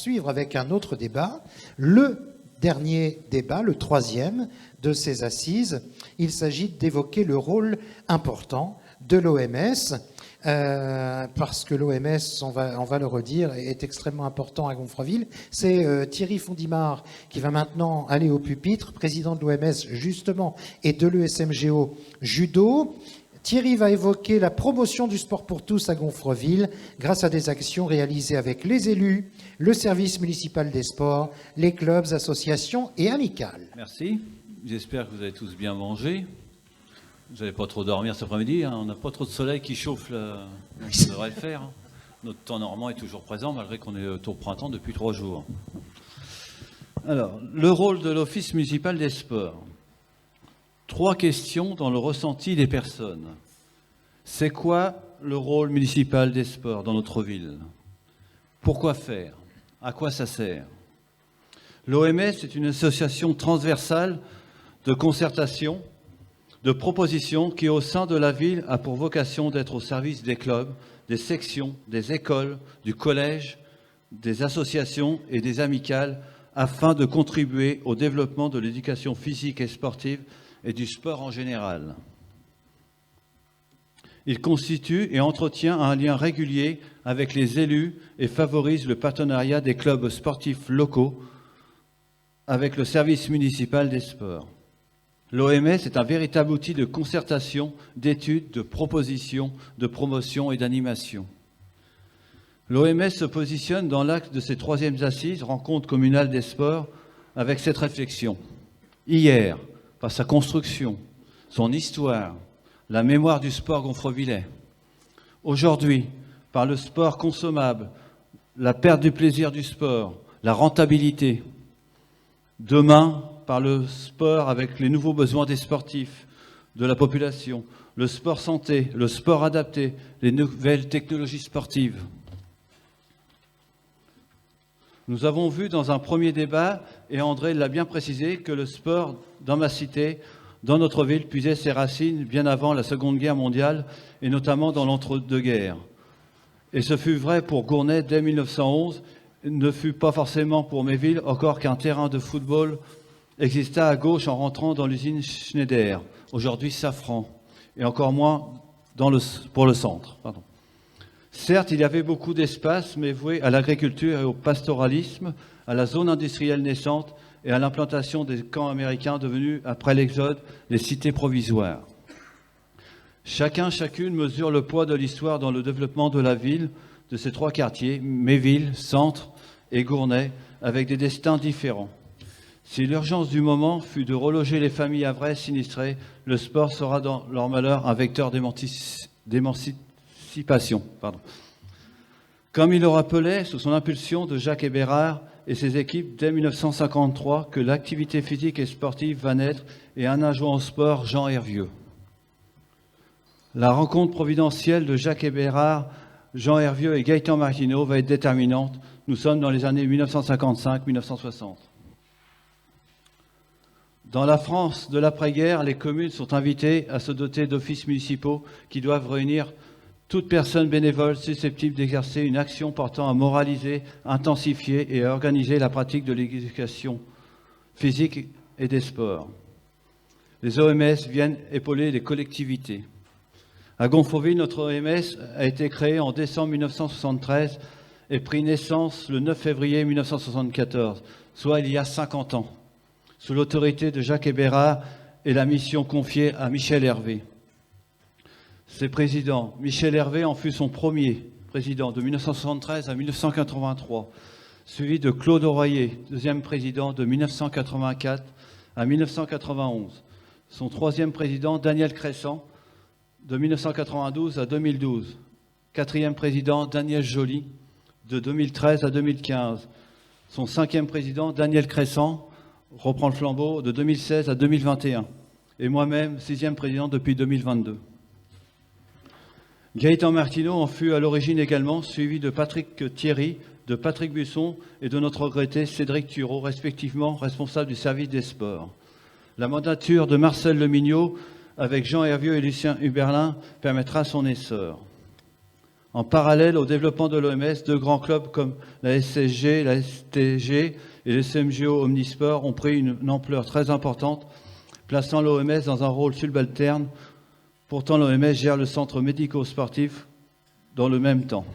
poursuivre avec un autre débat, le dernier débat, le troisième de ces assises. Il s'agit d'évoquer le rôle important de l'OMS, parce que l'OMS, on va le redire, est extrêmement important à Gonfreville. C'est Thierry Fondimard qui va maintenant aller au pupitre, président de l'OMS justement et de l'ESMGO Judo. Thierry va évoquer la promotion du sport pour tous à Gonfreville grâce à des actions réalisées avec les élus, le service municipal des sports, les clubs, associations et amicales. Merci. J'espère que vous avez tous bien mangé. Vous n'allez pas trop dormir cet après-midi. Hein. On n'a pas trop de soleil qui chauffe. Ça devrait le faire. Hein. Notre temps normand est toujours présent malgré qu'on est au printemps depuis 3 jours. Alors, le rôle de l'Office municipal des sports. 3 questions dans le ressenti des personnes. C'est quoi le rôle municipal des sports dans notre ville? Pourquoi faire? À quoi ça sert? L'OMS est une association transversale de concertation, de propositions qui, au sein de la ville, a pour vocation d'être au service des clubs, des sections, des écoles, du collège, des associations et des amicales, afin de contribuer au développement de l'éducation physique et sportive et du sport en général. Il constitue et entretient un lien régulier avec les élus et favorise le partenariat des clubs sportifs locaux avec le service municipal des sports. L'OMS est un véritable outil de concertation, d'études, de propositions, de promotion et d'animation. L'OMS se positionne dans l'axe de ses 3e assises, rencontre communale des sports, avec cette réflexion. Hier, par sa construction, son histoire, la mémoire du sport gonfrevillais. Aujourd'hui, par le sport consommable, la perte du plaisir du sport, la rentabilité. Demain, par le sport avec les nouveaux besoins des sportifs, de la population, le sport santé, le sport adapté, les nouvelles technologies sportives. Nous avons vu dans un premier débat, et André l'a bien précisé, que le sport dans ma cité, dans notre ville, puisait ses racines bien avant la Seconde Guerre mondiale, et notamment dans l'entre-deux-guerres. Et ce fut vrai pour Gournay dès 1911, ne fut pas forcément pour Méville, encore qu'un terrain de football exista à gauche en rentrant dans l'usine Schneider, aujourd'hui Safran, et encore moins pour le centre. Pardon. Certes, il y avait beaucoup d'espace, mais voué à l'agriculture et au pastoralisme, à la zone industrielle naissante et à l'implantation des camps américains devenus, après l'exode, les cités provisoires. Chacune mesure le poids de l'histoire dans le développement de la ville, de ces 3 quartiers, Méville, Centre et Gournay, avec des destins différents. Si l'urgence du moment fut de reloger les familles havrais sinistrées, le sport sera dans leur malheur un vecteur d'émancipation. Comme il le rappelait, sous son impulsion de Jacques Hébérard et ses équipes, dès 1953, que l'activité physique et sportive va naître et un adjoint au sport, Jean Hervieux. La rencontre providentielle de Jacques Hébérard, Jean Hervieux et Gaëtan Martineau va être déterminante. Nous sommes dans les années 1955-1960. Dans la France de l'après-guerre, les communes sont invitées à se doter d'offices municipaux qui doivent réunir toute personne bénévole susceptible d'exercer une action portant à moraliser, intensifier et à organiser la pratique de l'éducation physique et des sports. Les OMS viennent épauler les collectivités. À Gonfreville, notre OMS a été créée en décembre 1973 et pris naissance le 9 février 1974, soit il y a 50 ans, sous l'autorité de Jacques Hébérard et la mission confiée à Michel Hervé. Ses présidents, Michel Hervé en fut son premier président de 1973 à 1983, suivi de Claude Oreiller, deuxième président de 1984 à 1991. Son 3e président, Daniel Cressan, de 1992 à 2012. 4e président, Daniel Joly, de 2013 à 2015. Son 5e président, Daniel Cressan, reprend le flambeau de 2016 à 2021. Et moi-même, 6e président depuis 2022. Gaëtan Martineau en fut à l'origine également, suivi de Patrick Thierry, de Patrick Busson et de notre regretté Cédric Thureau, respectivement responsable du service des sports. La mandature de Marcel Lemignot avec Jean Hervieux et Lucien Huberlin permettra son essor. En parallèle au développement de l'OMS, deux grands clubs comme la SSG, la STG et le CMGO Omnisport ont pris une ampleur très importante, plaçant l'OMS dans un rôle subalterne. Pourtant, l'OMS gère le centre médico-sportif dans le même temps.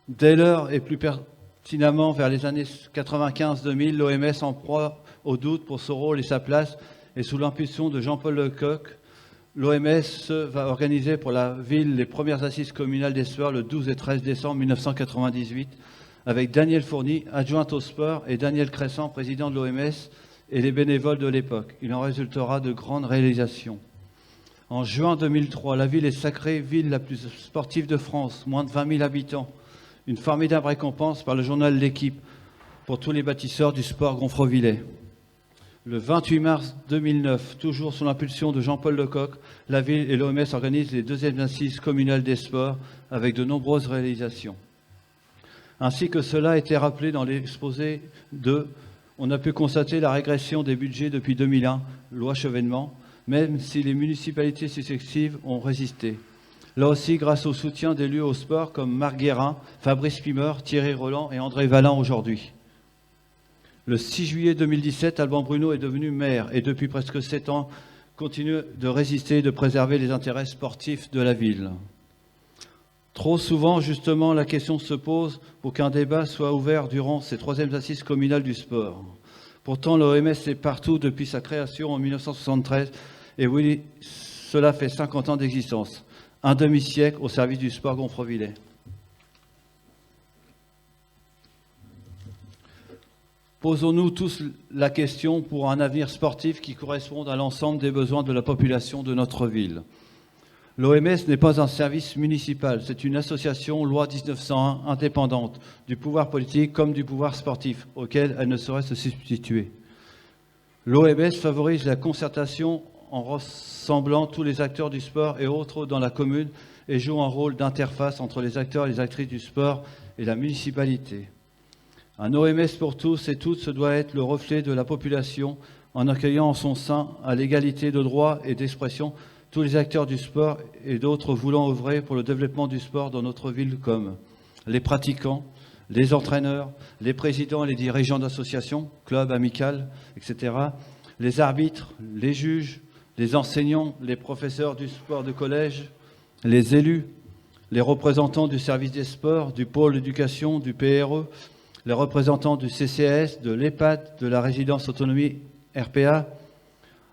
Dès lors, et plus pertinemment vers les années 95-2000, l'OMS en proie au doute pour son rôle et sa place, et sous l'impulsion de Jean-Paul Lecoq, l'OMS va organiser pour la ville les premières assises communales des sports le 12 et 13 décembre 1998, avec Daniel Fourny, adjoint au sport, et Daniel Crescent, président de l'OMS, et les bénévoles de l'époque. Il en résultera de grandes réalisations. En juin 2003, la ville est sacrée ville la plus sportive de France, moins de 20 000 habitants. Une formidable récompense par le journal L'Équipe pour tous les bâtisseurs du sport gonfrevillais. Le 28 mars 2009, toujours sous l'impulsion de Jean-Paul Lecoq, la ville et l'OMS organisent les deuxièmes assises communales des sports avec de nombreuses réalisations. Ainsi que cela a été rappelé dans l'exposé on a pu constater la régression des budgets depuis 2001, loi Chevènement, même si les municipalités successives ont résisté. Là aussi, grâce au soutien d'élus au sport comme Marc Guérin, Fabrice Pimer, Thierry Roland et André Valland aujourd'hui. Le 6 juillet 2017, Alban Bruno est devenu maire et depuis presque 7 ans continue de résister et de préserver les intérêts sportifs de la ville. Trop souvent, justement, la question se pose pour qu'un débat soit ouvert durant ces troisièmes assises communales du sport. Pourtant, l'OMS est partout depuis sa création en 1973 et oui, cela fait 50 ans d'existence. Un demi-siècle au service du sport gonfrevillais. Posons-nous tous la question pour un avenir sportif qui corresponde à l'ensemble des besoins de la population de notre ville. L'OMS n'est pas un service municipal, c'est une association loi 1901 indépendante du pouvoir politique comme du pouvoir sportif, auquel elle ne saurait se substituer. L'OMS favorise la concertation en rassemblant tous les acteurs du sport et autres dans la commune et joue un rôle d'interface entre les acteurs et les actrices du sport et la municipalité. Un OMS pour tous et toutes se doit être le reflet de la population en accueillant en son sein à l'égalité de droits et d'expression tous les acteurs du sport et d'autres voulant œuvrer pour le développement du sport dans notre ville comme les pratiquants, les entraîneurs, les présidents et les dirigeants d'associations, clubs, amicales, etc., les arbitres, les juges, les enseignants, les professeurs du sport de collège, les élus, les représentants du service des sports, du pôle éducation, du PRE, les représentants du CCAS, de l'EHPAD, de la résidence autonomie RPA,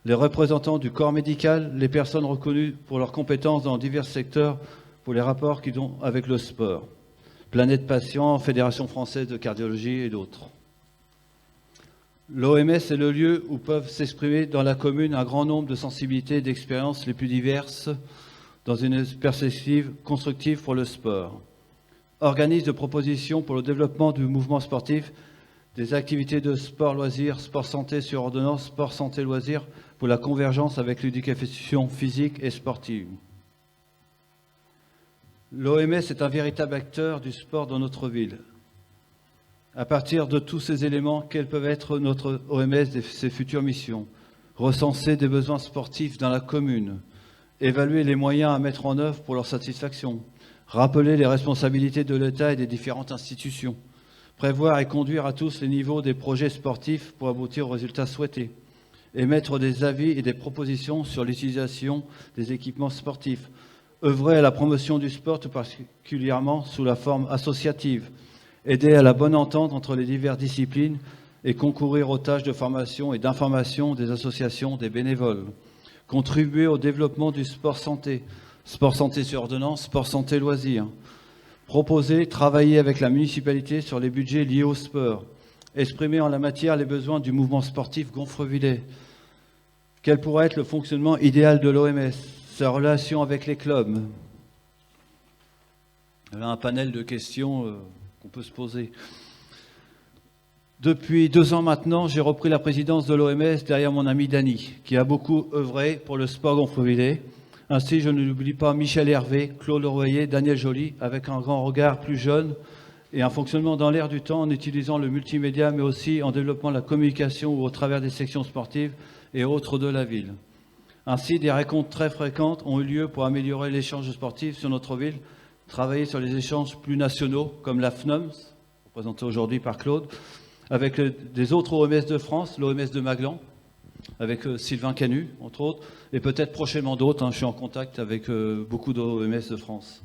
les représentants du corps médical, les personnes reconnues pour leurs compétences dans divers secteurs pour les rapports qu'ils ont avec le sport, Planète Patient, Fédération française de cardiologie et d'autres. L'OMS est le lieu où peuvent s'exprimer dans la commune un grand nombre de sensibilités et d'expériences les plus diverses dans une perspective constructive pour le sport. Organise de propositions pour le développement du mouvement sportif, des activités de sport loisirs, sport santé sur ordonnance, sport santé loisirs pour la convergence avec l'éducation physique et sportive. L'OMS est un véritable acteur du sport dans notre ville. À partir de tous ces éléments, quelles peuvent être notre OMS et ses futures missions? Recenser des besoins sportifs dans la commune, évaluer les moyens à mettre en œuvre pour leur satisfaction, rappeler les responsabilités de l'État et des différentes institutions, prévoir et conduire à tous les niveaux des projets sportifs pour aboutir aux résultats souhaités, émettre des avis et des propositions sur l'utilisation des équipements sportifs, œuvrer à la promotion du sport, tout particulièrement sous la forme associative, aider à la bonne entente entre les diverses disciplines et concourir aux tâches de formation et d'information des associations, des bénévoles, contribuer au développement du sport santé sur ordonnance, sport santé loisirs, proposer, travailler avec la municipalité sur les budgets liés au sport, exprimer en la matière les besoins du mouvement sportif gonfrevillais. Quel pourrait être le fonctionnement idéal de l'OMS, sa relation avec les clubs? Il y a un panel de questions qu'on peut se poser. Depuis 2 ans maintenant, j'ai repris la présidence de l'OMS derrière mon ami Dany, qui a beaucoup œuvré pour le sport gonfrevillais. Ainsi, je ne n'oublie pas Michel Hervé, Claude Leroyer, Daniel Joly, avec un grand regard plus jeune et un fonctionnement dans l'air du temps en utilisant le multimédia, mais aussi en développant la communication au travers des sections sportives et autres de la ville. Ainsi, des rencontres très fréquentes ont eu lieu pour améliorer l'échange sportif sur notre ville, travailler sur les échanges plus nationaux, comme la FNOMS, représentée aujourd'hui par Claude, avec des autres OMS de France, l'OMS de Maglan, avec Sylvain Canu, entre autres, et peut-être prochainement d'autres. Je suis en contact avec beaucoup d'OMS de France.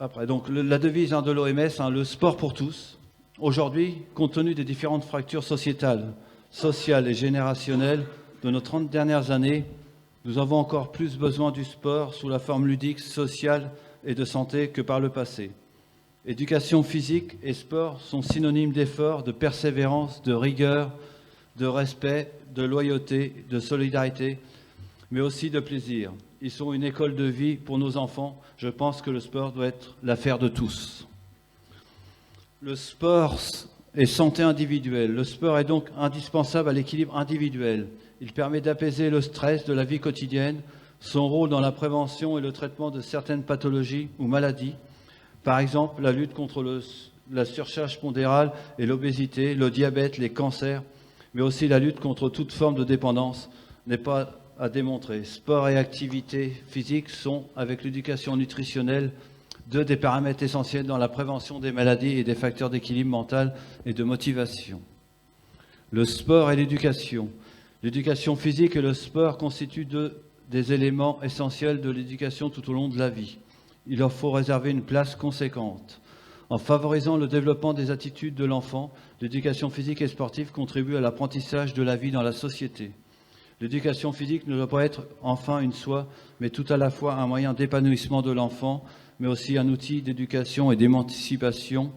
Après, donc, la devise de l'OMS, le sport pour tous. Aujourd'hui, compte tenu des différentes fractures sociétales, et générationnelles de nos 30 dernières années, nous avons encore plus besoin du sport sous la forme ludique, sociale et de santé que par le passé. Éducation physique et sport sont synonymes d'effort, de persévérance, de rigueur, de respect, de loyauté, de solidarité, mais aussi de plaisir. Ils sont une école de vie pour nos enfants. Je pense que le sport doit être l'affaire de tous. Le sport est santé individuelle. Le sport est donc indispensable à l'équilibre individuel. Il permet d'apaiser le stress de la vie quotidienne, son rôle dans la prévention et le traitement de certaines pathologies ou maladies. Par exemple, la lutte contre la surcharge pondérale et l'obésité, le diabète, les cancers, mais aussi la lutte contre toute forme de dépendance n'est pas à démontrer. Sport et activité physique sont, avec l'éducation nutritionnelle, deux des paramètres essentiels dans la prévention des maladies et des facteurs d'équilibre mental et de motivation. Le sport et l'éducation. L'éducation physique et le sport constituent des éléments essentiels de l'éducation tout au long de la vie. Il leur faut réserver une place conséquente. En favorisant le développement des attitudes de l'enfant, l'éducation physique et sportive contribue à l'apprentissage de la vie dans la société. L'éducation physique ne doit pas être enfin une soie, mais tout à la fois un moyen d'épanouissement de l'enfant, mais aussi un outil d'éducation et d'émancipation,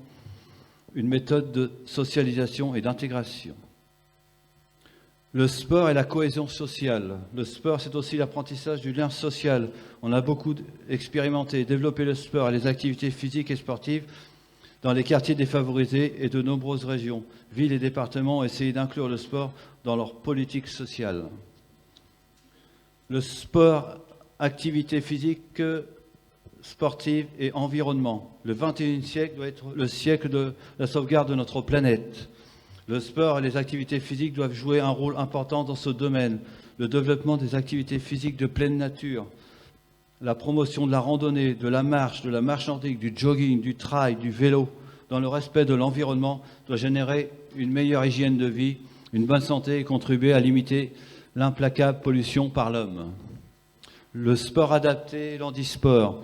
une méthode de socialisation et d'intégration. Le sport et la cohésion sociale. Le sport, c'est aussi l'apprentissage du lien social. On a beaucoup expérimenté et développé le sport et les activités physiques et sportives dans les quartiers défavorisés et de nombreuses régions. Villes et départements ont essayé d'inclure le sport dans leur politique sociale. Le sport, activité physique, sportive et environnement. Le XXIe siècle doit être le siècle de la sauvegarde de notre planète. Le sport et les activités physiques doivent jouer un rôle important dans ce domaine. Le développement des activités physiques de pleine nature, la promotion de la randonnée, de la marche nordique, du jogging, du trail, du vélo, dans le respect de l'environnement, doit générer une meilleure hygiène de vie, une bonne santé et contribuer à limiter l'implacable pollution par l'homme. Le sport adapté et l'handisport.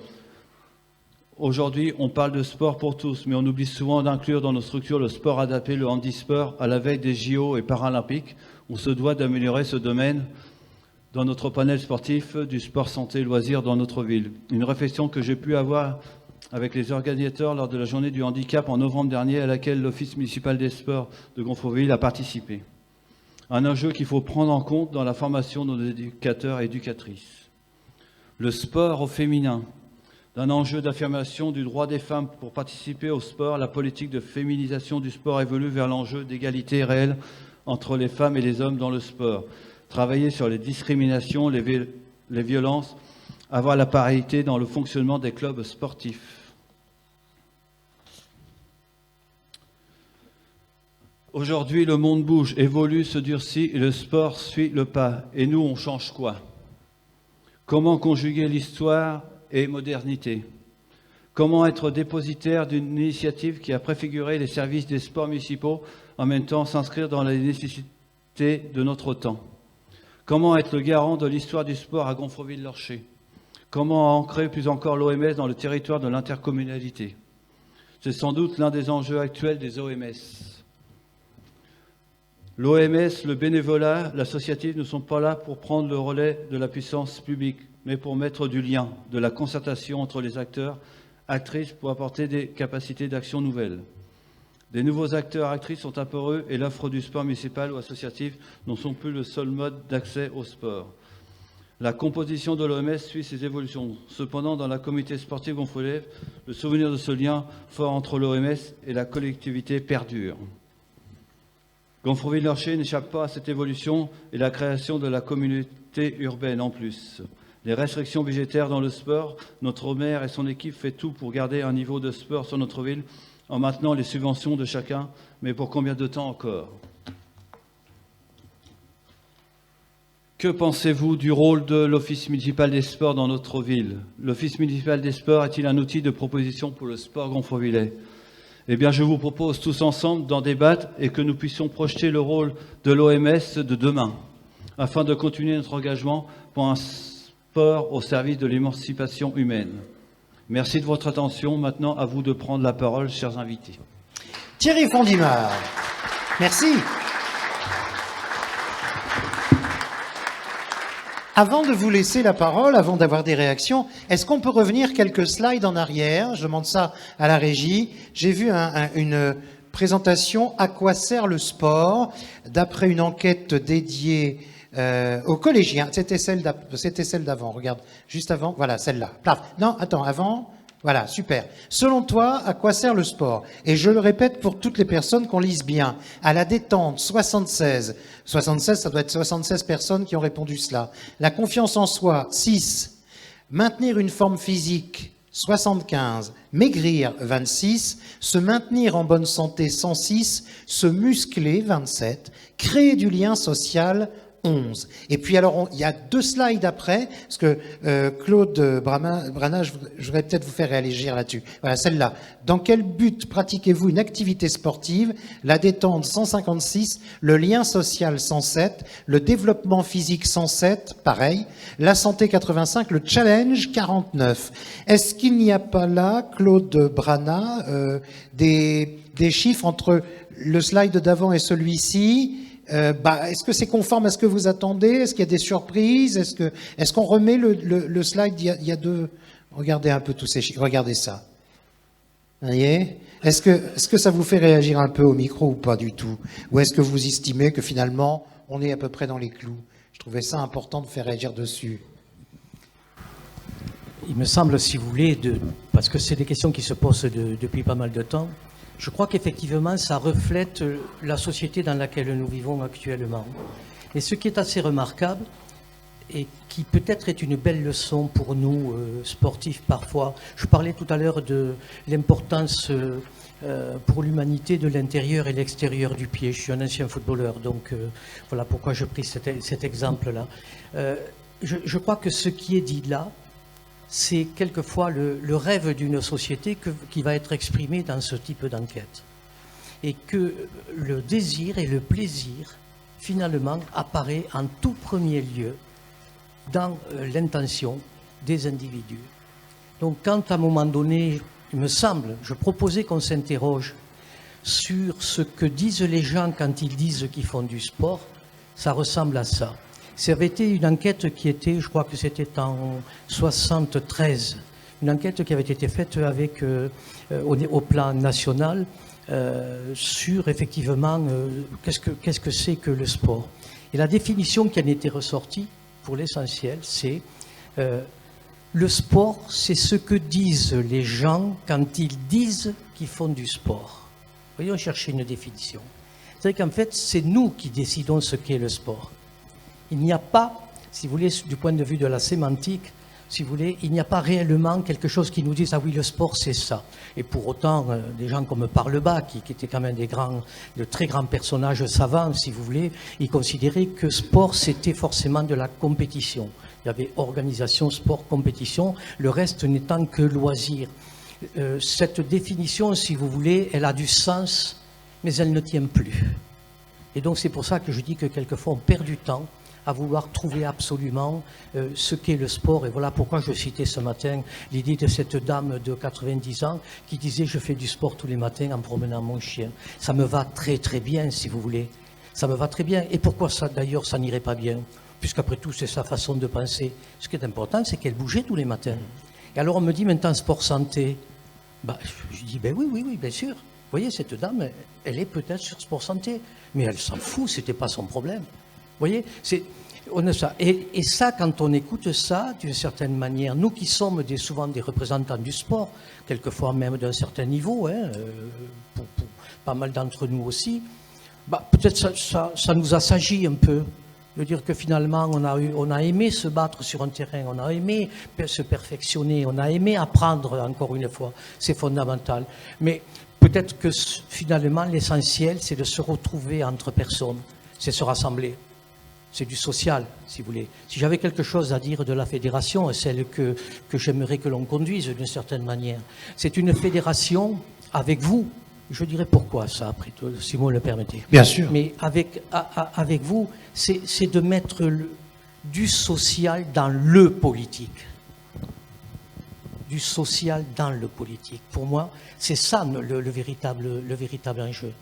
Aujourd'hui, on parle de sport pour tous, mais on oublie souvent d'inclure dans nos structures le sport adapté, le handisport, à la veille des JO et paralympiques. On se doit d'améliorer ce domaine dans notre panel sportif du sport santé et loisirs dans notre ville. Une réflexion que j'ai pu avoir avec les organisateurs lors de la journée du handicap en novembre dernier, à laquelle l'Office municipal des sports de Gonfreville a participé. Un enjeu qu'il faut prendre en compte dans la formation de nos éducateurs et éducatrices. Le sport au féminin. D'un enjeu d'affirmation du droit des femmes pour participer au sport, la politique de féminisation du sport évolue vers l'enjeu d'égalité réelle entre les femmes et les hommes dans le sport. Travailler sur les discriminations, les violences, avoir la parité dans le fonctionnement des clubs sportifs. Aujourd'hui, le monde bouge, évolue, se durcit et le sport suit le pas. Et nous, on change quoi? Comment conjuguer l'histoire et modernité? Comment être dépositaire d'une initiative qui a préfiguré les services des sports municipaux, en même temps s'inscrire dans les nécessités de notre temps? Comment être le garant de l'histoire du sport à Gonfreville-Lorcher? Comment ancrer plus encore l'OMS dans le territoire de l'intercommunalité? C'est sans doute l'un des enjeux actuels des OMS. L'OMS, le bénévolat, l'associatif ne sont pas là pour prendre le relais de la puissance publique, mais pour mettre du lien, de la concertation entre les acteurs, actrices, pour apporter des capacités d'action nouvelles. Des nouveaux acteurs, actrices sont apparus et l'offre du sport municipal ou associatif ne sont plus le seul mode d'accès au sport. La composition de l'OMS suit ces évolutions. Cependant, dans la communauté sportive Gonfreville, le souvenir de ce lien fort entre l'OMS et la collectivité perdure. Gonfreville-Lorcher n'échappe pas à cette évolution et la création de la communauté urbaine en plus. Les restrictions budgétaires dans le sport, notre maire et son équipe fait tout pour garder un niveau de sport sur notre ville en maintenant les subventions de chacun, mais pour combien de temps encore? Que pensez-vous du rôle de l'Office municipal des sports dans notre ville? L'Office municipal des sports est-il un outil de proposition pour le sport gonfrevillais? Eh bien, je vous propose tous ensemble d'en débattre et que nous puissions projeter le rôle de l'OMS de demain, afin de continuer notre engagement pour un sport au service de l'émancipation humaine. Merci de votre attention. Maintenant, à vous de prendre la parole, chers invités. Thierry Fondimard, merci. Avant de vous laisser la parole, avant d'avoir des réactions, est-ce qu'on peut revenir quelques slides en arrière? Je demande ça à la régie. J'ai vu une présentation « À quoi sert le sport ?» d'après une enquête dédiée aux collégiens. C'était celle d'avant, regarde, juste avant, voilà, celle-là. Non, attends, avant... Voilà, super. Selon toi, à quoi sert le sport? Et je le répète pour toutes les personnes qu'on lise bien. À la détente, 76. 76, ça doit être 76 personnes qui ont répondu cela. La confiance en soi, 6. Maintenir une forme physique, 75. Maigrir, 26. Se maintenir en bonne santé, 106. Se muscler, 27. Créer du lien social, 11. Et puis alors, il y a 2 slides après, parce que Claude Brana, je voudrais peut-être vous faire réagir là-dessus. Voilà, celle-là. Dans quel but pratiquez-vous une activité sportive? La détente, 156. Le lien social, 107. Le développement physique, 107. Pareil. La santé, 85. Le challenge, 49. Est-ce qu'il n'y a pas là, Claude Brana, des chiffres entre le slide d'avant et celui-ci? Est-ce que c'est conforme à ce que vous attendez? Est-ce qu'il y a des surprises? Est-ce qu'on remet le slide? Il y a 2. Regardez un peu tous ces chiffres. Regardez ça. Vous voyez? Est-ce que ça vous fait réagir un peu au micro ou pas du tout? Ou est-ce que vous estimez que finalement, on est à peu près dans les clous? Je trouvais ça important de faire réagir dessus. Il me semble, si vous voulez, parce que c'est des questions qui se posent depuis pas mal de temps, je crois qu'effectivement, ça reflète la société dans laquelle nous vivons actuellement. Et ce qui est assez remarquable, et qui peut-être est une belle leçon pour nous, sportifs parfois, je parlais tout à l'heure de l'importance pour l'humanité de l'intérieur et l'extérieur du pied. Je suis un ancien footballeur, donc voilà pourquoi je pris cet exemple-là. Je crois que ce qui est dit là, c'est quelquefois le rêve d'une société qui va être exprimé dans ce type d'enquête. Et que le désir et le plaisir, finalement, apparaît en tout premier lieu dans l'intention des individus. Donc quand à un moment donné, il me semble, je proposais qu'on s'interroge sur ce que disent les gens quand ils disent qu'ils font du sport, ça ressemble à ça. Ça avait été une enquête qui était, je crois que c'était en 73, une enquête qui avait été faite avec, au plan national sur effectivement qu'est-ce que c'est que le sport. Et la définition qui en était ressortie, pour l'essentiel, c'est le sport, c'est ce que disent les gens quand ils disent qu'ils font du sport. Voyons chercher une définition. C'est-à-dire qu'en fait, c'est nous qui décidons ce qu'est le sport. Il n'y a pas, si vous voulez, du point de vue de la sémantique, si vous voulez, il n'y a pas réellement quelque chose qui nous dise « Ah oui, le sport, c'est ça ». Et pour autant, des gens comme Parleba, qui étaient quand même de très grands personnages savants, si vous voulez, ils considéraient que sport, c'était forcément de la compétition. Il y avait organisation, sport, compétition, le reste n'étant que loisir. Cette définition, si vous voulez, elle a du sens, mais elle ne tient plus. Et donc c'est pour ça que je dis que quelquefois on perd du temps à vouloir trouver absolument ce qu'est le sport. Et voilà pourquoi je citais ce matin l'idée de cette dame de 90 ans qui disait « Je fais du sport tous les matins en promenant mon chien ». Ça me va très très bien, si vous voulez. Ça me va très bien. Et pourquoi ça, d'ailleurs, ça n'irait pas bien? Puisqu'après tout, c'est sa façon de penser. Ce qui est important, c'est qu'elle bougeait tous les matins. Et alors on me dit maintenant sport santé. Je dis oui, bien sûr. Vous voyez, cette dame, elle est peut-être sur sport santé. Mais elle s'en fout, c'était pas son problème. Vous voyez, on a ça. Et ça, quand on écoute ça, d'une certaine manière, nous qui sommes souvent des représentants du sport, quelquefois même d'un certain niveau, pour pas mal d'entre nous aussi, peut-être ça nous assagit un peu. De dire que finalement, on a aimé se battre sur un terrain, on a aimé se perfectionner, on a aimé apprendre, encore une fois, c'est fondamental. Mais peut-être que finalement, l'essentiel, c'est de se retrouver entre personnes, c'est se rassembler. c'est du social, si vous voulez. Si j'avais quelque chose à dire de la fédération, celle que j'aimerais que l'on conduise d'une certaine manière, c'est une fédération avec vous. Je dirais pourquoi ça, après tout, si vous me le permettez. Bien sûr. Mais avec vous, c'est de mettre du social dans le politique. Du social dans le politique. Pour moi, c'est ça le véritable enjeu,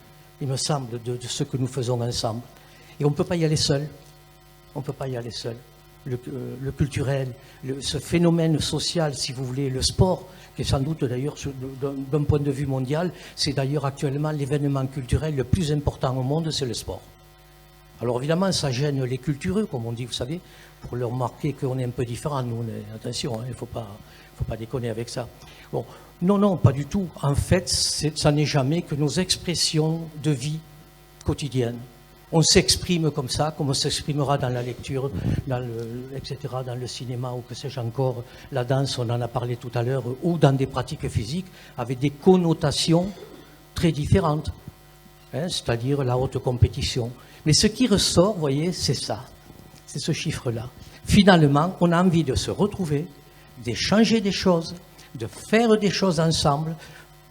il me semble, de ce que nous faisons ensemble. Et on ne peut pas y aller seul. On ne peut pas y aller seul. Le culturel, ce phénomène social, si vous voulez, le sport, qui est sans doute d'ailleurs, d'un point de vue mondial, c'est d'ailleurs actuellement l'événement culturel le plus important au monde, c'est le sport. Alors évidemment, ça gêne les cultureux, comme on dit, vous savez, pour leur marquer qu'on est un peu différents. Nous, attention, il ne faut pas déconner avec ça. Bon, non, pas du tout. En fait, ça n'est jamais que nos expressions de vie quotidienne. On s'exprime comme ça, comme on s'exprimera dans la lecture, etc., dans le cinéma ou que sais-je encore, la danse, on en a parlé tout à l'heure, ou dans des pratiques physiques avec des connotations très différentes, c'est-à-dire la haute compétition. Mais ce qui ressort, vous voyez, c'est ça, c'est ce chiffre-là. Finalement, on a envie de se retrouver, d'échanger des choses, de faire des choses ensemble,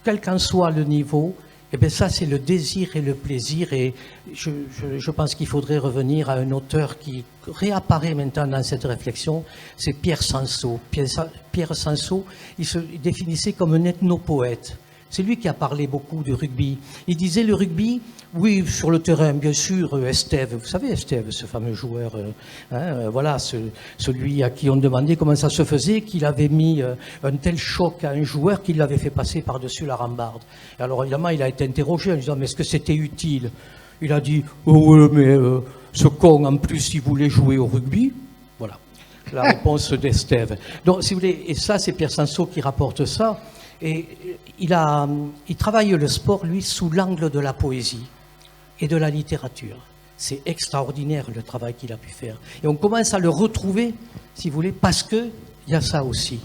quel qu'en soit le niveau. Eh bien ça, c'est le désir et le plaisir, et je pense qu'il faudrait revenir à un auteur qui réapparaît maintenant dans cette réflexion, c'est Pierre Sanso. Pierre Sanso, il se définissait comme un ethnopoète. C'est lui qui a parlé beaucoup du rugby. Il disait le rugby, oui, sur le terrain, bien sûr, Estève, vous savez Estève, ce fameux joueur, voilà, celui à qui on demandait comment ça se faisait, qu'il avait mis un tel choc à un joueur qu'il l'avait fait passer par-dessus la rambarde. Et alors évidemment, il a été interrogé en disant, mais est-ce que c'était utile? Il a dit, oh oui, mais ce con, en plus, il voulait jouer au rugby. Voilà, la réponse d'Estève. Donc, si vous voulez, et ça, c'est Pierre Sanso qui rapporte ça. Et il travaille le sport, lui, sous l'angle de la poésie et de la littérature. C'est extraordinaire le travail qu'il a pu faire. Et on commence à le retrouver, si vous voulez, parce qu'il y a ça aussi.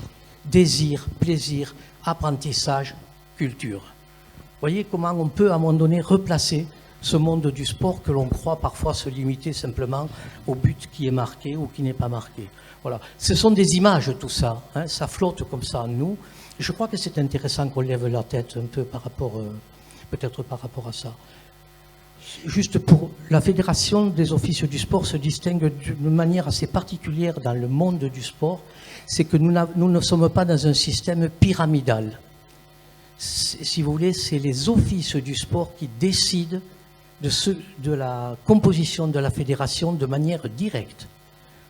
Désir, plaisir, apprentissage, culture. Vous voyez comment on peut, à un moment donné, replacer ce monde du sport que l'on croit parfois se limiter simplement au but qui est marqué ou qui n'est pas marqué. Voilà. Ce sont des images, tout ça. Ça flotte comme ça en nous. Je crois que c'est intéressant qu'on lève la tête un peu par rapport, peut-être par rapport à ça. Juste pour la Fédération des offices du sport se distingue d'une manière assez particulière dans le monde du sport, c'est que nous ne sommes pas dans un système pyramidal. Si vous voulez, c'est les offices du sport qui décident de la composition de la fédération de manière directe.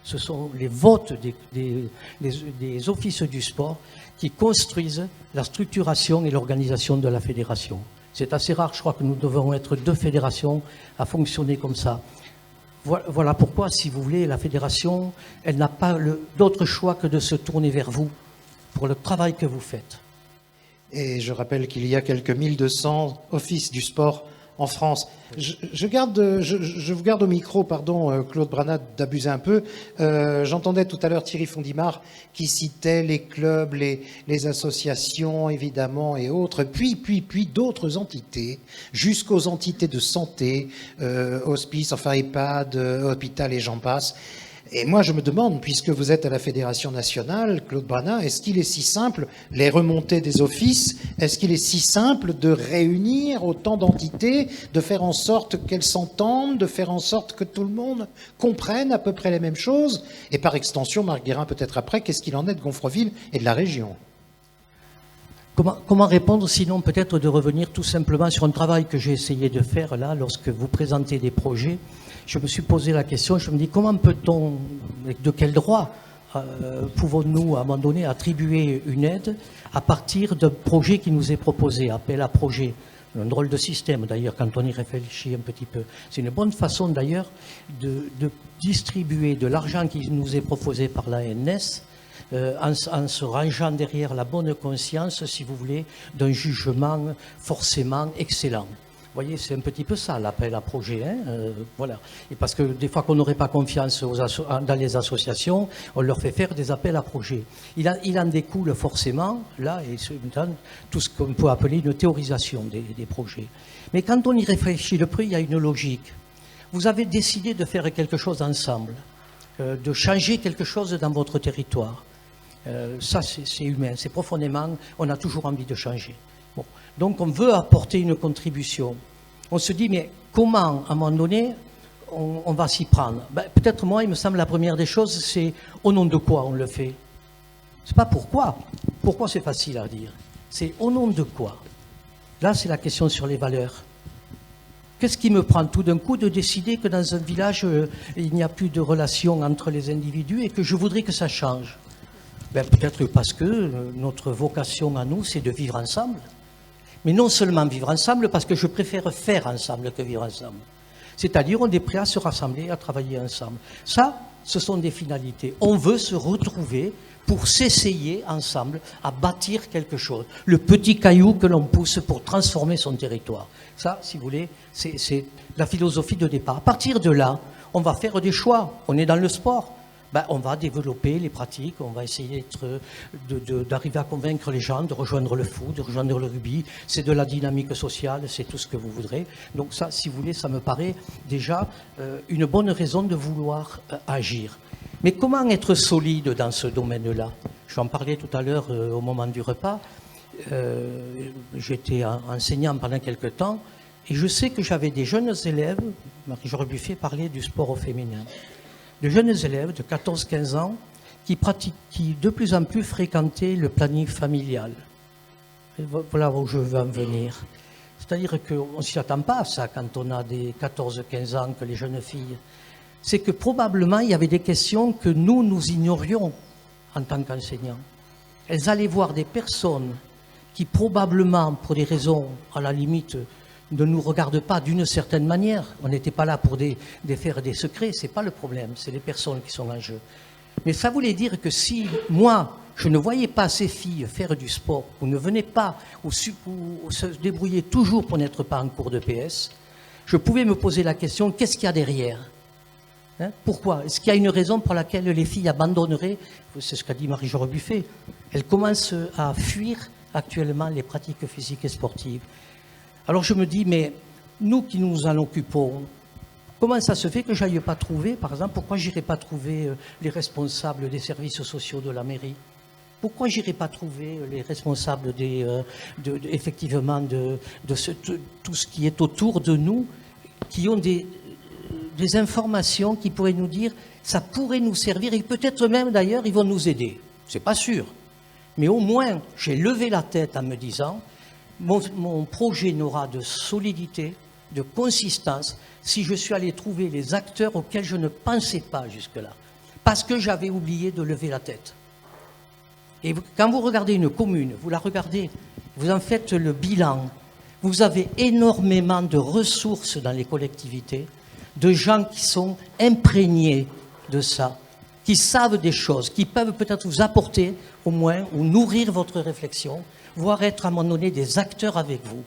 Ce sont les votes des offices du sport qui construisent la structuration et l'organisation de la fédération. C'est assez rare, je crois que nous devons être 2 fédérations à fonctionner comme ça. Voilà pourquoi, si vous voulez, la fédération, elle n'a pas d'autre choix que de se tourner vers vous pour le travail que vous faites. Et je rappelle qu'il y a quelques 1200 offices du sport en France. Je vous garde au micro, pardon, Claude Branat, d'abuser un peu. J'entendais tout à l'heure Thierry Fondimard qui citait les clubs, les associations, évidemment, et autres, puis d'autres entités, jusqu'aux entités de santé, hospice, enfin EHPAD, hôpital et j'en passe. Et moi, je me demande, puisque vous êtes à la Fédération nationale, Claude Branat, est-ce qu'il est si simple, les remontées des offices, est-ce qu'il est si simple de réunir autant d'entités, de faire en sorte qu'elles s'entendent, de faire en sorte que tout le monde comprenne à peu près les mêmes choses? Et par extension, Marc Guérin, peut-être après, qu'est-ce qu'il en est de Gonfreville et de la région? Comment répondre, sinon peut-être de revenir tout simplement sur un travail que j'ai essayé de faire là, lorsque vous présentez des projets. Je me suis posé la question, je me dis comment peut-on, de quel droit pouvons-nous à un moment donné attribuer une aide à partir d'un projet qui nous est proposé, appel à projet. Un drôle de système d'ailleurs quand on y réfléchit un petit peu. C'est une bonne façon d'ailleurs de distribuer de l'argent qui nous est proposé par l'ANS en se rangeant derrière la bonne conscience, si vous voulez, d'un jugement forcément excellent. Vous voyez, c'est un petit peu ça l'appel à projet. Voilà. Et parce que des fois qu'on n'aurait pas confiance dans les associations, on leur fait faire des appels à projet. Il en découle forcément, là, et tout ce qu'on peut appeler une théorisation des projets. Mais quand on y réfléchit le peu, il y a une logique. vous avez décidé de faire quelque chose ensemble, de changer quelque chose dans votre territoire. Ça, c'est humain, c'est profondément, on a toujours envie de changer. Bon. Donc on veut apporter une contribution. On se dit, mais comment, à un moment donné, on va s'y prendre? Peut-être moi, il me semble, la première des choses, c'est au nom de quoi on le fait. C'est pas pourquoi. Pourquoi, c'est facile à dire. C'est au nom de quoi. Là, c'est la question sur les valeurs. Qu'est-ce qui me prend tout d'un coup de décider que dans un village, il n'y a plus de relation entre les individus et que je voudrais que ça change? Peut-être parce que notre vocation à nous, c'est de vivre ensemble. Mais non seulement vivre ensemble, parce que je préfère faire ensemble que vivre ensemble. C'est-à-dire, on est prêt à se rassembler, à travailler ensemble. Ça, ce sont des finalités. On veut se retrouver pour s'essayer ensemble à bâtir quelque chose. Le petit caillou que l'on pousse pour transformer son territoire. Ça, si vous voulez, c'est la philosophie de départ. À partir de là, on va faire des choix. On est dans le sport. On va développer les pratiques, on va essayer d'arriver à convaincre les gens de rejoindre le foot, de rejoindre le rugby. C'est de la dynamique sociale, c'est tout ce que vous voudrez. Donc ça, si vous voulez, ça me paraît déjà une bonne raison de vouloir agir. Mais comment être solide dans ce domaine-là? Je en parlais tout à l'heure au moment du repas. J'étais enseignant pendant quelque temps et je sais que j'avais des jeunes élèves, Marie-Georges Buffet parlait du sport au féminin, de jeunes élèves de 14-15 ans qui de plus en plus fréquentaient le planning familial. Et voilà où je veux en venir. C'est-à-dire qu'on ne s'y attend pas à ça quand on a des 14-15 ans, que les jeunes filles. C'est que probablement il y avait des questions que nous ignorions en tant qu'enseignants. Elles allaient voir des personnes qui probablement, pour des raisons à la limite, ne nous regarde pas d'une certaine manière. On n'était pas là pour défaire des secrets, ce n'est pas le problème, c'est les personnes qui sont en jeu. Mais ça voulait dire que si moi, je ne voyais pas ces filles faire du sport, ou ne venaient pas, ou se débrouiller toujours pour n'être pas en cours de PS, je pouvais me poser la question, qu'est-ce qu'il y a derrière? Pourquoi? Est-ce qu'il y a une raison pour laquelle les filles abandonneraient? C'est ce qu'a dit Marie-Georges Buffet. Elles commencent à fuir actuellement les pratiques physiques et sportives. Alors je me dis, mais nous qui nous en occupons, comment ça se fait que je n'aille pas trouver, par exemple, pourquoi je n'irai pas trouver les responsables des services sociaux de la mairie? Pourquoi je n'irai pas trouver les responsables effectivement de tout ce qui est autour de nous, qui ont des informations qui pourraient nous dire, ça pourrait nous servir, et peut-être même d'ailleurs, ils vont nous aider. C'est pas sûr. Mais au moins, j'ai levé la tête en me disant, mon projet n'aura de solidité, de consistance, si je suis allé trouver les acteurs auxquels je ne pensais pas jusque-là. Parce que j'avais oublié de lever la tête. Et quand vous regardez une commune, vous la regardez, vous en faites le bilan, vous avez énormément de ressources dans les collectivités, de gens qui sont imprégnés de ça, qui savent des choses, qui peuvent peut-être vous apporter au moins, ou nourrir votre réflexion, voire être à un moment donné des acteurs avec vous.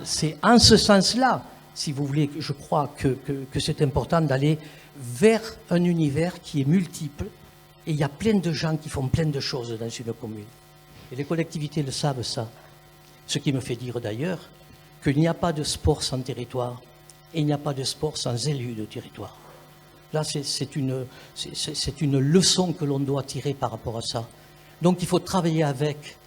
C'est en ce sens-là, si vous voulez, je crois que c'est important d'aller vers un univers qui est multiple, et il y a plein de gens qui font plein de choses dans une commune. Et les collectivités le savent ça. Ce qui me fait dire d'ailleurs qu'il n'y a pas de sport sans territoire, et il n'y a pas de sport sans élus de territoire. Là, c'est une leçon que l'on doit tirer par rapport à ça. Donc il faut travailler avec.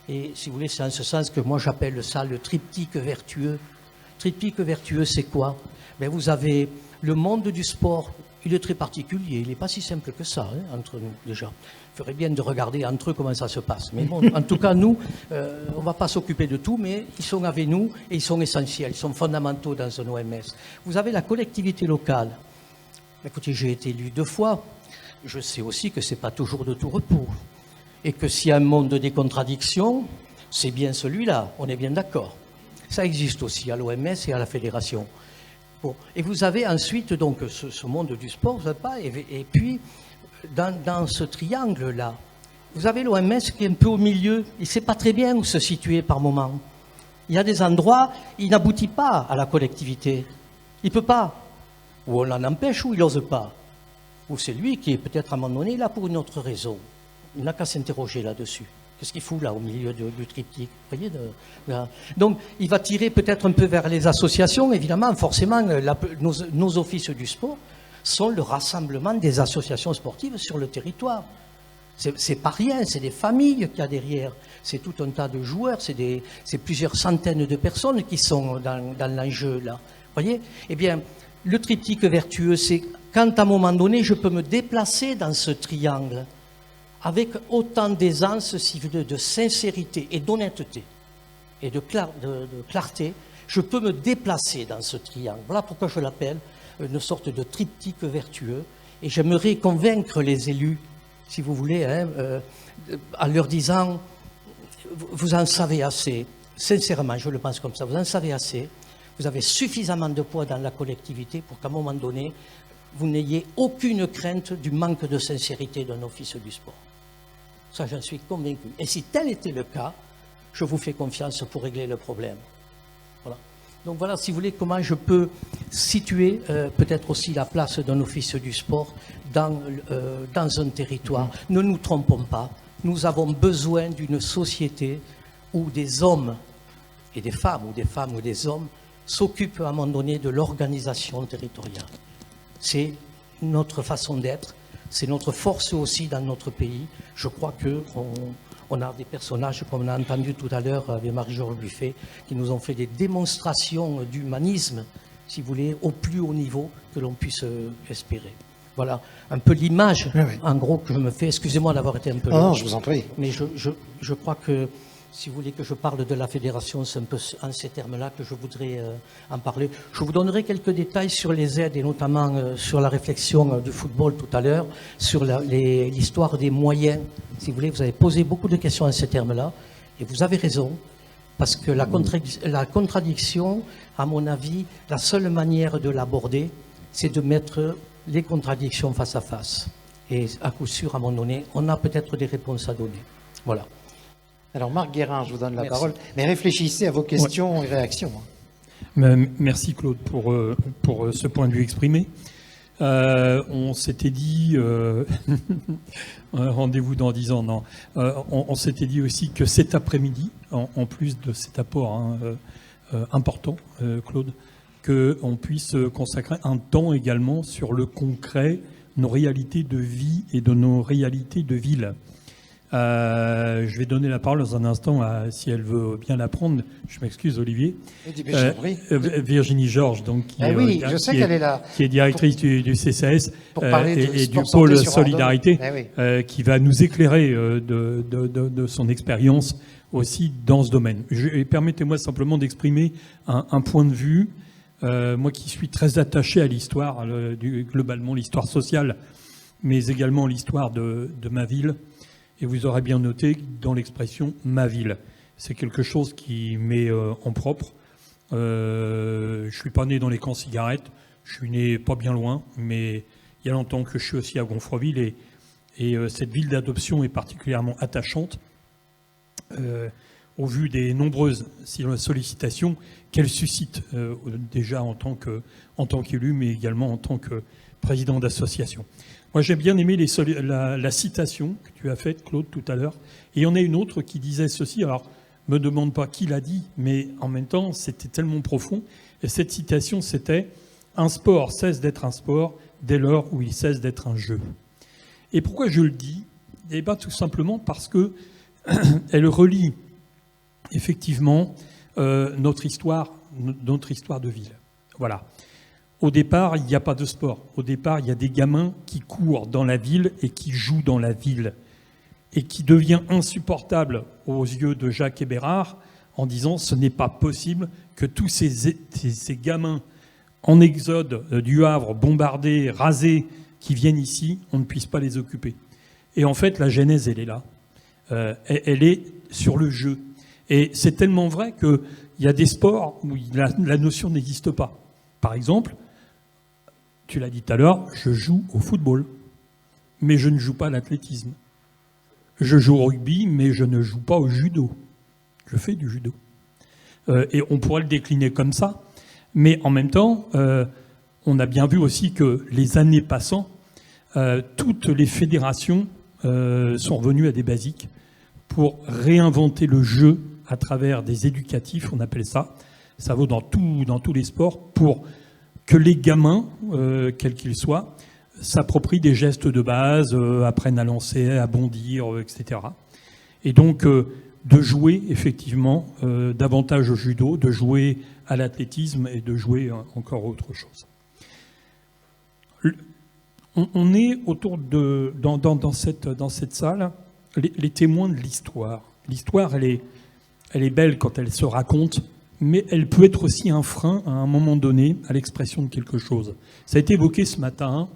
Et si vous voulez, c'est en ce sens que moi j'appelle ça le triptyque vertueux. Triptyque vertueux, c'est quoi? Vous avez le monde du sport, il est très particulier, il n'est pas si simple que ça, entre nous déjà. Il ferait bien de regarder entre eux comment ça se passe. Mais bon, en tout cas, nous, on ne va pas s'occuper de tout, mais ils sont avec nous et ils sont essentiels, ils sont fondamentaux dans un OMS. Vous avez la collectivité locale. Écoutez, j'ai été élu 2 fois. Je sais aussi que ce n'est pas toujours de tout repos. Et que s'il y a un monde des contradictions, c'est bien celui-là, on est bien d'accord. Ça existe aussi à l'OMS et à la Fédération. Bon. Et vous avez ensuite donc ce monde du sport, et puis dans ce triangle-là, vous avez l'OMS qui est un peu au milieu, il ne sait pas très bien où se situer par moment. Il y a des endroits, il n'aboutit pas à la collectivité. Il ne peut pas. Ou on l'en empêche ou il n'ose pas. Ou c'est lui qui est peut-être à un moment donné là pour une autre raison. Il n'a qu'à s'interroger là-dessus. Qu'est-ce qu'il fout là au milieu du triptyque? Vous voyez, là. Donc il va tirer peut-être un peu vers les associations, évidemment. Forcément, nos offices du sport sont le rassemblement des associations sportives sur le territoire. C'est pas rien, c'est des familles qu'il y a derrière. C'est tout un tas de joueurs, c'est plusieurs centaines de personnes qui sont dans l'enjeu là. Vous voyez? Eh bien, le triptyque vertueux, c'est quand à un moment donné, je peux me déplacer dans ce triangle avec autant d'aisance, si vous voulez, de sincérité et d'honnêteté et de clarté, je peux me déplacer dans ce triangle. Voilà pourquoi je l'appelle une sorte de triptyque vertueux. Et j'aimerais convaincre les élus, si vous voulez, en leur disant, vous en savez assez, sincèrement, je le pense comme ça, vous en savez assez, vous avez suffisamment de poids dans la collectivité pour qu'à un moment donné, vous n'ayez aucune crainte du manque de sincérité d'un office du sport. Ça, j'en suis convaincu. Et si tel était le cas, je vous fais confiance pour régler le problème. Voilà. Donc voilà, si vous voulez, comment je peux situer peut-être aussi la place d'un office du sport dans un territoire. Ne nous trompons pas, nous avons besoin d'une société où des hommes et des femmes, ou des hommes, s'occupent à un moment donné de l'organisation territoriale. C'est notre façon d'être, c'est notre force aussi dans notre pays. Je crois qu'on a des personnages, comme on a entendu tout à l'heure avec Marie-Georges Buffet, qui nous ont fait des démonstrations d'humanisme, si vous voulez, au plus haut niveau que l'on puisse espérer. Voilà un peu l'image, en gros, que je me fais. Excusez-moi d'avoir été un peu long. Non, je vous en prie. Mais je crois que, si vous voulez que je parle de la fédération, c'est un peu en ces termes-là que je voudrais en parler. Je vous donnerai quelques détails sur les aides et notamment sur la réflexion du football tout à l'heure, sur l'histoire des moyens. Si vous voulez, vous avez posé beaucoup de questions en ces termes-là et vous avez raison, parce que la contradiction, à mon avis, la seule manière de l'aborder, c'est de mettre les contradictions face à face. Et à coup sûr, à un moment donné, on a peut-être des réponses à donner. Voilà. Alors Marc Guérin, je vous donne la Merci. parole, mais réfléchissez à vos questions et réactions. Merci Claude pour ce point de vue exprimé. On s'était dit, rendez-vous dans 10 ans, non. On s'était dit aussi que cet après-midi, en plus de cet apport important, Claude, qu'on puisse consacrer un temps également sur le concret, nos réalités de vie et de nos réalités de ville. Je vais donner la parole dans un instant si elle veut bien la prendre. Je m'excuse, Olivier. Virginie Georges, donc, je sais qu'elle est là. Qui est directrice du CCAS et du sport pôle santé sur Solidarité, Ardenne. qui va nous éclairer de son expérience aussi dans ce domaine. Permettez-moi simplement d'exprimer un point de vue. Moi qui suis très attaché à l'histoire, globalement l'histoire sociale, mais également l'histoire de ma ville. Et vous aurez bien noté dans l'expression « ma ville ». C'est quelque chose qui m'est en propre. Je ne suis pas né dans les camps cigarettes. Je suis né pas bien loin, mais il y a longtemps que je suis aussi à Gonfreville. Et cette ville d'adoption est particulièrement attachante au vu des nombreuses sollicitations qu'elle suscite déjà en tant qu'élu, mais également en tant que président d'association. Moi, j'ai bien aimé la citation que tu as faite, Claude, tout à l'heure. Et il y en a une autre qui disait ceci. Alors, me demande pas qui l'a dit, mais en même temps, c'était tellement profond. Et cette citation, c'était « Un sport cesse d'être un sport dès lors où il cesse d'être un jeu ». Et pourquoi je le dis? Eh bien, tout simplement parce que elle relie effectivement notre histoire de ville. Voilà. Au départ, il n'y a pas de sport. Au départ, il y a des gamins qui courent dans la ville et qui jouent dans la ville. Et qui devient insupportable aux yeux de Jacques Hébérard en disant « ce n'est pas possible que tous ces gamins en exode du Havre, bombardés, rasés, qui viennent ici, on ne puisse pas les occuper ». Et en fait, la genèse, elle est là. Elle est sur le jeu. Et c'est tellement vrai qu'il y a des sports où la notion n'existe pas. Par exemple, tu l'as dit tout à l'heure, je joue au football, mais je ne joue pas à l'athlétisme. Je joue au rugby, mais je ne joue pas au judo. Je fais du judo. Et on pourrait le décliner comme ça, mais en même temps, on a bien vu aussi que les années passant, toutes les fédérations sont revenues à des basiques pour réinventer le jeu à travers des éducatifs, on appelle ça. Ça vaut dans tous les sports, pour que les gamins, quels qu'ils soient, s'approprient des gestes de base, apprennent à lancer, à bondir, etc. Et donc, de jouer effectivement davantage au judo, de jouer à l'athlétisme et de jouer encore autre chose. On est autour de dans cette salle les témoins de l'histoire. L'histoire, elle est belle quand elle se raconte, mais elle peut être aussi un frein à un moment donné à l'expression de quelque chose. Ça a été évoqué ce matin,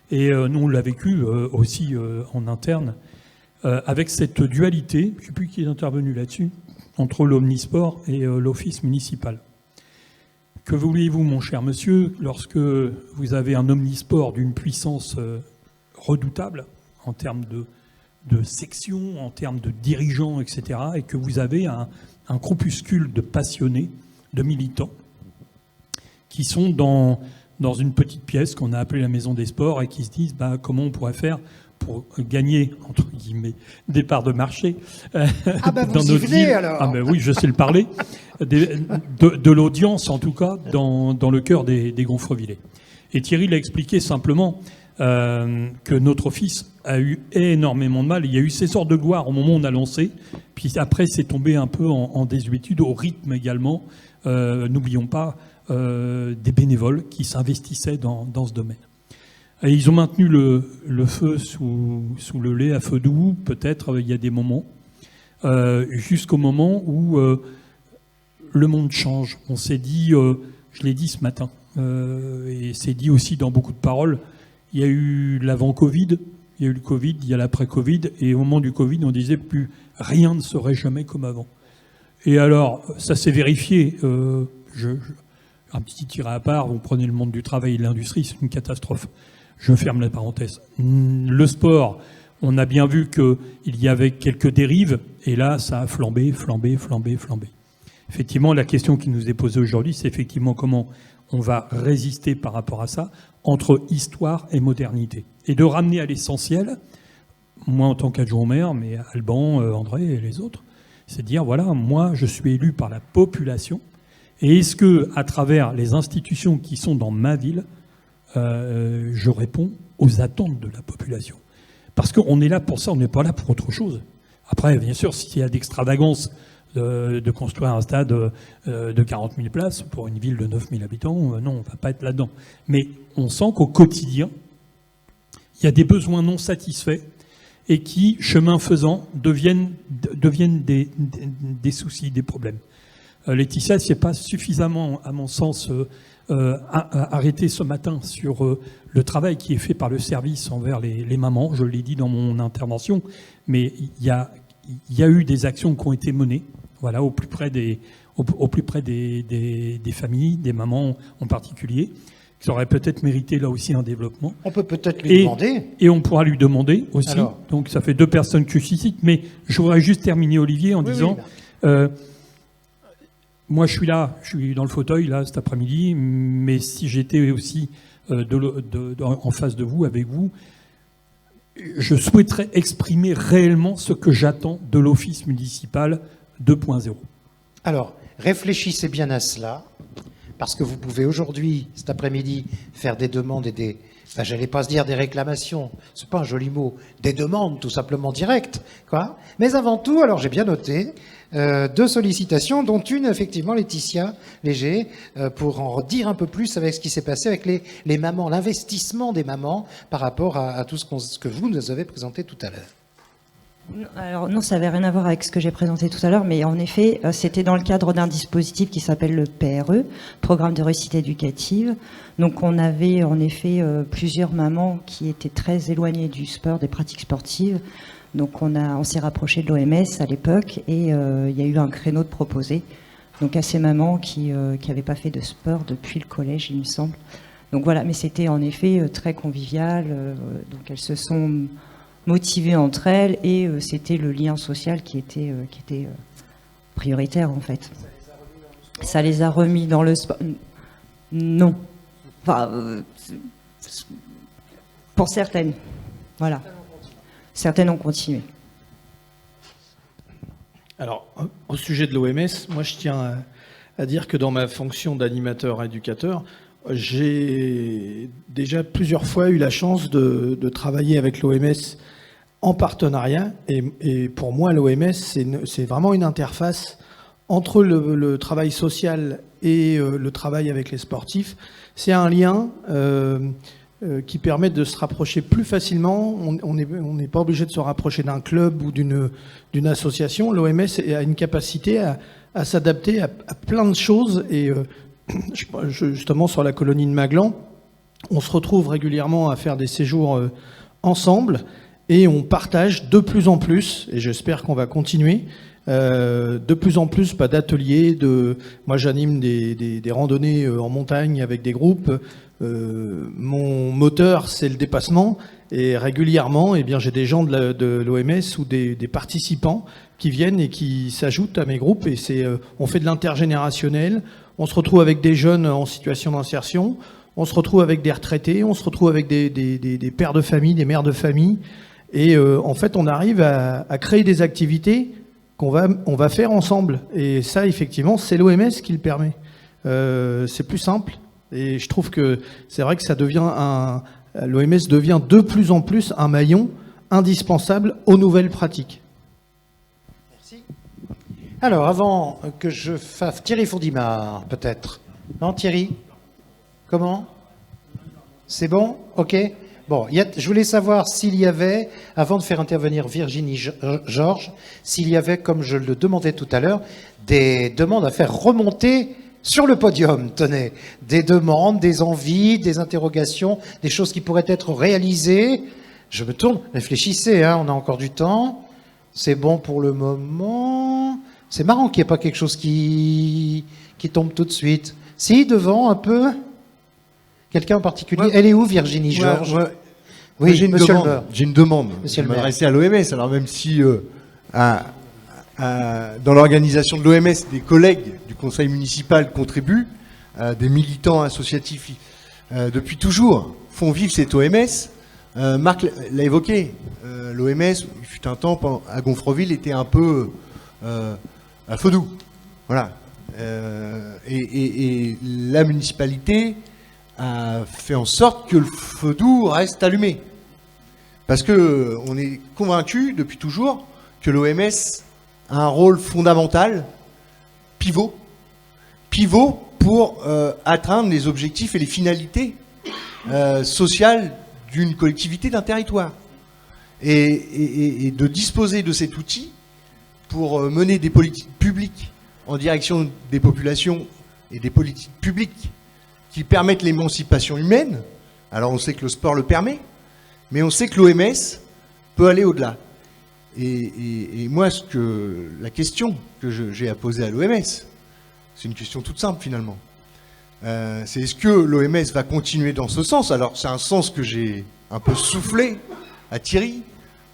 et nous on l'a vécu aussi en interne, avec cette dualité, je ne sais plus qui est intervenu là-dessus, entre l'omnisport et l'office municipal. Que voulez-vous, mon cher monsieur, lorsque vous avez un omnisport d'une puissance redoutable en termes de section, en termes de dirigeants, etc., et que vous avez un groupuscule de passionnés, de militants, qui sont dans une petite pièce qu'on a appelée la Maison des Sports et qui se disent comment on pourrait faire pour gagner, entre guillemets, des parts de marché dans notre ville. Alors. Ah ben oui, je sais le parler. De l'audience, en tout cas, dans le cœur des Gonfrevillers. Et Thierry l'a expliqué simplement que notre office a eu énormément de mal. Il y a eu ces sortes de gloire au moment où on a lancé, puis après c'est tombé un peu en désuétude, au rythme également, n'oublions pas, des bénévoles qui s'investissaient dans ce domaine. Et ils ont maintenu le feu sous le lait à feu doux, peut-être il y a des moments, jusqu'au moment où le monde change. On s'est dit, je l'ai dit ce matin, et c'est dit aussi dans beaucoup de paroles, il y a eu l'avant-Covid, il y a eu le Covid, il y a l'après-Covid, et au moment du Covid, on disait plus rien ne serait jamais comme avant. Et alors, ça s'est vérifié. Un petit tiré à part, vous prenez le monde du travail et de l'industrie, c'est une catastrophe. Je ferme la parenthèse. Le sport, on a bien vu qu'il y avait quelques dérives, et là, ça a flambé. Effectivement, la question qui nous est posée aujourd'hui, c'est effectivement comment on va résister par rapport à ça, entre histoire et modernité. Et de ramener à l'essentiel, moi en tant qu'adjoint au maire, mais Alban, André et les autres, c'est de dire, voilà, moi je suis élu par la population, et est-ce que, à travers les institutions qui sont dans ma ville, je réponds aux attentes de la population. Parce qu'on est là pour ça, on n'est pas là pour autre chose. Après, bien sûr, s'il y a d'extravagance de construire un stade de 40 000 places pour une ville de 9 000 habitants, non, on ne va pas être là-dedans. Mais on sent qu'au quotidien, il y a des besoins non satisfaits et qui, chemin faisant, deviennent des soucis, des problèmes. Laetitia, c'est pas suffisamment, à mon sens, arrêté ce matin sur le travail qui est fait par le service envers les mamans. Je l'ai dit dans mon intervention, mais il y a eu des actions qui ont été menées, voilà, au plus près des familles, des mamans en particulier, qui auraient peut-être mérité là aussi un développement. On peut peut-être lui demander. Et on pourra lui demander aussi. Alors. Donc ça fait 2 personnes que je cite, mais je voudrais juste terminer, Olivier, en disant... moi, je suis dans le fauteuil, là, cet après-midi, mais si j'étais aussi en face de vous, avec vous, je souhaiterais exprimer réellement ce que j'attends de l'office municipal 2.0. Alors, réfléchissez bien à cela, parce que vous pouvez aujourd'hui, cet après-midi, faire des demandes et j'allais pas se dire des réclamations, c'est pas un joli mot, des demandes tout simplement directes, quoi. Mais avant tout, alors j'ai bien noté, 2 sollicitations, dont une, effectivement, Laetitia Léger, pour en dire un peu plus avec ce qui s'est passé avec les mamans, l'investissement des mamans par rapport à tout ce que vous nous avez présenté tout à l'heure. Alors non, ça n'avait rien à voir avec ce que j'ai présenté tout à l'heure, mais en effet, c'était dans le cadre d'un dispositif qui s'appelle le PRE, Programme de réussite éducative. Donc on avait en effet plusieurs mamans qui étaient très éloignées du sport, des pratiques sportives. Donc on s'est rapproché de l'OMS à l'époque et il y a eu un créneau de proposé. Donc à ces mamans qui n'avaient pas fait de sport depuis le collège, il me semble. Donc voilà, mais c'était en effet très convivial. Donc elles se sont motivées entre elles et c'était le lien social qui était prioritaire en fait. Ça les a remis dans le sport. Non. Enfin, pour certaines. Voilà. Certaines ont continué. Alors, au sujet de l'OMS, moi je tiens à dire que dans ma fonction d'animateur-éducateur, j'ai déjà plusieurs fois eu la chance de travailler avec l'OMS en partenariat. Et pour moi, l'OMS, c'est vraiment une interface entre le travail social et le travail avec les sportifs. C'est un lien qui permet de se rapprocher plus facilement. On n'est pas obligé de se rapprocher d'un club ou d'une association. L'OMS a une capacité à s'adapter à plein de choses. Et justement, sur la colonie de Maglan, on se retrouve régulièrement à faire des séjours ensemble et on partage de plus en plus, et j'espère qu'on va continuer, de plus en plus d'ateliers. Moi, j'anime des randonnées en montagne avec des groupes. Mon moteur, c'est le dépassement. Et régulièrement, eh bien, j'ai des gens de l'OMS ou des participants qui viennent et qui s'ajoutent à mes groupes. Et on fait de l'intergénérationnel. On se retrouve avec des jeunes en situation d'insertion. On se retrouve avec des retraités. On se retrouve avec des pères de famille, des mères de famille. Et en fait, on arrive à créer des activités qu'on va faire ensemble. Et ça, effectivement, c'est l'OMS qui le permet. C'est plus simple. Et je trouve que c'est vrai que l'OMS devient de plus en plus un maillon indispensable aux nouvelles pratiques. Merci. Alors, avant que je fasse... Thierry Fourdimard, peut-être. Non, Thierry? Comment? C'est bon? OK. Bon, je voulais savoir s'il y avait, avant de faire intervenir Virginie Georges, s'il y avait, comme je le demandais tout à l'heure, des demandes à faire remonter sur le podium, tenez, des demandes, des envies, des interrogations, des choses qui pourraient être réalisées. Je me tourne, réfléchissez, hein, on a encore du temps. C'est bon pour le moment. C'est marrant qu'il n'y ait pas quelque chose qui tombe tout de suite. Si, devant, un peu. Quelqu'un en particulier? Ouais. Elle est où, Virginie Georges? Ouais. Oui, j'ai une demande. Je vais m'adresser à l'OMS. Alors même si dans l'organisation de l'OMS, des collègues du conseil municipal contribuent, des militants associatifs depuis toujours font vivre cette OMS. Marc l'a évoqué, l'OMS, il fut un temps, à Gonfreville, était un peu à feu doux. Voilà. Et la municipalité a fait en sorte que le feu doux reste allumé. Parce que on est convaincu depuis toujours que l'OMS a un rôle fondamental, pivot pour atteindre les objectifs et les finalités sociales d'une collectivité, d'un territoire. Et de disposer de cet outil pour mener des politiques publiques en direction des populations et des politiques publiques qui permettent l'émancipation humaine. Alors on sait que le sport le permet, mais on sait que l'OMS peut aller au-delà. Et moi, la question que j'ai à poser à l'OMS, c'est une question toute simple finalement. C'est est-ce que l'OMS va continuer dans ce sens? Alors c'est un sens que j'ai un peu soufflé à Thierry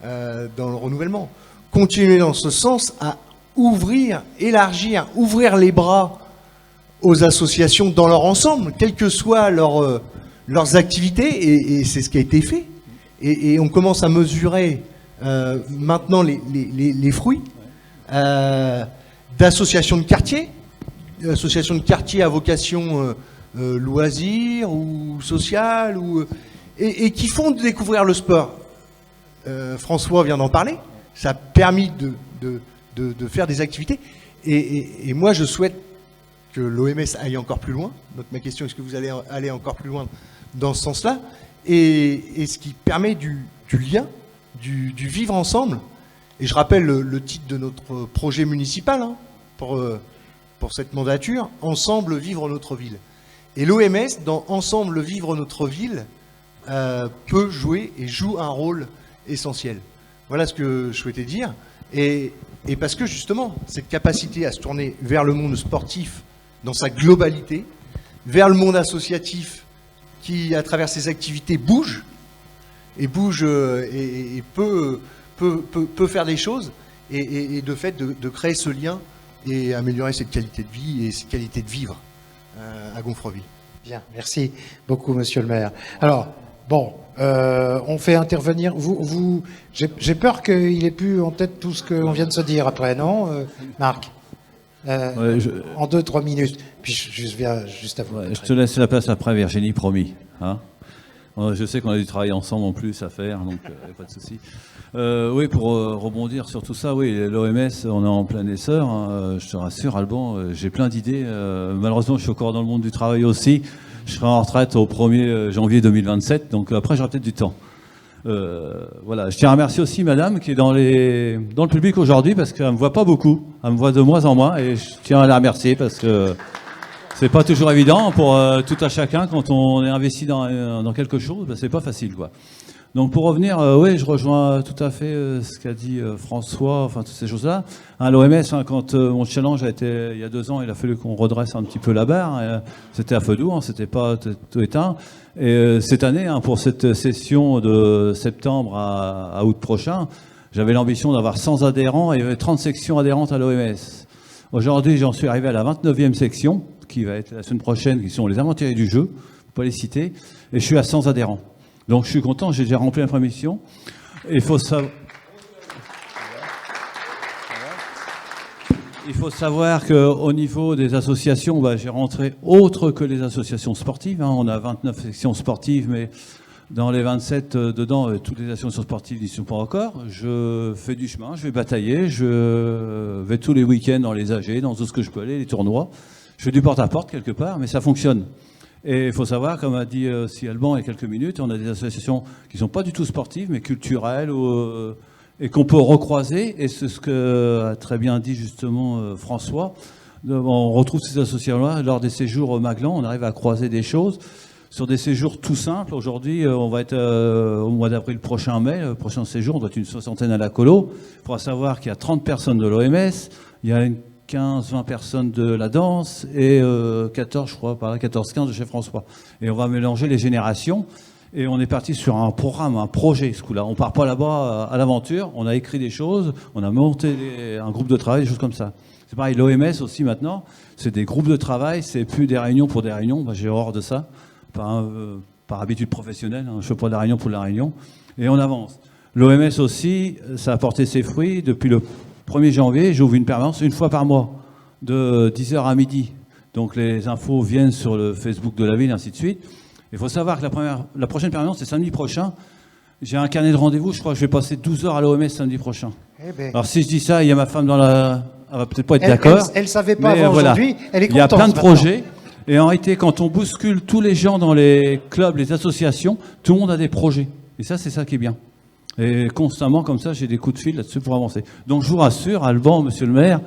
dans le renouvellement. Continuer dans ce sens à ouvrir les bras aux associations dans leur ensemble, quelles que soient leurs activités, et c'est ce qui a été fait. Et on commence à mesurer maintenant les fruits d'associations de quartier, à vocation loisir ou sociale, et qui font découvrir le sport. François vient d'en parler, ça a permis de faire des activités, et moi je souhaite que l'OMS aille encore plus loin. Donc ma question, est-ce que vous allez aller encore plus loin dans ce sens-là, et ce qui permet du lien, du vivre ensemble. Et je rappelle le titre de notre projet municipal pour cette mandature, Ensemble vivre notre ville. Et l'OMS, dans Ensemble vivre notre ville, peut jouer et joue un rôle essentiel. Voilà ce que je souhaitais dire. Et parce que justement, cette capacité à se tourner vers le monde sportif dans sa globalité, vers le monde associatif qui, à travers ses activités, bouge et peut faire des choses, et de fait de créer ce lien et améliorer cette qualité de vie et cette qualité de vivre à Gonfreville. Bien, merci beaucoup, monsieur le maire. Alors, bon, on fait intervenir. J'ai peur qu'il ait plus en tête tout ce qu'on vient de se dire après, non, Marc? En 2-3 minutes. Puis je viens juste à vous. Ouais, je te laisse la place après, Virginie, promis. Hein, je sais qu'on a du travail ensemble en plus à faire, donc pas de souci. Oui, pour rebondir sur tout ça, oui, l'OMS, on est en plein essor. Hein, je te rassure, Alban, j'ai plein d'idées. Malheureusement, je suis encore dans le monde du travail aussi. Je serai en retraite au 1er janvier 2027, donc après, j'aurai peut-être du temps. Voilà. Je tiens à remercier aussi Madame qui est dans le public aujourd'hui parce qu'elle me voit pas beaucoup, elle me voit de moins en moins et je tiens à la remercier parce que c'est pas toujours évident pour tout à chacun quand on est investi dans quelque chose, c'est pas facile quoi. Donc pour revenir, oui, je rejoins tout à fait ce qu'a dit François, enfin toutes ces choses-là. Hein, l'OMS, hein, quand mon challenge a été il y a 2 ans, il a fallu qu'on redresse un petit peu la barre. C'était à feu doux, hein, c'était pas tout éteint. Et cette année, hein, pour cette session de septembre à août prochain, j'avais l'ambition d'avoir 100 adhérents et il y avait 30 sections adhérentes à l'OMS. Aujourd'hui, j'en suis arrivé à la 29e section, qui va être la semaine prochaine, qui sont les aventuriers du jeu, faut pas les citer, et je suis à 100 adhérents. Donc je suis content, j'ai déjà rempli la première mission. Il faut savoir qu'au niveau des associations, j'ai rentré autre que les associations sportives. Hein. On a 29 sections sportives, mais dans les 27, dedans, toutes les associations sportives n'y sont pas encore. Je fais du chemin, je vais batailler, je vais tous les week-ends dans les AG, dans tout ce que je peux aller, les tournois. Je fais du porte-à-porte quelque part, mais ça fonctionne. Et il faut savoir, comme a dit aussi Alban il y a quelques minutes, on a des associations qui ne sont pas du tout sportives, mais culturelles, et qu'on peut recroiser. Et c'est ce que a très bien dit justement François. On retrouve ces associations-là lors des séjours au Maglan. On arrive à croiser des choses sur des séjours tout simples. Aujourd'hui, on va être au mois d'avril prochain, mai, le prochain séjour, on doit être une 60aine à la colo. Il faudra savoir qu'il y a 30 personnes de l'OMS, il y a 15-20 personnes de la danse et 14, je crois, 14-15 de chez François. Et on va mélanger les générations. Et on est parti sur un programme, un projet, ce coup-là. On part pas là-bas à l'aventure. On a écrit des choses, on a monté un groupe de travail, des choses comme ça. C'est pareil, l'OMS aussi maintenant, c'est des groupes de travail, c'est plus des réunions pour des réunions. J'ai horreur de ça, par habitude professionnelle. Hein. Je fais pas des réunions pour la réunion. Et on avance. L'OMS aussi, ça a porté ses fruits. Depuis le 1er janvier, j'ouvre une permanence une fois par mois, de 10h à midi. Donc les infos viennent sur le Facebook de la ville, ainsi de suite. Il faut savoir que la prochaine permanence, c'est samedi prochain. J'ai un carnet de rendez-vous, je crois que je vais passer 12 heures à l'OMS samedi prochain. Eh ben. Alors si je dis ça, il y a ma femme elle va peut-être pas être d'accord. Elle savait pas avant aujourd'hui, elle est contente. Il y a plein de projets. Et en réalité, quand on bouscule tous les gens dans les clubs, les associations, tout le monde a des projets. Et ça, c'est ça qui est bien. Et constamment, comme ça, j'ai des coups de fil là-dessus pour avancer. Donc, je vous rassure, Alban, monsieur le maire,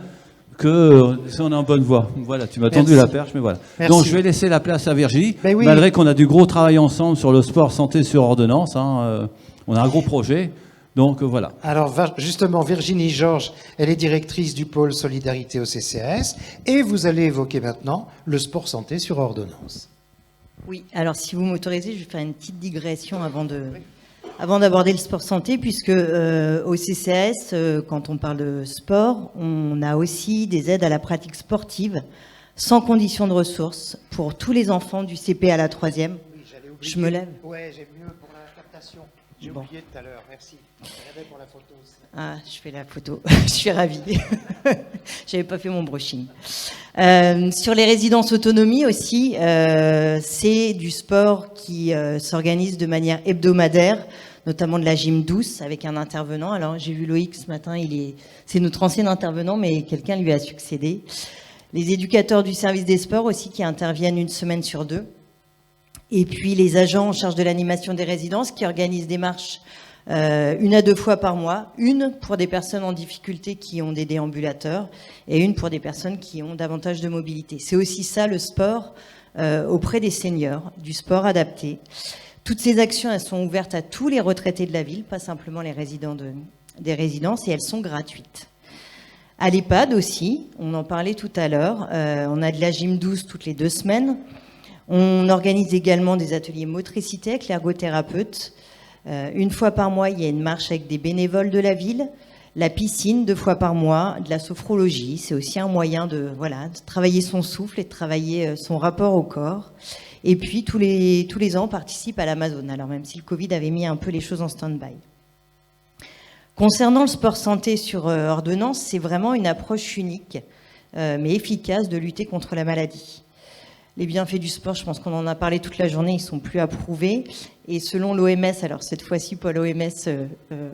que si on est en bonne voie. Voilà, tu m'as tendu la perche, mais voilà. Merci. Donc, je vais laisser la place à Virginie, oui. Malgré qu'on a du gros travail ensemble sur le sport santé sur ordonnance. Hein, on a un gros projet. Donc, voilà. Alors, justement, Virginie Georges, elle est directrice du pôle Solidarité au CCAS. Et vous allez évoquer maintenant le sport santé sur ordonnance. Oui, alors si vous m'autorisez, je vais faire une petite digression avant d'aborder le sport santé, puisque au CCAS, quand on parle de sport, on a aussi des aides à la pratique sportive sans condition de ressources pour tous les enfants du CP à la 3e. Oui, je me lève. Oui, j'ai mieux pour la captation. J'ai oublié tout à l'heure, merci. J'avais pour la photo aussi. Ah, je fais la photo. Je suis ravie. J'avais pas fait mon brushing. Sur les résidences autonomie aussi, c'est du sport qui s'organise de manière hebdomadaire, notamment de la gym douce avec un intervenant. Alors j'ai vu Loïc ce matin, c'est notre ancien intervenant, mais quelqu'un lui a succédé. Les éducateurs du service des sports aussi qui interviennent 1 semaine sur 2. Et puis les agents en charge de l'animation des résidences qui organisent des marches 1 à 2 fois par mois, une pour des personnes en difficulté qui ont des déambulateurs et une pour des personnes qui ont davantage de mobilité. C'est aussi ça le sport auprès des seniors, du sport adapté. Toutes ces actions, elles sont ouvertes à tous les retraités de la ville, pas simplement les résidents des résidences, et elles sont gratuites. À l'EHPAD aussi, on en parlait tout à l'heure, on a de la gym douce toutes les 2 semaines. On organise également des ateliers motricité avec l'ergothérapeute. 1 fois par mois, il y a une marche avec des bénévoles de la ville. La piscine, 2 fois par mois, de la sophrologie. C'est aussi un moyen de travailler son souffle et de travailler son rapport au corps. Et puis, tous les ans, on participe à l'Amazon, alors même si le Covid avait mis un peu les choses en stand-by. Concernant le sport santé sur ordonnance, c'est vraiment une approche unique, mais efficace de lutter contre la maladie. Les bienfaits du sport, je pense qu'on en a parlé toute la journée, ils sont plus à prouver. Et selon l'OMS, alors cette fois-ci pas l'OMS,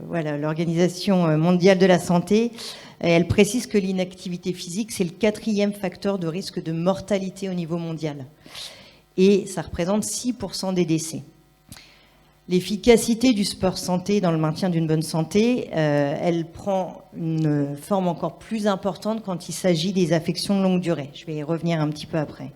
voilà, l'Organisation mondiale de la santé, elle précise que l'inactivité physique, c'est le 4e facteur de risque de mortalité au niveau mondial. Et ça représente 6% des décès. L'efficacité du sport santé dans le maintien d'une bonne santé, elle prend une forme encore plus importante quand il s'agit des affections de longue durée. Je vais y revenir un petit peu après.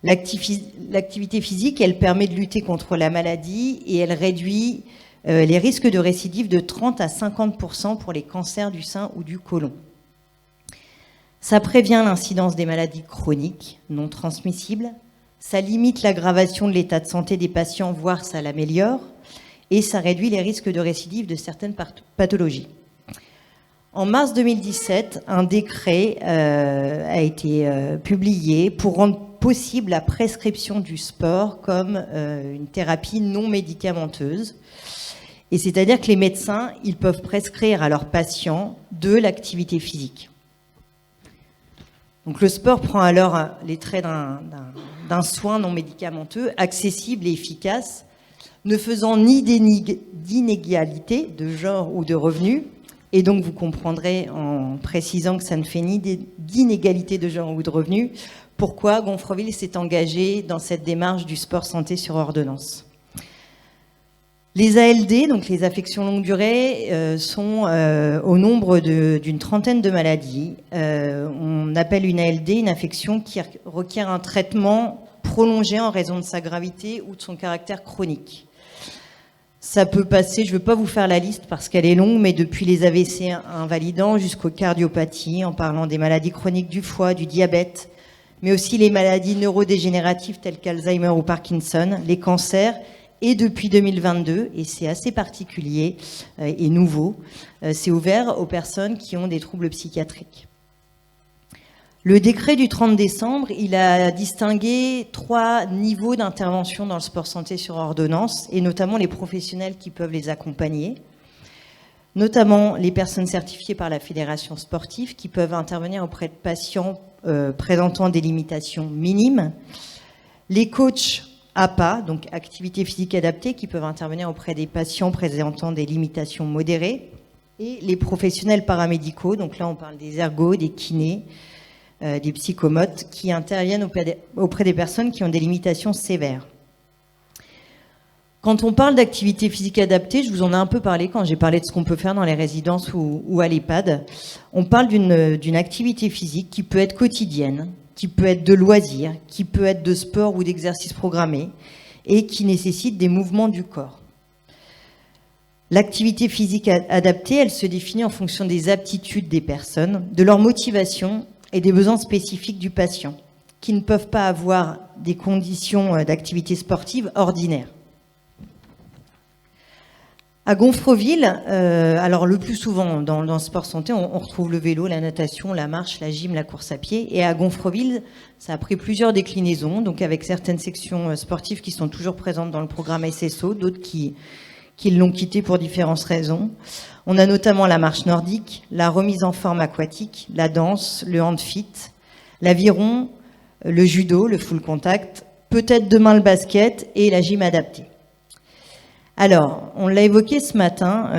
L'activité physique, elle permet de lutter contre la maladie et elle réduit les risques de récidive de 30 à 50% pour les cancers du sein ou du côlon. Ça prévient l'incidence des maladies chroniques non transmissibles, ça limite l'aggravation de l'état de santé des patients, voire ça l'améliore, et ça réduit les risques de récidive de certaines pathologies. En mars 2017, un décret a été publié pour rendre possible la prescription du sport comme une thérapie non médicamenteuse. Et c'est-à-dire que les médecins, ils peuvent prescrire à leurs patients de l'activité physique. Donc le sport prend alors les traits d'un soin non médicamenteux, accessible et efficace, ne faisant ni d'inégalité de genre ou de revenus. Et donc vous comprendrez en précisant que ça ne fait ni d'inégalité de genre ou de revenus, pourquoi Gonfreville s'est engagé dans cette démarche du sport santé sur ordonnance. Les ALD, donc les affections longue durée, sont au nombre d'une trentaine de maladies. On appelle une ALD une affection qui requiert un traitement prolongé en raison de sa gravité ou de son caractère chronique. Ça peut passer, je ne veux pas vous faire la liste parce qu'elle est longue, mais depuis les AVC invalidants jusqu'aux cardiopathies, en parlant des maladies chroniques du foie, du diabète, mais aussi les maladies neurodégénératives telles qu'Alzheimer ou Parkinson, les cancers, et depuis 2022, et c'est assez particulier et nouveau, c'est ouvert aux personnes qui ont des troubles psychiatriques. Le décret du 30 décembre, il a distingué 3 niveaux d'intervention dans le sport santé sur ordonnance, et notamment les professionnels qui peuvent les accompagner, notamment les personnes certifiées par la fédération sportive qui peuvent intervenir auprès de patients présentant des limitations minimes, les coachs APA, donc activité physique adaptée, qui peuvent intervenir auprès des patients présentant des limitations modérées, et les professionnels paramédicaux, donc là on parle des ergos, des kinés, des psychomotes, qui interviennent auprès des personnes qui ont des limitations sévères. Quand on parle d'activité physique adaptée, je vous en ai un peu parlé quand j'ai parlé de ce qu'on peut faire dans les résidences ou à l'EHPAD. On parle d'une activité physique qui peut être quotidienne, qui peut être de loisirs, qui peut être de sport ou d'exercice programmé, et qui nécessite des mouvements du corps. L'activité physique adaptée, elle se définit en fonction des aptitudes des personnes, de leur motivation et des besoins spécifiques du patient, qui ne peuvent pas avoir des conditions d'activité sportive ordinaires. À Gonfreville, alors le plus souvent dans le sport santé, on retrouve le vélo, la natation, la marche, la gym, la course à pied. Et à Gonfreville, ça a pris plusieurs déclinaisons, donc avec certaines sections sportives qui sont toujours présentes dans le programme SSO, d'autres qui l'ont quitté pour différentes raisons. On a notamment la marche nordique, la remise en forme aquatique, la danse, le handfit, l'aviron, le judo, le full contact, peut-être demain le basket et la gym adaptée. Alors, on l'a évoqué ce matin,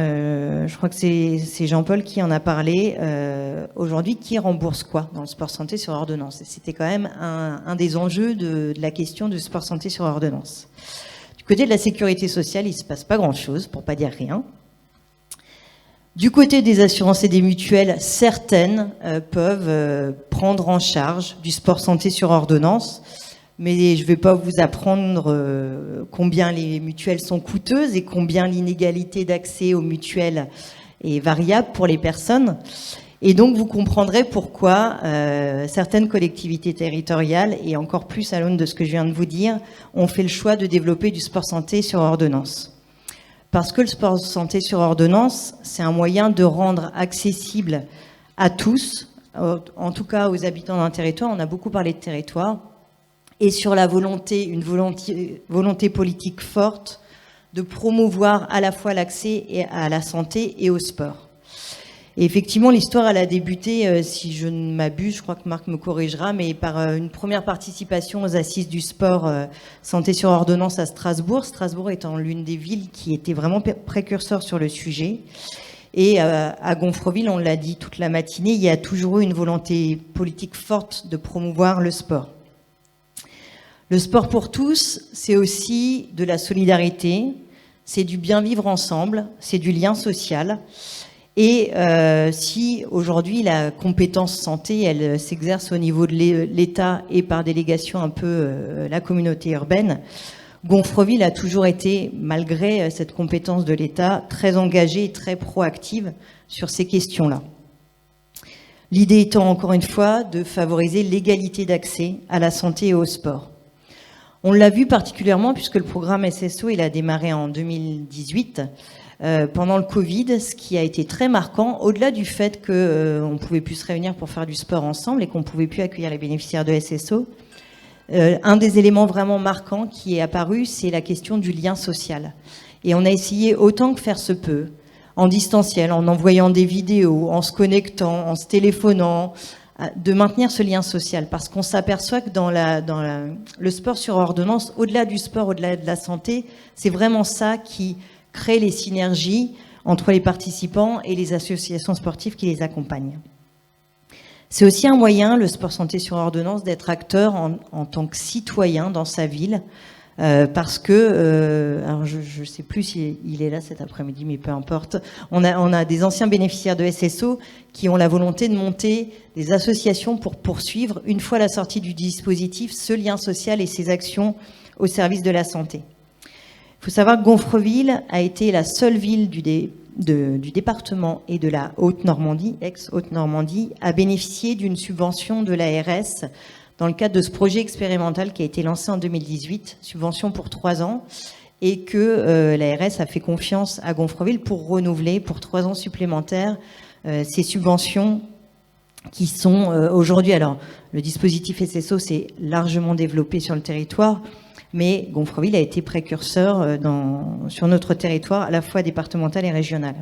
je crois que c'est Jean-Paul qui en a parlé. Aujourd'hui, qui rembourse quoi dans le sport santé sur ordonnance? C'était quand même un des enjeux de la question du sport santé sur ordonnance. Du côté de la sécurité sociale, il ne se passe pas grand-chose, pour pas dire rien. Du côté des assurances et des mutuelles, certaines peuvent prendre en charge du sport santé sur ordonnance. Mais je ne vais pas vous apprendre combien les mutuelles sont coûteuses et combien l'inégalité d'accès aux mutuelles est variable pour les personnes. Et donc, vous comprendrez pourquoi certaines collectivités territoriales, et encore plus à l'aune de ce que je viens de vous dire, ont fait le choix de développer du sport santé sur ordonnance. Parce que le sport santé sur ordonnance, c'est un moyen de rendre accessible à tous, en tout cas aux habitants d'un territoire. On a beaucoup parlé de territoire. et sur la une volonté politique forte de promouvoir à la fois l'accès à la santé et au sport. Et effectivement, l'histoire, elle a débuté, si je ne m'abuse, je crois que Marc me corrigera, mais par une première participation aux Assises du sport santé sur ordonnance à Strasbourg. Strasbourg étant l'une des villes qui était vraiment précurseur sur le sujet. Et à Gonfreville, on l'a dit toute la matinée, il y a toujours eu une volonté politique forte de promouvoir le sport. Le sport pour tous, c'est aussi de la solidarité, c'est du bien vivre ensemble, c'est du lien social. Et si aujourd'hui la compétence santé, elle s'exerce au niveau de l'État et par délégation un peu la communauté urbaine, Gonfreville a toujours été, malgré cette compétence de l'État, très engagée et très proactive sur ces questions-là. L'idée étant, encore une fois, de favoriser l'égalité d'accès à la santé et au sport. On l'a vu particulièrement puisque le programme SSO, il a démarré en 2018, pendant le Covid, ce qui a été très marquant, au-delà du fait qu'on ne pouvait plus se réunir pour faire du sport ensemble et qu'on ne pouvait plus accueillir les bénéficiaires de SSO, un des éléments vraiment marquants qui est apparu, c'est la question du lien social. Et on a essayé autant que faire se peut, en distanciel, en envoyant des vidéos, en se connectant, en se téléphonant, de maintenir ce lien social. Parce qu'on s'aperçoit que dans le sport sur ordonnance, au-delà du sport, au-delà de la santé, c'est vraiment ça qui crée les synergies entre les participants et les associations sportives qui les accompagnent. C'est aussi un moyen, le sport santé sur ordonnance, d'être acteur en tant que citoyen dans sa ville, parce que, alors je ne sais plus s'il est là cet après-midi, mais peu importe, on a des anciens bénéficiaires de SSO qui ont la volonté de monter des associations pour poursuivre, une fois la sortie du dispositif, ce lien social et ces actions au service de la santé. Il faut savoir que Gonfreville a été la seule ville du département et de la Haute-Normandie, ex-Haute-Normandie, à bénéficier d'une subvention de l'ARS dans le cadre de ce projet expérimental qui a été lancé en 2018, subvention pour 3 ans, et que l'ARS a fait confiance à Gonfreville pour renouveler pour 3 ans supplémentaires ces subventions qui sont aujourd'hui... Alors, le dispositif SSO s'est largement développé sur le territoire, mais Gonfreville a été précurseur sur notre territoire, à la fois départemental et régional.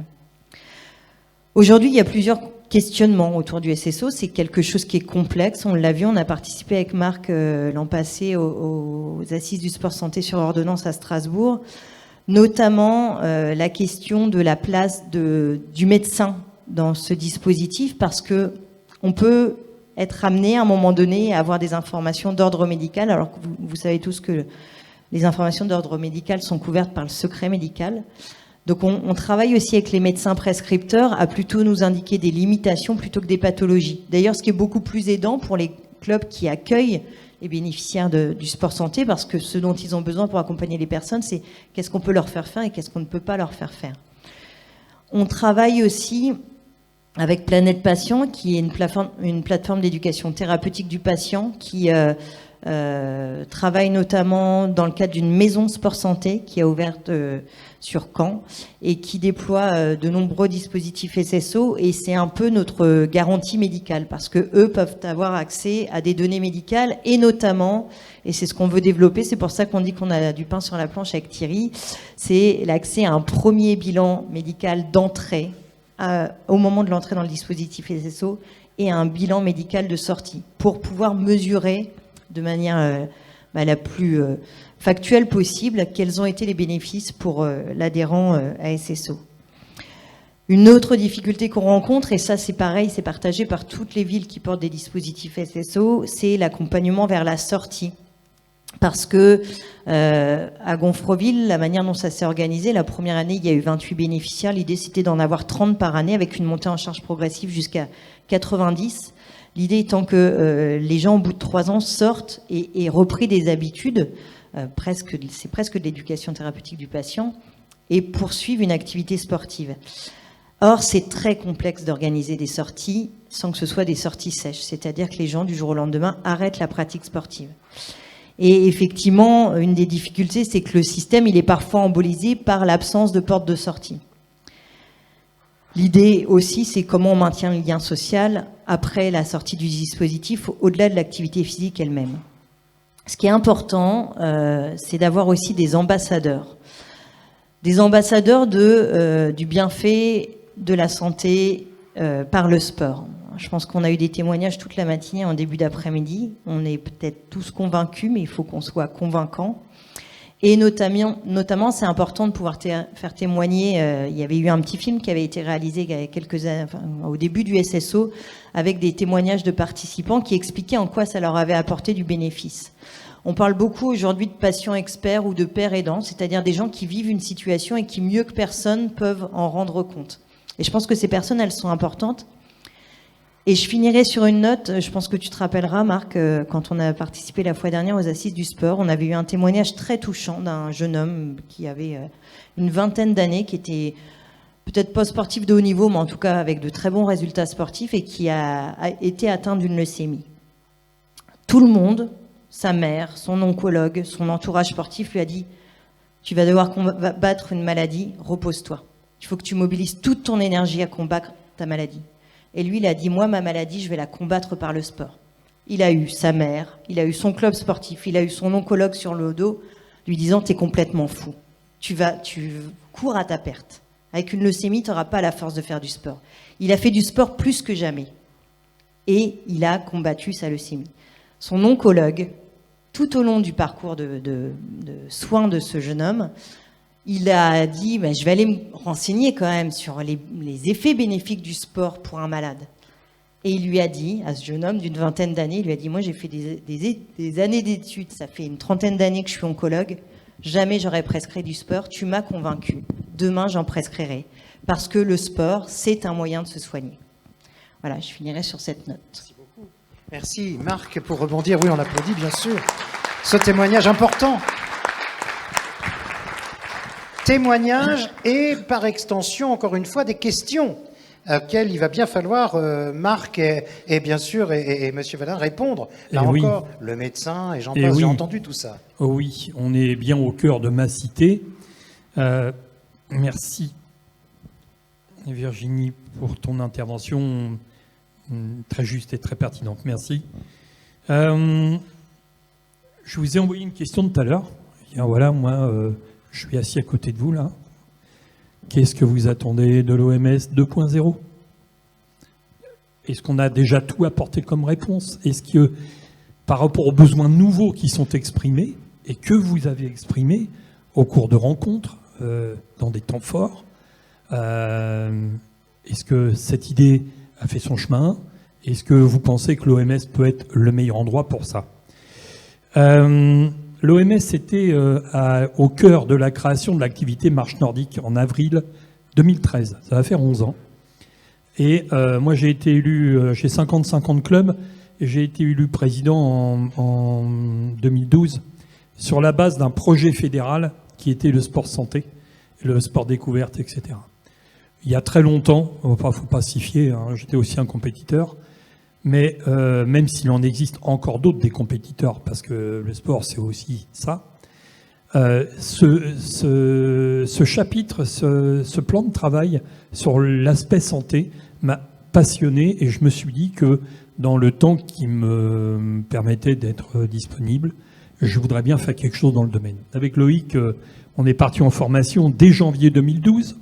Aujourd'hui, il y a plusieurs questionnements autour du SSO. C'est quelque chose qui est complexe. On l'a vu, on a participé avec Marc l'an passé aux Assises du sport santé sur ordonnance à Strasbourg, notamment la question de la place du médecin dans ce dispositif, parce que on peut être amené à un moment donné à avoir des informations d'ordre médical, alors que vous savez tous que les informations d'ordre médical sont couvertes par le secret médical. Donc on travaille aussi avec les médecins prescripteurs à plutôt nous indiquer des limitations plutôt que des pathologies. D'ailleurs, ce qui est beaucoup plus aidant pour les clubs qui accueillent les bénéficiaires du sport santé, parce que ce dont ils ont besoin pour accompagner les personnes, c'est qu'est-ce qu'on peut leur faire faire et qu'est-ce qu'on ne peut pas leur faire faire. On travaille aussi avec Planète Patient, qui est une plateforme d'éducation thérapeutique du patient, qui travaille notamment dans le cadre d'une maison sport santé qui a ouverte sur Caen et qui déploie de nombreux dispositifs SSO, et c'est un peu notre garantie médicale parce que eux peuvent avoir accès à des données médicales, et notamment, et c'est ce qu'on veut développer, c'est pour ça qu'on dit qu'on a du pain sur la planche avec Thierry, c'est l'accès à un premier bilan médical d'entrée au moment de l'entrée dans le dispositif SSO et à un bilan médical de sortie pour pouvoir mesurer de manière la plus factuelle possible quels ont été les bénéfices pour l'adhérent à SSO. Une autre difficulté qu'on rencontre, et ça c'est pareil, c'est partagé par toutes les villes qui portent des dispositifs SSO, c'est l'accompagnement vers la sortie. Parce que à Gonfreville, la manière dont ça s'est organisé, la première année, il y a eu 28 bénéficiaires. L'idée, c'était d'en avoir 30 par année avec une montée en charge progressive jusqu'à 90. L'idée étant que les gens, au bout de 3 ans, sortent et repris des habitudes, c'est presque de l'éducation thérapeutique du patient, et poursuivent une activité sportive. Or, c'est très complexe d'organiser des sorties sans que ce soit des sorties sèches. C'est-à-dire que les gens, du jour au lendemain, arrêtent la pratique sportive. Et effectivement, une des difficultés, c'est que le système, il est parfois embolisé par l'absence de porte de sortie. L'idée aussi, c'est comment on maintient le lien social après la sortie du dispositif, au-delà de l'activité physique elle-même. ce qui est important, c'est d'avoir aussi des ambassadeurs. Des ambassadeurs du bienfait de la santé par le sport. Je pense qu'on a eu des témoignages toute la matinée en début d'après-midi. On est peut-être tous convaincus, mais il faut qu'on soit convaincants. Et notamment, c'est important de pouvoir faire témoigner. Il y avait eu un petit film qui avait été réalisé il y a quelques années, au début du SSO, avec des témoignages de participants qui expliquaient en quoi ça leur avait apporté du bénéfice. On parle beaucoup aujourd'hui de patients experts ou de pairs aidants, c'est-à-dire des gens qui vivent une situation et qui, mieux que personne, peuvent en rendre compte. Et je pense que ces personnes, elles sont importantes. Et je finirai sur une note, je pense que tu te rappelleras, Marc, quand on a participé la fois dernière aux Assises du sport, on avait eu un témoignage très touchant d'un jeune homme qui avait une vingtaine d'années, qui était peut-être pas sportif de haut niveau, mais en tout cas avec de très bons résultats sportifs, et qui a été atteint d'une leucémie. Tout le monde, sa mère, son oncologue, son entourage sportif lui a dit « Tu vas devoir combattre une maladie, repose-toi. Il faut que tu mobilises toute ton énergie à combattre ta maladie. » Et lui, il a dit, moi, ma maladie, je vais la combattre par le sport. Il a eu sa mère, il a eu son club sportif, il a eu son oncologue sur le dos, lui disant, t'es complètement fou. Tu cours à ta perte. Avec une leucémie, tu n'auras pas la force de faire du sport. Il a fait du sport plus que jamais. Et il a combattu sa leucémie. Son oncologue, tout au long du parcours de soins de ce jeune homme, il a dit, je vais aller me renseigner quand même sur les effets bénéfiques du sport pour un malade. Et il lui a dit, à ce jeune homme d'une vingtaine d'années, il lui a dit, moi j'ai fait des années d'études, ça fait une trentaine d'années que je suis oncologue, jamais j'aurais prescrit du sport, tu m'as convaincu, demain j'en prescrirai, parce que le sport, c'est un moyen de se soigner. Voilà, je finirai sur cette note. Merci beaucoup. Merci Marc pour rebondir, oui on applaudit bien sûr, ce témoignage important. Témoignage et par extension, encore une fois, des questions auxquelles il va bien falloir, Marc et bien sûr, et M. Valin répondre. Là et encore, oui. Le médecin et j'en passe, j'ai entendu tout ça. Oh oui, on est bien au cœur de ma cité. Merci Virginie pour ton intervention très juste et très pertinente. Merci. Je vous ai envoyé une question tout à l'heure. Voilà, moi... je suis assis à côté de vous, là. Qu'est-ce que vous attendez de l'OMS 2.0 ? Est-ce qu'on a déjà tout apporté comme réponse ? Est-ce que, par rapport aux besoins nouveaux qui sont exprimés, et que vous avez exprimés au cours de rencontres, dans des temps forts, est-ce que cette idée a fait son chemin ? Est-ce que vous pensez que l'OMS peut être le meilleur endroit pour ça ? L'OMS était au cœur de la création de l'activité Marche Nordique en avril 2013. Ça va faire 11 ans. Et moi, j'ai été élu, j'ai 50-50 clubs, et j'ai été élu président en 2012 sur la base d'un projet fédéral qui était le sport santé, le sport découverte, etc. Il y a très longtemps, enfin, faut pas s'y fier, hein, j'étais aussi un compétiteur, mais même s'il en existe encore d'autres des compétiteurs, parce que le sport c'est aussi ça, ce chapitre, ce plan de travail sur l'aspect santé m'a passionné et je me suis dit que dans le temps qui me permettait d'être disponible, je voudrais bien faire quelque chose dans le domaine. Avec Loïc, on est parti en formation dès janvier 2012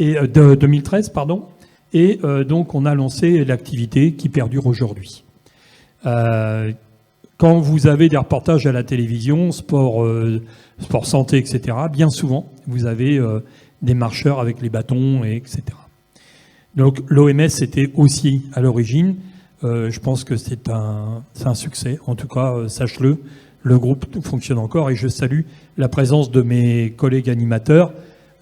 et 2013, pardon. Et donc, on a lancé l'activité qui perdure aujourd'hui. Quand vous avez des reportages à la télévision, sport santé, etc., bien souvent, vous avez des marcheurs avec les bâtons, etc. Donc, l'OMS était aussi à l'origine. Je pense que c'est un succès. En tout cas, sache-le, le groupe fonctionne encore. Et je salue la présence de mes collègues animateurs,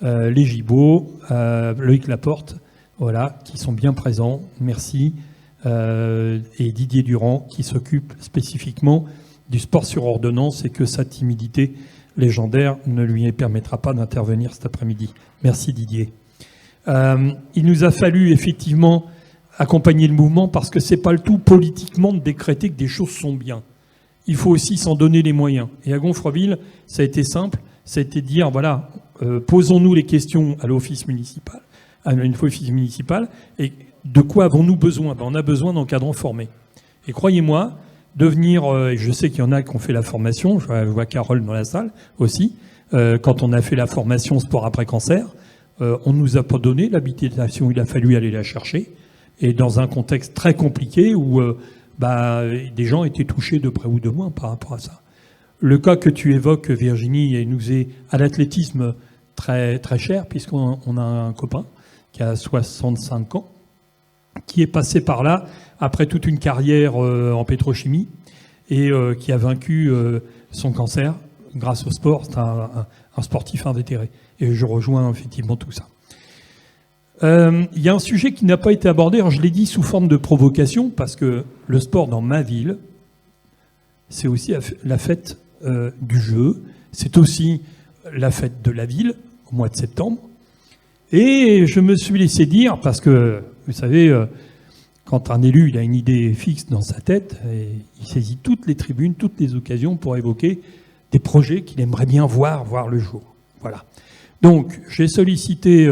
les Gibault, Loïc Laporte, voilà, qui sont bien présents, merci, et Didier Durand, qui s'occupe spécifiquement du sport sur ordonnance et que sa timidité légendaire ne lui permettra pas d'intervenir cet après-midi. Merci Didier. Il nous a fallu effectivement accompagner le mouvement parce que c'est pas le tout politiquement de décréter que des choses sont bien. Il faut aussi s'en donner les moyens. Et à Gonfreville, ça a été simple, ça a été de dire, voilà, posons-nous les questions à l'office municipal, et de quoi avons-nous besoin ? On a besoin d'encadrants formés. Et croyez-moi, de venir, et je sais qu'il y en a qui ont fait la formation, je vois Carole dans la salle aussi, quand on a fait la formation sport après cancer, on nous a pas donné l'habilitation, il a fallu aller la chercher, et dans un contexte très compliqué où des gens étaient touchés de près ou de loin par rapport à ça. Le cas que tu évoques, Virginie, nous est à l'athlétisme très, très cher, puisqu'on a un copain qui a 65 ans, qui est passé par là après toute une carrière en pétrochimie et qui a vaincu son cancer grâce au sport. C'est un sportif invétéré. Et je rejoins effectivement tout ça. Il y a un sujet qui n'a pas été abordé, alors je l'ai dit sous forme de provocation, parce que le sport dans ma ville, c'est aussi la fête du jeu, c'est aussi la fête de la ville, au mois de septembre. Et je me suis laissé dire, parce que, vous savez, quand un élu il a une idée fixe dans sa tête, et il saisit toutes les tribunes, toutes les occasions pour évoquer des projets qu'il aimerait bien voir le jour. Voilà. Donc, j'ai sollicité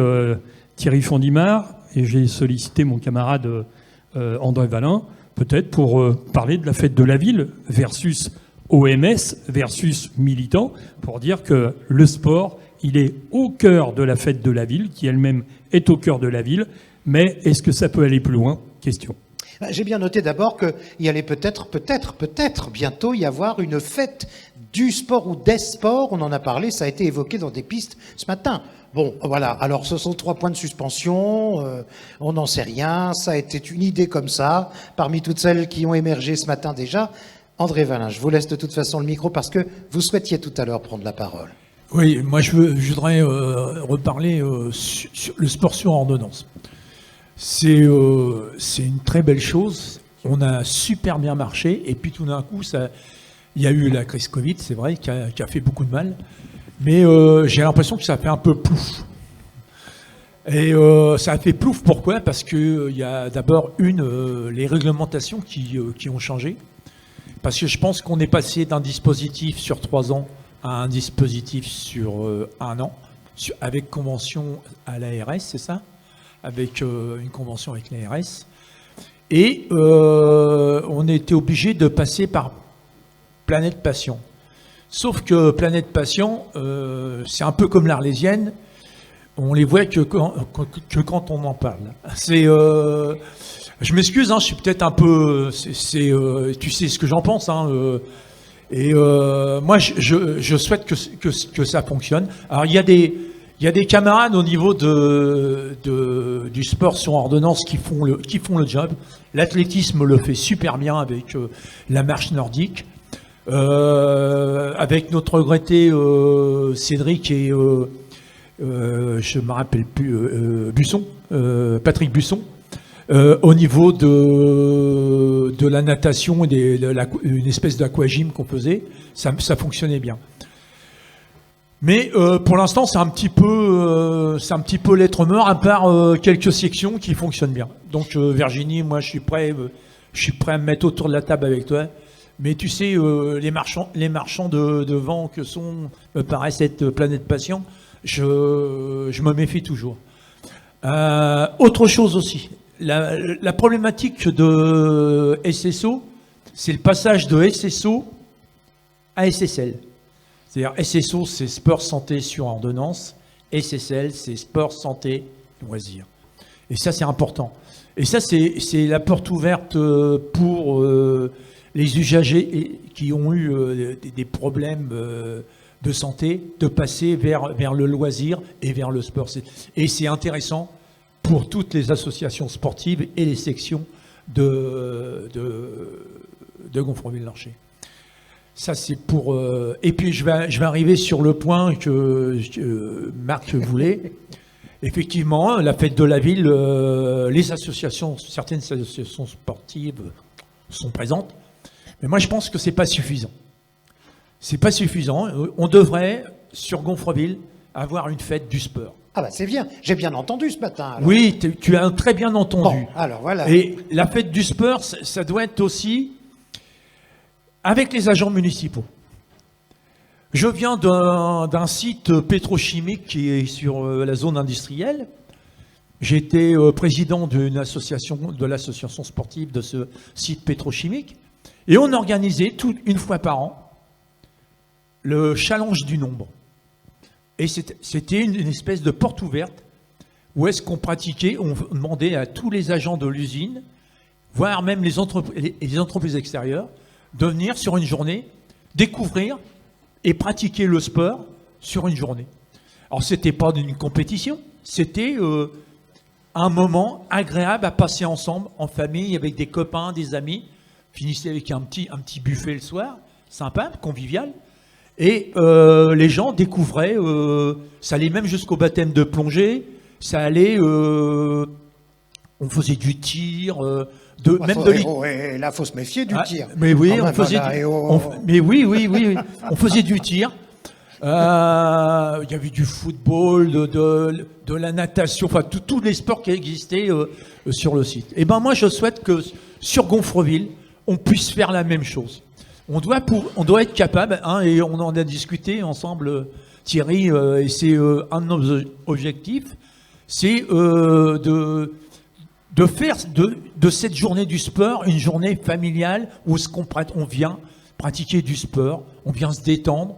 Thierry Fondimard et j'ai sollicité mon camarade André Valin, peut-être pour parler de la fête de la ville versus OMS versus militants, pour dire que le sport, il est au cœur de la fête de la ville, qui elle-même est au cœur de la ville, mais est-ce que ça peut aller plus loin? Question. J'ai bien noté d'abord qu'il allait peut-être bientôt y avoir une fête du sport ou des sports. On en a parlé, ça a été évoqué dans des pistes ce matin. Bon, voilà. Alors, ce sont 3 points de suspension. On n'en sait rien. Ça a été une idée comme ça, parmi toutes celles qui ont émergé ce matin déjà. André Valin, je vous laisse de toute façon le micro parce que vous souhaitiez tout à l'heure prendre la parole. Oui, moi je voudrais reparler sur le sport sur ordonnance. C'est une très belle chose. On a super bien marché et puis tout d'un coup, il y a eu la crise Covid, c'est vrai, qui a fait beaucoup de mal. Mais j'ai l'impression que ça a fait un peu plouf. Et ça a fait plouf, pourquoi? Parce qu'il y a d'abord les réglementations qui ont changé. Parce que je pense qu'on est passé d'un dispositif sur 3 ans à un dispositif sur 1 an, avec convention à l'ARS, c'est ça? Avec une convention avec l'ARS. Et on était obligé de passer par Planète Patient. Sauf que Planète Patient, c'est un peu comme l'Arlésienne, on les voit que quand on en parle. Je m'excuse, je suis peut-être un peu... tu sais ce que j'en pense. Moi, je souhaite que ça fonctionne. Alors, il y a des camarades au niveau du sport sur ordonnance qui font le job. L'athlétisme le fait super bien avec la marche nordique. Avec notre regretté Cédric et je me rappelle plus Patrick Busson. Au niveau de la natation et une espèce d'aquagym qu'on faisait, ça fonctionnait bien. Mais pour l'instant, c'est un petit peu lettre mort, à part quelques sections qui fonctionnent bien. Donc Virginie, moi, je suis prêt à me mettre autour de la table avec toi. Mais tu sais, les marchands de vent que me paraissent être Planète Patient, je me méfie toujours. Autre chose aussi. La problématique de SSO, c'est le passage de SSO à SSL. C'est-à-dire SSO, c'est sport santé sur ordonnance. SSL, c'est sport santé loisirs. Et ça, c'est important. Et ça, c'est la porte ouverte pour les usagers qui ont eu des problèmes de santé, de passer vers le loisir et vers le sport. Et c'est intéressant pour toutes les associations sportives et les sections de Gonfreville-Larcher. Ça, c'est pour... Et puis, je vais arriver sur le point que Marc voulait. Effectivement, la fête de la ville, certaines associations sportives sont présentes. Mais moi, je pense que c'est pas suffisant. C'est pas suffisant. On devrait, sur Gonfreville, avoir une fête du sport. Ah bah c'est bien, j'ai bien entendu ce matin. Alors. Oui, tu as très bien entendu. Bon, alors voilà. Et la fête du sport, ça doit être aussi avec les agents municipaux. Je viens d'un site pétrochimique qui est sur la zone industrielle. J'étais président de l'association sportive de ce site pétrochimique. Et on organisait une fois par an le challenge du nombre. Et c'était une espèce de porte ouverte où est-ce qu'on pratiquait, on demandait à tous les agents de l'usine, voire même les entreprises extérieures, de venir sur une journée, découvrir et pratiquer le sport sur une journée. Alors, c'était pas d'une compétition, c'était un moment agréable à passer ensemble, en famille, avec des copains, des amis. Finissait avec un petit buffet le soir, sympa, convivial. Et les gens découvraient, ça allait même jusqu'au baptême de plongée, ça allait, on faisait du tir, là, faut se méfier du tir. Mais oui, on faisait on faisait du tir. Il y avait du football, de la natation, enfin tous les sports qui existaient sur le site. Et ben moi, je souhaite que sur Gonfreville, on puisse faire la même chose. On doit être capable, hein, et on en a discuté ensemble, Thierry, et c'est un de nos objectifs, c'est de faire de cette journée du sport une journée familiale où on vient pratiquer du sport, on vient se détendre,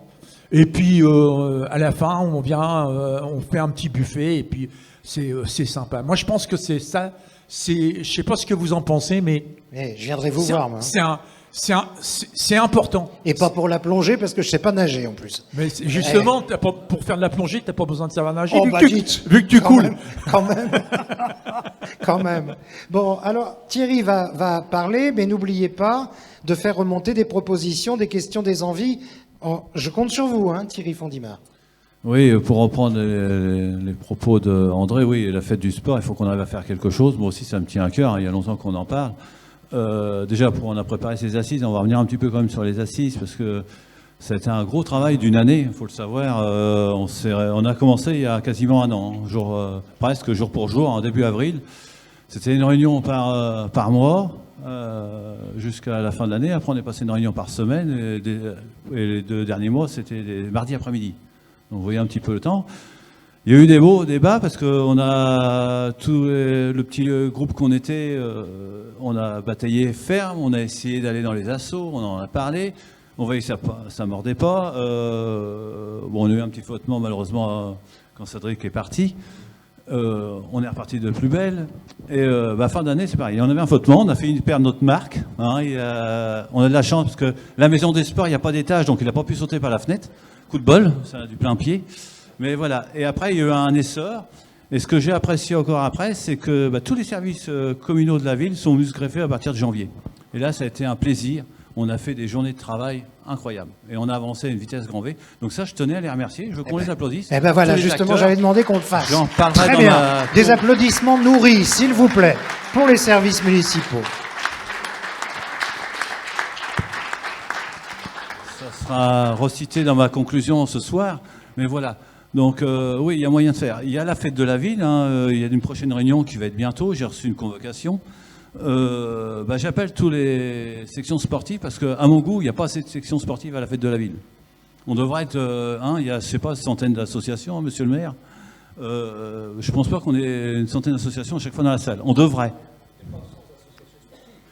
et puis à la fin on fait un petit buffet, et puis c'est sympa. Moi je pense que c'est ça. Je sais pas ce que vous en pensez, mais je viendrai vous voir, moi. C'est important. Et pas pour la plongée, parce que je sais pas nager en plus. Mais justement, pour faire de la plongée, t'as pas besoin de savoir nager, vu que tu coules. Quand même. Bon, alors Thierry va parler, mais n'oubliez pas de faire remonter des propositions, des questions, des envies. Je compte sur vous, hein, Thierry Fondimar. Oui, pour reprendre les propos d'André, oui, la fête du sport, il faut qu'on arrive à faire quelque chose. Moi aussi, ça me tient à cœur, hein, il y a longtemps qu'on en parle. Déjà, on a préparé ces assises, on va revenir un petit peu quand même sur les assises, parce que ça a été un gros travail d'une année, il faut le savoir. On a commencé il y a quasiment un an, presque jour pour jour, en début avril. C'était une réunion par mois jusqu'à la fin de l'année. Après, on est passé une réunion par semaine, et les 2 derniers mois, c'était des mardis après-midi. Donc vous voyez un petit peu le temps. Il y a eu des beaux débats parce qu'on a tout le petit groupe qu'on était, on a bataillé ferme, on a essayé d'aller dans les assauts, on en a parlé. On voyait que ça mordait pas. On a eu un petit flottement malheureusement quand Cédric est parti. On est reparti de plus belle. Et fin d'année, c'est pareil. On avait un flottement, on a fait perdre notre marque. Hein, on a de la chance parce que la maison des sports, il n'y a pas d'étage, donc il n'a pas pu sauter par la fenêtre. Coup de bol, ça a du plein pied. Mais voilà. Et après, il y a eu un essor. Et ce que j'ai apprécié encore après, c'est que tous les services communaux de la ville sont venus se greffer à partir de janvier. Et là, ça a été un plaisir. On a fait des journées de travail incroyables. Et on a avancé à une vitesse grand V. Donc ça, je tenais à les remercier. Je veux qu'on les applaudisse. Eh ben voilà, justement, j'avais demandé qu'on le fasse. J'en parlerai Très bien. Des applaudissements nourris, s'il vous plaît, pour les services municipaux. Ça sera recité dans ma conclusion ce soir. Mais voilà. Donc oui, il y a moyen de faire. Il y a la fête de la ville. Il y a une prochaine réunion qui va être bientôt. J'ai reçu une convocation. J'appelle tous les sections sportives parce qu'à mon goût, il n'y a pas assez de sections sportives à la fête de la ville. On devrait être, il y a, je sais pas, centaines d'associations, monsieur le maire. Je pense pas qu'on ait une centaine d'associations à chaque fois dans la salle. On devrait.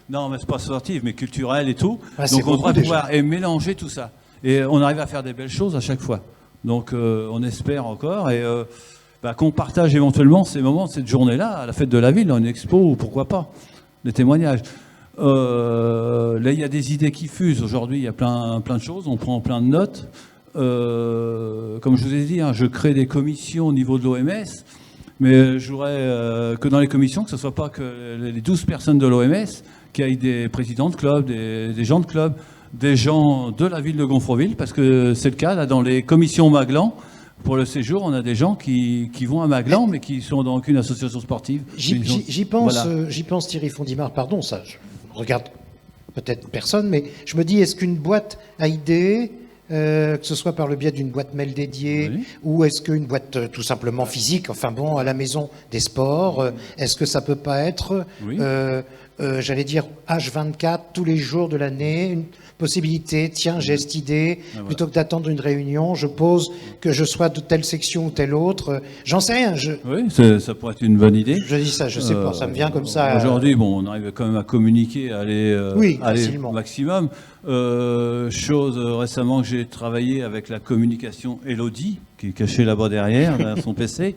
Non, mais c'est pas sportif, mais culturel et tout. Donc on devrait pouvoir mélanger tout ça. Et on arrive à faire des belles choses à chaque fois. Donc on espère encore et qu'on partage éventuellement ces moments, cette journée-là, à la fête de la ville, dans une expo ou pourquoi pas. Des témoignages. Là, il y a des idées qui fusent. Aujourd'hui, il y a plein de choses. On prend plein de notes. Comme je vous ai dit, je crée des commissions au niveau de l'OMS. Mais je voudrais que dans les commissions, que ce ne soit pas que les 12 personnes de l'OMS, qu'il y ait des présidents de clubs, des gens de clubs, des gens de la ville de Gonfreville, parce que c'est le cas, là, dans les commissions Maglan. Pour le séjour, on a des gens qui vont à Maglan, mais qui sont dans aucune association sportive. J'y pense, Thierry Fondimar, pardon, ça, je regarde peut-être personne, mais je me dis, est-ce qu'une boîte à idées que ce soit par le biais d'une boîte mail dédiée, Oui. ou est-ce qu'une boîte tout simplement physique, enfin bon, à la maison des sports, est-ce que ça peut pas être, Oui. j'allais dire, H24, tous les jours de l'année, une possibilité, tiens, j'ai cette idée, voilà. plutôt que d'attendre une réunion, je pose que je sois de telle section ou telle autre, j'en sais rien, Oui, ça pourrait être une bonne idée. je dis ça, je sais pas, ça me vient comme ça. Aujourd'hui, bon, on arrive quand même à communiquer, à aller facilement. au maximum. Chose récemment que j'ai travaillé avec la communication Elodie, qui est cachée là-bas derrière son PC.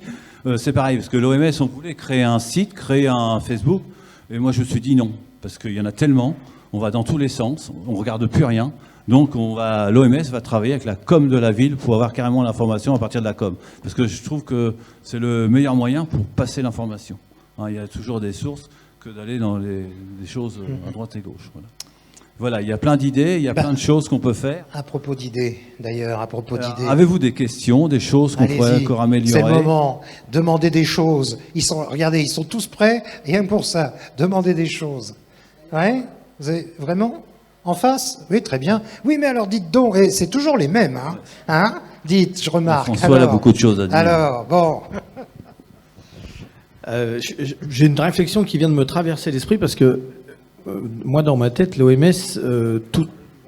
C'est pareil, parce que l'OMS, on voulait créer un site, créer un Facebook, et moi je me suis dit non, parce qu'il y en a tellement, on va dans tous les sens, on regarde plus rien. Donc l'OMS va travailler avec la com de la ville pour avoir carrément l'information à partir de la com. Parce que je trouve que c'est le meilleur moyen pour passer l'information. Hein, il y a toujours des sources que d'aller dans des choses à droite et gauche. Voilà, il y a plein d'idées, il y a plein de choses qu'on peut faire. À propos d'idées, d'ailleurs, à propos d'idées. Avez-vous des questions, des choses qu'on pourrait Allez-y, encore améliorer? c'est le moment. Demandez des choses. Regardez, ils sont tous prêts, rien que pour ça. Demandez des choses. Ouais? Vous avez, vraiment? En face? Oui, très bien. Oui, mais alors dites donc, et c'est toujours les mêmes, hein? Hein? Dites, je remarque. François alors, a beaucoup de choses à dire. Alors, bon. J'ai une réflexion qui vient de me traverser l'esprit parce que moi, dans ma tête, l'OMS,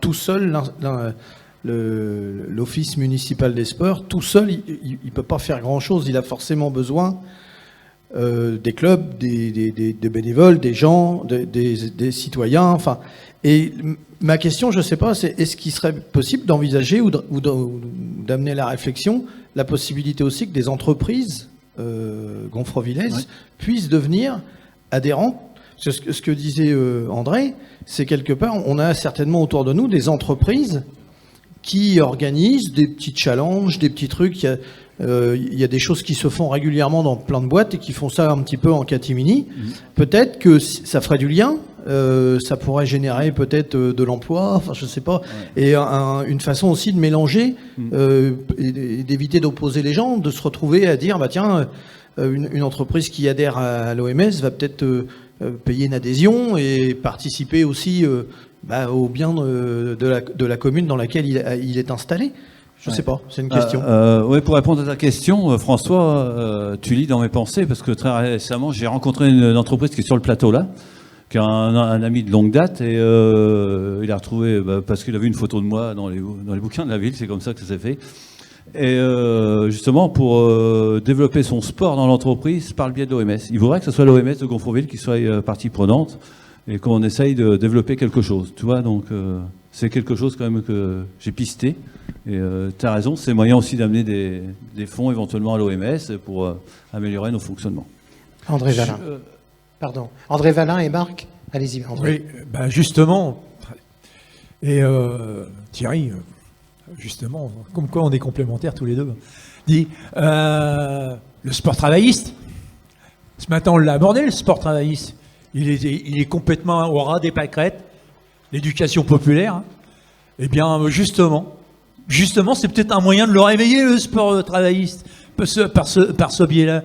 tout seul, l'Office municipal des sports, tout seul, il ne peut pas faire grand-chose. Il a forcément besoin des clubs, des bénévoles, des gens, des citoyens. Enfin, et ma question, je ne sais pas, c'est est-ce qu'il serait possible d'envisager ou d'amener à la réflexion la possibilité aussi que des entreprises gonfrovillaises puissent devenir adhérentes? Ce que disait André, c'est quelque part, on a certainement autour de nous des entreprises qui organisent des petits challenges, des petits trucs. Il y a des choses qui se font régulièrement dans plein de boîtes et qui font ça un petit peu en catimini. Peut-être que ça ferait du lien, ça pourrait générer peut-être de l'emploi, enfin je sais pas. Et une façon aussi de mélanger et d'éviter d'opposer les gens, de se retrouver à dire, bah tiens, une entreprise qui adhère à l'OMS va peut-être payer une adhésion et participer aussi au bien de la commune dans laquelle il est installé. Je sais pas, c'est une question. Oui, pour répondre à ta question, François, tu lis dans mes pensées, parce que très récemment, j'ai rencontré une entreprise qui est sur le plateau là, qui est un ami de longue date, et il a retrouvé, parce qu'il a vu une photo de moi dans les bouquins de la ville, c'est comme ça que ça s'est fait. Et justement, pour développer son sport dans l'entreprise par le biais de l'OMS. Il voudrait que ce soit l'OMS de Gonfreville qui soit partie prenante et qu'on essaye de développer quelque chose. Tu vois, donc c'est quelque chose quand même que j'ai pisté. Et tu as raison, c'est moyen aussi d'amener des fonds éventuellement à l'OMS pour améliorer nos fonctionnements. André Valin. Pardon. André Valin et Marc, allez-y, André. Oui, justement. Et Thierry... Justement, comme quoi on est complémentaires tous les deux. Dit le sport travailliste. Ce matin, on l'a abordé, le sport travailliste. Il est complètement au ras des pâquerettes. L'éducation populaire. Hein. Eh bien, justement, c'est peut-être un moyen de le réveiller, le sport travailliste, par ce biais-là.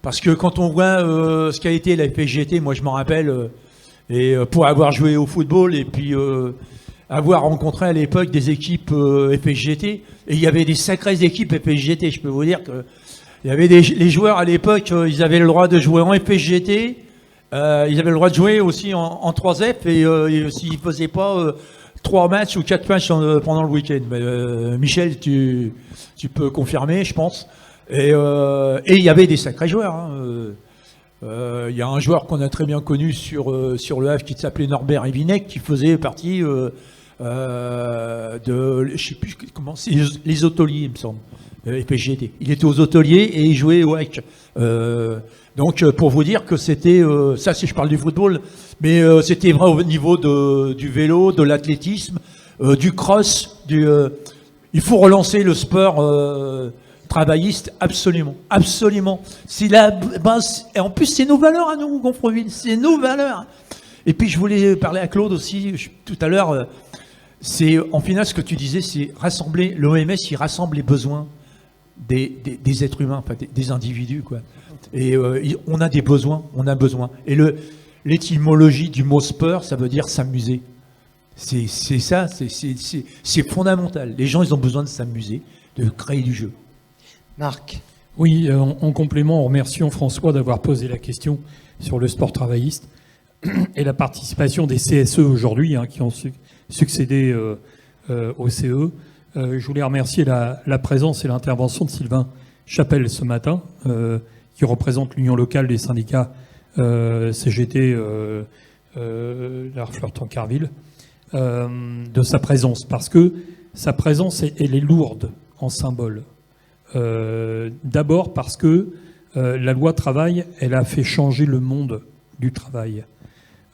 Parce que quand on voit ce qu'a été la FSGT, moi je m'en rappelle, et pour avoir joué au football et puis avoir rencontré à l'époque des équipes FSGT, et il y avait des sacrées équipes FSGT, je peux vous dire que il y avait les joueurs à l'époque, ils avaient le droit de jouer en FSGT, ils avaient le droit de jouer aussi en 3F, et s'ils ne faisaient pas 3 matchs ou 4 matchs pendant le week-end. Michel, tu peux confirmer, je pense. Et il y avait des sacrés joueurs. Hein. Il y a un joueur qu'on a très bien connu sur le Havre qui s'appelait Norbert Evinec, qui faisait partie de, je sais plus comment, c'est les hôteliers, il me semble, FSGT. Il était aux hôteliers et il jouait au HEC. Donc pour vous dire que c'était, ça si je parle du football, mais c'était vrai au niveau du vélo, de l'athlétisme, du cross, il faut relancer le sport travailliste, absolument. C'est la base, et en plus c'est nos valeurs à nous, Gonfreville, c'est nos valeurs. Et puis je voulais parler à Claude aussi, tout à l'heure, c'est en final ce que tu disais, c'est rassembler, l'OMS il rassemble les besoins des êtres humains, enfin des individus, quoi. Et on a des besoins, Et l'étymologie du mot sport, ça veut dire s'amuser. C'est ça, c'est fondamental. Les gens, ils ont besoin de s'amuser, de créer du jeu. Marc. Oui, en complément, en remerciant François d'avoir posé la question sur le sport travailliste et la participation des CSE aujourd'hui, qui ont succédé au CE. Je voulais remercier la présence et l'intervention de Sylvain Chapelle ce matin, qui représente l'Union locale des syndicats CGT Larfleur-Tancarville, de sa présence, parce que sa présence, elle est lourde en symbole. D'abord parce que la loi travail, elle a fait changer le monde du travail.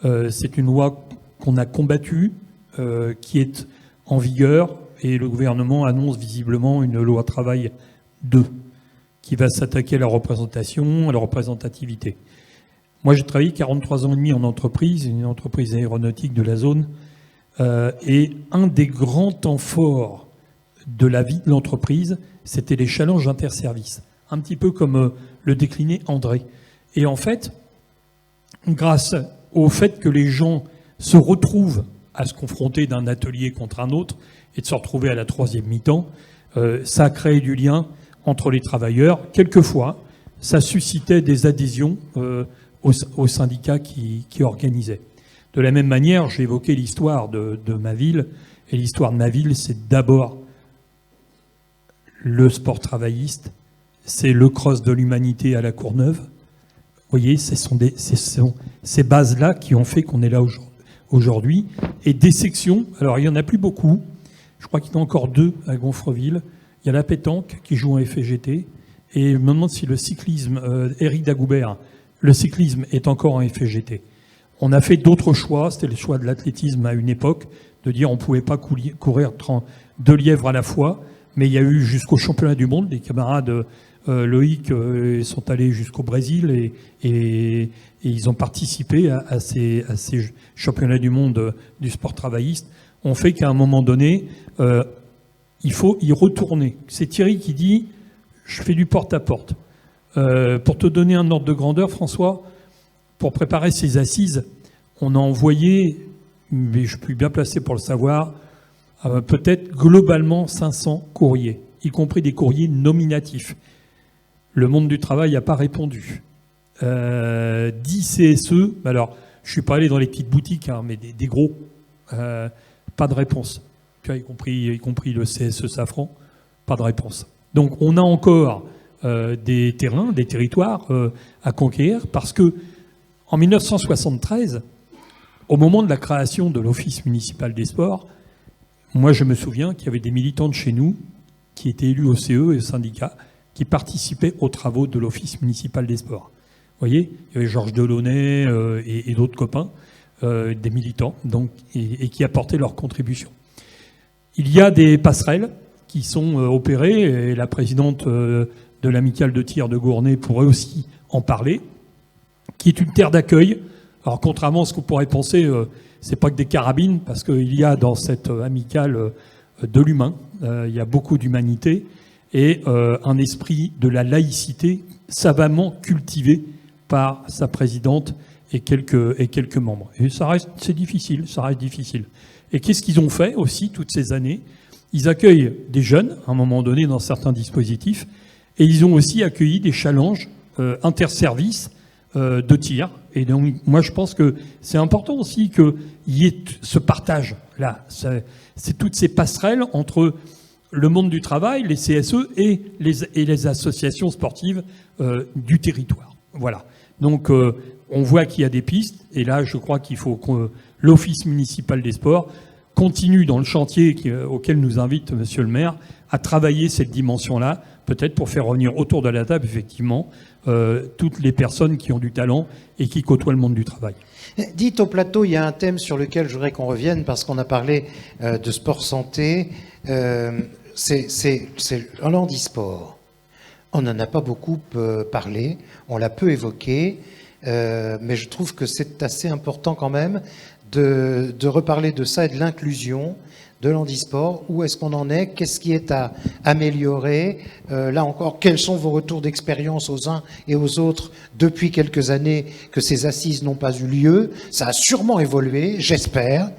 C'est une loi qu'on a combattue, qui est en vigueur, et le gouvernement annonce visiblement une loi travail 2, qui va s'attaquer à la représentation, à la représentativité. Moi, j'ai travaillé 43 ans et demi en entreprise, une entreprise aéronautique de la zone, et un des grands temps forts de la vie de l'entreprise, c'était les challenges interservices, un petit peu comme le déclinait André. Et en fait, grâce au fait que les gens se retrouvent à se confronter d'un atelier contre un autre et de se retrouver à la troisième mi-temps, ça a créé du lien entre les travailleurs. Quelquefois, ça suscitait des adhésions aux syndicats qui organisaient. De la même manière, j'ai évoqué l'histoire de ma ville, et l'histoire de ma ville, c'est d'abord le sport travailliste, c'est le cross de l'humanité à la Courneuve. Vous voyez, ce sont ces bases-là qui ont fait qu'on est là aujourd'hui. Et des sections, alors il n'y en a plus beaucoup, je crois qu'il y en a encore 2 à Gonfreville. Il y a la pétanque qui joue en FGT, et je me demande si le cyclisme, Éric Dagoubert, le cyclisme est encore en FGT. On a fait d'autres choix, c'était le choix de l'athlétisme à une époque, de dire on ne pouvait pas courir 2 lièvres à la fois, mais il y a eu jusqu'au championnat du monde, des camarades Loïc sont allés jusqu'au Brésil et ils ont participé à ces championnats du monde du sport travailliste. On fait qu'à un moment donné, il faut y retourner. C'est Thierry qui dit « je fais du porte-à-porte ». Pour te donner un ordre de grandeur, François, pour préparer ces assises, on a envoyé, mais je suis bien placé pour le savoir, peut-être globalement 500 courriers, y compris des courriers nominatifs. Le monde du travail n'a pas répondu. 10 CSE, alors je ne suis pas allé dans les petites boutiques, mais des gros, pas de réponse. Tu vois, y compris le CSE Safran, pas de réponse. Donc on a encore des terrains, des territoires à conquérir, parce que en 1973, au moment de la création de l'Office municipal des sports, moi je me souviens qu'il y avait des militants de chez nous qui étaient élus au CE et au syndicat, qui participaient aux travaux de l'Office municipal des sports. Vous voyez, il y avait Georges Delaunay et d'autres copains, des militants, donc, et qui apportaient leur contribution. Il y a des passerelles qui sont opérées, et la présidente de l'amicale de tir de Gournay pourrait aussi en parler, qui est une terre d'accueil. Alors contrairement à ce qu'on pourrait penser, c'est pas que des carabines, parce qu'il y a dans cette amicale de l'humain, il y a beaucoup d'humanité, et un esprit de la laïcité savamment cultivé par sa présidente et quelques membres. Et c'est difficile, ça reste difficile. Et qu'est-ce qu'ils ont fait aussi toutes ces années? Ils accueillent des jeunes, à un moment donné, dans certains dispositifs, et ils ont aussi accueilli des challenges interservices de tir. Et donc, moi, je pense que c'est important aussi qu'il y ait ce partage-là. C'est toutes ces passerelles entre le monde du travail, les CSE et les associations sportives du territoire. Voilà. Donc, on voit qu'il y a des pistes. Et là, je crois qu'il faut que l'Office municipal des sports continue dans le chantier auquel nous invite Monsieur le maire à travailler cette dimension-là, peut-être pour faire revenir autour de la table, effectivement, toutes les personnes qui ont du talent et qui côtoient le monde du travail. Dites au plateau, il y a un thème sur lequel je voudrais qu'on revienne, parce qu'on a parlé de sport santé, c'est un handisport. On n'en a pas beaucoup parlé, on l'a peu évoqué, mais je trouve que c'est assez important quand même de reparler de ça et de l'inclusion, de l'handisport. Où est-ce qu'on en est? Qu'est-ce qui est à améliorer? Là encore, quels sont vos retours d'expérience aux uns et aux autres depuis quelques années que ces assises n'ont pas eu lieu? Ça a sûrement évolué, j'espère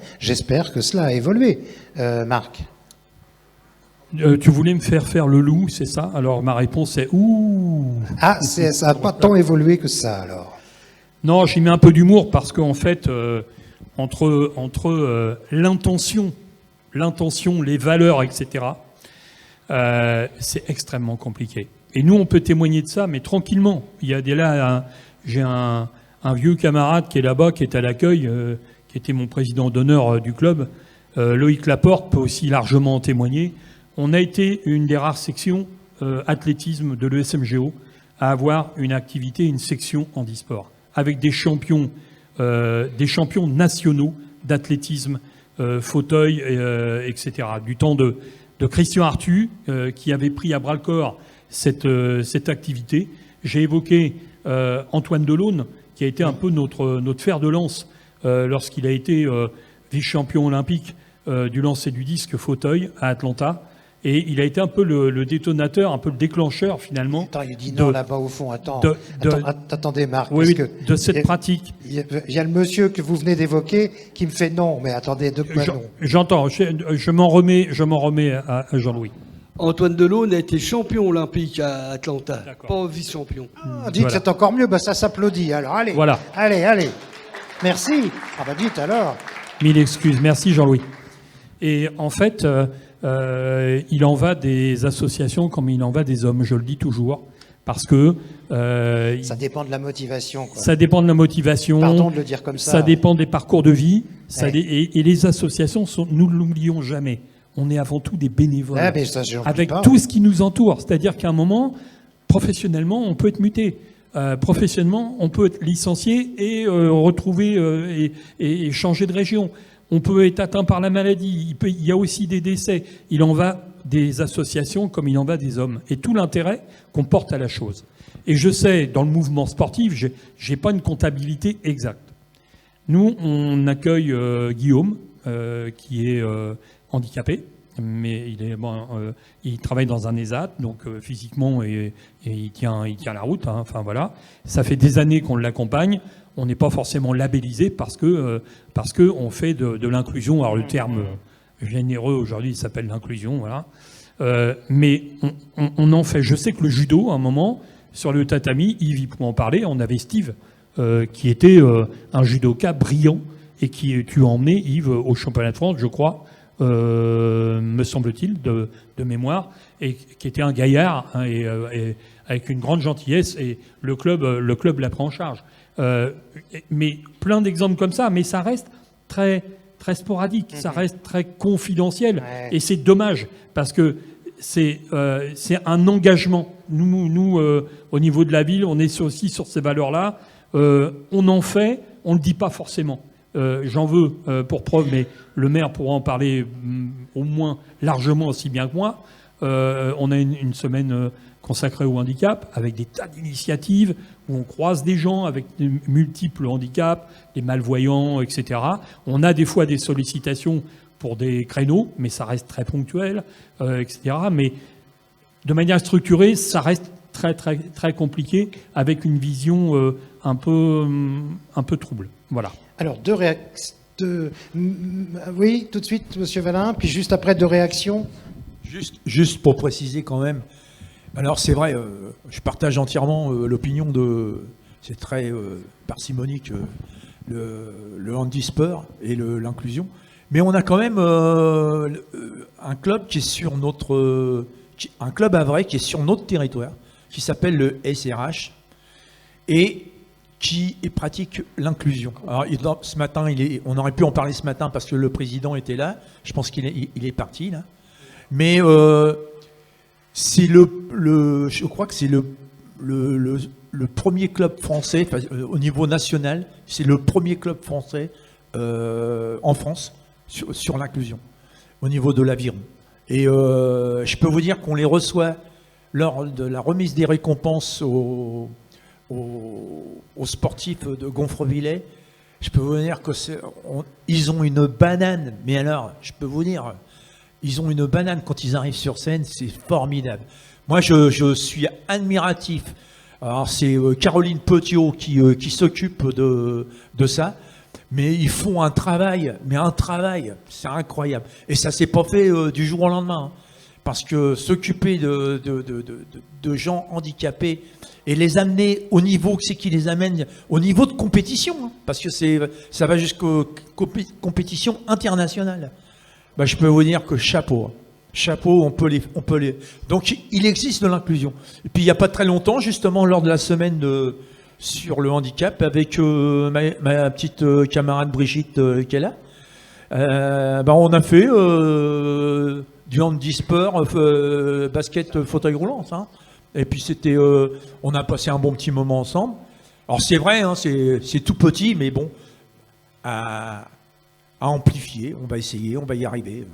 que cela a évolué. Marc? Tu voulais me faire le loup, c'est ça? Alors ma réponse est ouh. Ah, ça n'a pas tant évolué que ça alors. Non, j'y mets un peu d'humour parce qu'en fait, entre l'intention, les valeurs, etc., c'est extrêmement compliqué. Et nous, on peut témoigner de ça, mais tranquillement. Il y a j'ai un vieux camarade qui est là-bas, qui est à l'accueil, qui était mon président d'honneur du club. Loïc Laporte peut aussi largement en témoigner. On a été une des rares sections athlétisme de l'ESMGO à avoir une activité, une section handisport, avec des champions nationaux d'athlétisme, fauteuil, etc. Du temps de Christian Artu, qui avait pris à bras-le-corps cette activité. J'ai évoqué Antoine Delaune, qui a été un peu notre fer de lance lorsqu'il a été vice-champion olympique du lancer du disque fauteuil à Atlanta. Et il a été un peu le détonateur, un peu le déclencheur finalement. Attends, il dit non là-bas au fond. Attendez, Marc. Oui, de cette pratique. Il y a le monsieur que vous venez d'évoquer qui me fait non, mais attendez, de quoi non? J'entends. Je m'en remets à Jean-Louis. Antoine Delaune a été champion olympique à Atlanta, pas vice-champion. Dites voilà. C'est encore mieux, ça s'applaudit. Alors allez, voilà. Allez. Merci. Ah bah dites alors. Mille excuses. Merci Jean-Louis. Et en fait, il en va des associations comme il en va des hommes, je le dis toujours, parce que... ça dépend de la motivation. Quoi. Ça dépend de la motivation. Pardon de le dire comme ça. Ça dépend des parcours de vie. Et les associations, nous ne l'oublions jamais. On est avant tout des bénévoles, avec tout ce qui nous entoure. C'est-à-dire qu'à un moment, professionnellement, on peut être muté. Professionnellement, on peut être licencié et retrouver et changer de région. On peut être atteint par la maladie. Il y a aussi des décès. Il en va des associations comme il en va des hommes. Et tout l'intérêt qu'on porte à la chose. Et je sais, dans le mouvement sportif, j'ai pas une comptabilité exacte. Nous, on accueille Guillaume, qui est handicapé, mais il travaille dans un ESAT, donc physiquement, et il tient la route. Hein, enfin voilà. Ça fait des années qu'on l'accompagne. On n'est pas forcément labellisé parce que on fait de l'inclusion. Alors le terme généreux aujourd'hui, il s'appelle l'inclusion, voilà. Mais on en fait. Je sais que le judo, à un moment, sur le tatami, Yves il pouvait en parler. On avait Steve, qui était un judoka brillant et qui tu as emmené Yves au championnat de France, je crois, me semble-t-il, de mémoire, et qui était un gaillard hein, et avec une grande gentillesse. Et le club l'a pris en charge. Mais plein d'exemples comme ça, mais ça reste très, très sporadique, ça reste très confidentiel. Ouais. Et c'est dommage, parce que c'est un engagement. Nous au niveau de la ville, on est aussi sur ces valeurs-là. On en fait, on ne le dit pas forcément. J'en veux pour preuve, mais le maire pourra en parler au moins largement aussi bien que moi. On a une semaine consacrée au handicap, avec des tas d'initiatives, où on croise des gens avec de multiples handicaps, des malvoyants, etc. On a des fois des sollicitations pour des créneaux, mais ça reste très ponctuel, etc. Mais de manière structurée, ça reste très, très, très compliqué, avec une vision un peu trouble. Voilà. Alors, deux réactions. Oui, tout de suite, Monsieur Valin, puis juste après, deux réactions. Juste pour préciser quand même. Alors c'est vrai, je partage entièrement l'opinion de... C'est très parcimonique, le handisport et l'inclusion. Mais on a quand même un club qui est sur notre... un club à vrai qui est sur notre territoire, qui s'appelle le SRH, et qui pratique l'inclusion. Alors ce matin, on aurait pu en parler ce matin parce que le président était là. Je pense qu'il est parti là. Mais... c'est je crois que c'est le premier club français au niveau national. C'est le premier club français en France sur l'inclusion au niveau de l'aviron. Et je peux vous dire qu'on les reçoit lors de la remise des récompenses aux sportifs de Gonfrevillers. Je peux vous dire ils ont une banane, mais alors, je peux vous dire, ils ont une banane quand ils arrivent sur scène, c'est formidable. Moi, je suis admiratif. Alors, c'est Caroline Petiot qui s'occupe de ça, mais ils font un travail, c'est incroyable. Et ça s'est pas fait du jour au lendemain, hein, parce que s'occuper de gens handicapés et les amener au niveau, c'est qu'ils les amènent au niveau de compétition, hein, parce que ça va jusqu'aux compétitions internationales. Bah, je peux vous dire que chapeau, on peut les. Donc il existe de l'inclusion. Et puis il n'y a pas très longtemps, justement, lors de la semaine sur le handicap, avec ma petite camarade Brigitte qui est là, on a fait du handisport, basket, fauteuil roulant, hein. Et puis on a passé un bon petit moment ensemble. Alors c'est vrai, hein, c'est tout petit, mais bon, à amplifier, on va essayer, on va y arriver.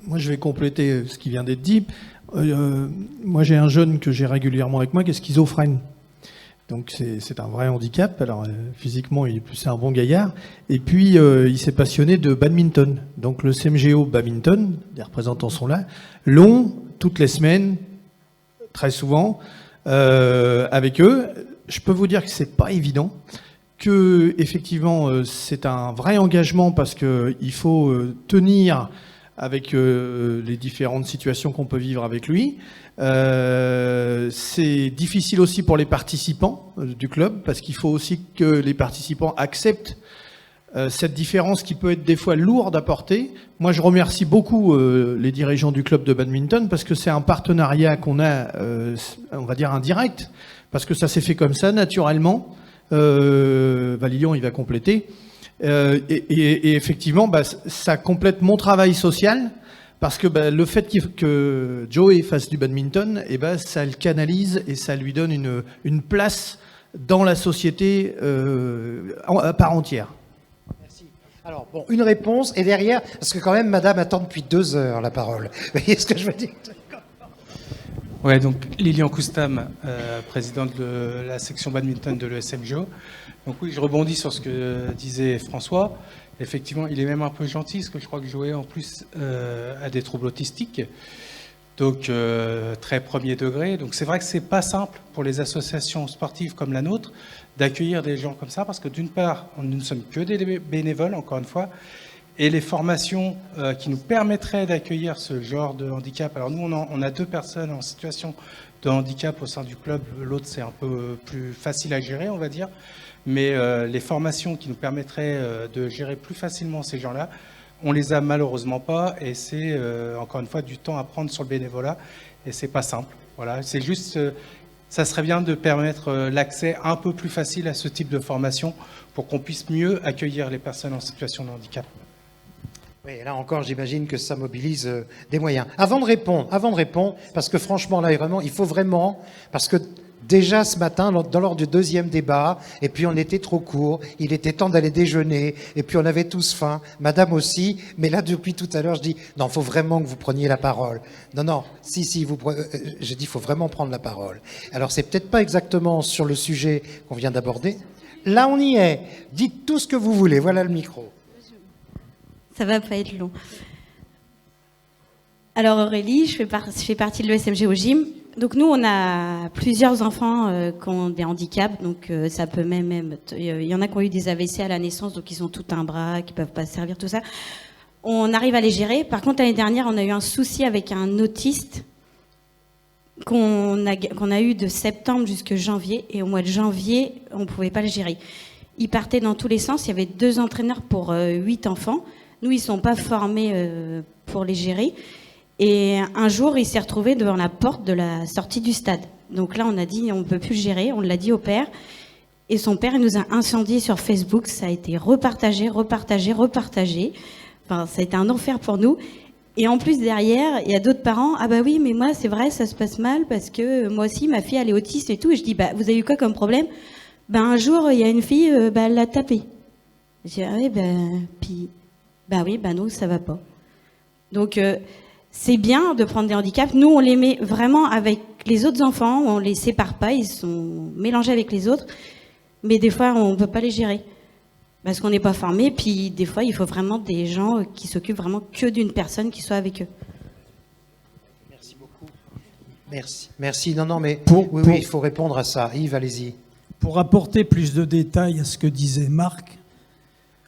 Moi, je vais compléter ce qui vient d'être dit. Moi, j'ai un jeune que j'ai régulièrement avec moi qui est schizophrène. Donc, c'est un vrai handicap. Alors, physiquement, c'est un bon gaillard. Et puis, il s'est passionné de badminton. Donc, le CMGO badminton, les représentants sont là, l'ont toutes les semaines, très souvent, avec eux. Je peux vous dire que c'est pas évident. Que effectivement, c'est un vrai engagement parce que il faut tenir avec les différentes situations qu'on peut vivre avec lui. C'est difficile aussi pour les participants du club parce qu'il faut aussi que les participants acceptent cette différence qui peut être des fois lourde à porter. Moi, je remercie beaucoup les dirigeants du club de badminton parce que c'est un partenariat qu'on a, on va dire indirect, parce que ça s'est fait comme ça, naturellement. Valilion, il va compléter. Et effectivement, ça complète mon travail social parce que le fait que Joey fasse du badminton, ça le canalise et ça lui donne une place dans la société à part entière. Merci. Alors, bon, une réponse et derrière, parce que quand même, madame attend depuis 2 heures la parole. Vous voyez ce que je veux dire ? Ouais, donc Lilian Koustam, présidente de la section badminton de l'ESMGO. Donc oui, je rebondis sur ce que disait François. Effectivement, il est même un peu gentil, parce que je crois que Joey, en plus, a des troubles autistiques. Donc, très premier degré. Donc c'est vrai que c'est pas simple pour les associations sportives comme la nôtre d'accueillir des gens comme ça, parce que d'une part, nous ne sommes que des bénévoles, encore une fois, et les formations qui nous permettraient d'accueillir ce genre de handicap. Alors nous, on a 2 personnes en situation de handicap au sein du club. L'autre, c'est un peu plus facile à gérer, on va dire. Mais les formations qui nous permettraient de gérer plus facilement ces gens-là, on les a malheureusement pas. Et c'est, encore une fois, du temps à prendre sur le bénévolat. Et c'est pas simple. Voilà, c'est juste... ça serait bien de permettre l'accès un peu plus facile à ce type de formation pour qu'on puisse mieux accueillir les personnes en situation de handicap. Oui, là encore, j'imagine que ça mobilise des moyens. Avant de répondre, parce que franchement, là, vraiment, il faut vraiment, parce que déjà ce matin, lors du 2e débat, et puis on était trop court, il était temps d'aller déjeuner, et puis on avait tous faim, madame aussi, mais là, depuis tout à l'heure, je dis, non, il faut vraiment que vous preniez la parole. Non, si, j'ai dit, il faut vraiment prendre la parole. Alors, c'est peut-être pas exactement sur le sujet qu'on vient d'aborder. Là, on y est. Dites tout ce que vous voulez. Voilà le micro. Ça va pas être long. Alors Aurélie, je fais partie de l'ESMGO Gym. Donc nous, on a plusieurs enfants qui ont des handicaps. Donc ça peut même... Il y en a qui ont eu des AVC à la naissance, donc ils ont tout un bras, qui peuvent pas se servir, tout ça. On arrive à les gérer. Par contre, l'année dernière, on a eu un souci avec un autiste qu'on a eu de septembre jusqu'à janvier. Et au mois de janvier, on ne pouvait pas le gérer. Il partait dans tous les sens. Il y avait 2 entraîneurs pour 8 enfants. Nous, ils ne sont pas formés pour les gérer. Et un jour, il s'est retrouvé devant la porte de la sortie du stade. Donc là, on a dit, on ne peut plus le gérer. On l'a dit au père. Et son père, il nous a incendié sur Facebook. Ça a été repartagé. Enfin, ça a été un enfer pour nous. Et en plus, derrière, il y a d'autres parents. Ah bah oui, mais moi, c'est vrai, ça se passe mal parce que moi aussi, ma fille, elle est autiste et tout. Et je dis, vous avez eu quoi comme problème ? Un jour, il y a une fille, elle l'a tapé. Je dis, ah oui, puis... non, ça va pas. Donc, c'est bien de prendre des handicaps. Nous, on les met vraiment avec les autres enfants. On les sépare pas. Ils sont mélangés avec les autres. Mais des fois, on ne peut pas les gérer. Parce qu'on n'est pas formé, puis des fois, il faut vraiment des gens qui s'occupent vraiment que d'une personne qui soit avec eux. Merci beaucoup. Merci. Non, mais oui, il faut répondre à ça. Yves, allez-y. Pour apporter plus de détails à ce que disait Marc,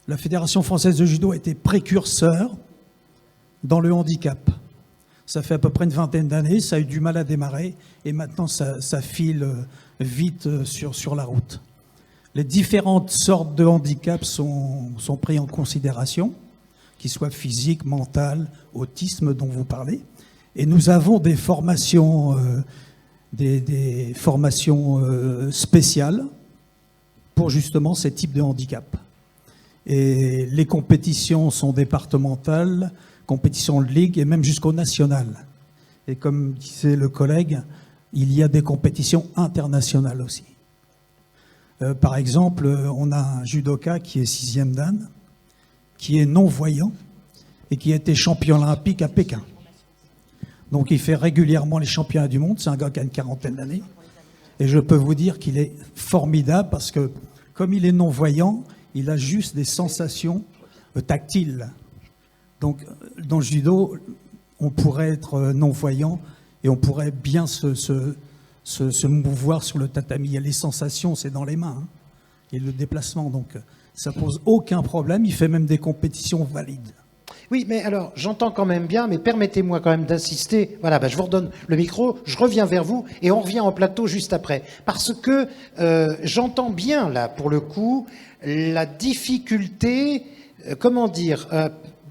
la Fédération française de judo a été précurseur dans le handicap. Ça fait à peu près une vingtaine d'années, ça a eu du mal à démarrer, et maintenant ça file vite sur la route. Les différentes sortes de handicaps sont pris en considération, qu'ils soient physiques, mentales, autisme dont vous parlez. Et nous avons des formations, des formations spéciales pour justement ces types de handicaps. Et les compétitions sont départementales, compétitions de ligue et même jusqu'au national. Et comme disait le collègue, il y a des compétitions internationales aussi. Par exemple, on a un judoka qui est 6e dan, qui est non-voyant et qui a été champion olympique à Pékin. Donc il fait régulièrement les championnats du monde, c'est un gars qui a une quarantaine d'années. Et je peux vous dire qu'il est formidable parce que comme il est non-voyant, il a juste des sensations tactiles. Donc dans le judo, on pourrait être non-voyant et on pourrait bien se mouvoir sur le tatami. Il y a les sensations, c'est dans les mains, hein, et le déplacement. Donc ça pose aucun problème. Il fait même des compétitions valides. Oui, mais alors, j'entends quand même bien, mais permettez-moi quand même d'insister. Voilà, je vous redonne le micro, je reviens vers vous et on revient en plateau juste après. Parce que j'entends bien, là, pour le coup, la difficulté,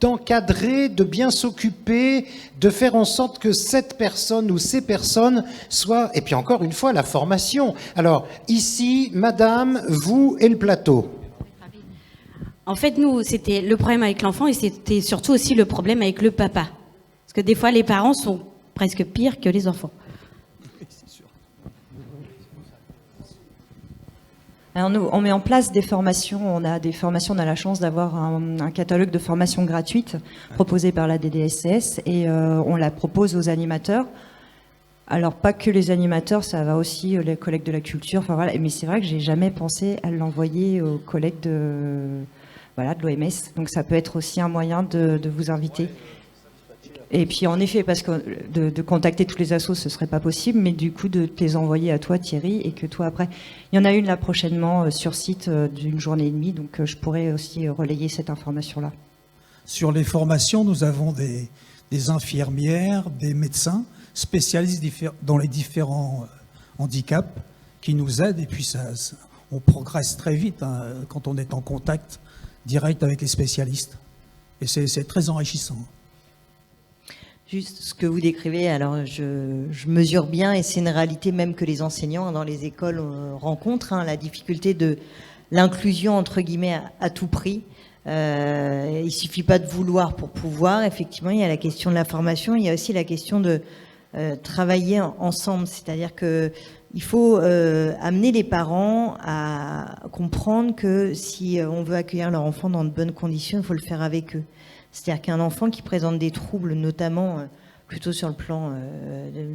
d'encadrer, de bien s'occuper, de faire en sorte que cette personne ou ces personnes soient... Et puis encore une fois, la formation. Alors, ici, madame, vous et le plateau. En fait, nous, c'était le problème avec l'enfant et c'était surtout aussi le problème avec le papa. Parce que des fois, les parents sont presque pires que les enfants. Alors nous, on met en place des formations. On a la chance d'avoir un catalogue de formations gratuites proposé par la DDSCS et on la propose aux animateurs. Alors pas que les animateurs, ça va aussi les collègues de la culture. Enfin voilà. Mais c'est vrai que j'ai jamais pensé à l'envoyer aux collègues de l'OMS. Donc ça peut être aussi un moyen de vous inviter. Et puis en effet, parce que de contacter tous les assos, ce serait pas possible, mais du coup de te les envoyer à toi, Thierry, et que toi après, il y en a une là prochainement sur site d'une journée et demie, donc je pourrais aussi relayer cette information-là. Sur les formations, nous avons des infirmières, des médecins spécialistes dans les différents handicaps qui nous aident, et puis on progresse très vite hein, quand on est en contact direct avec les spécialistes. Et c'est très enrichissant. Juste ce que vous décrivez, alors je mesure bien, et c'est une réalité même que les enseignants dans les écoles rencontrent, hein, la difficulté de l'inclusion entre guillemets à tout prix. Il suffit pas de vouloir pour pouvoir. Effectivement, il y a la question de la formation, il y a aussi la question de travailler ensemble, c'est-à-dire que il faut amener les parents à comprendre que si on veut accueillir leur enfant dans de bonnes conditions, il faut le faire avec eux. C'est-à-dire qu'un enfant qui présente des troubles, notamment plutôt sur le plan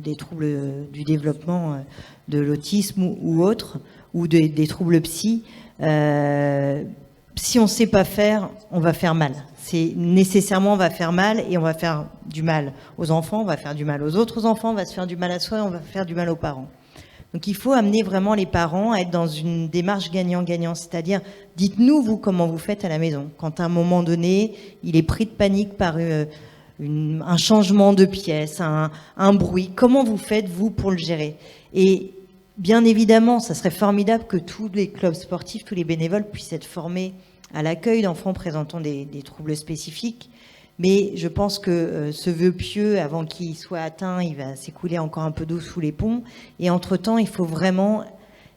des troubles du développement, de l'autisme ou autre, ou des troubles psy, si on ne sait pas faire, on va faire mal. C'est nécessairement on va faire mal et on va faire du mal aux enfants, on va faire du mal aux autres enfants, on va se faire du mal à soi et on va faire du mal aux parents. Donc il faut amener vraiment les parents à être dans une démarche gagnant-gagnant, c'est-à-dire dites-nous vous comment vous faites à la maison. Quand à un moment donné, il est pris de panique par un changement de pièce, un bruit, comment vous faites vous pour le gérer? Et bien évidemment, ça serait formidable que tous les clubs sportifs, tous les bénévoles puissent être formés à l'accueil d'enfants présentant des troubles spécifiques. Mais je pense que ce vœu pieux, avant qu'il soit atteint, il va s'écouler encore un peu d'eau sous les ponts. Et entre-temps, il faut vraiment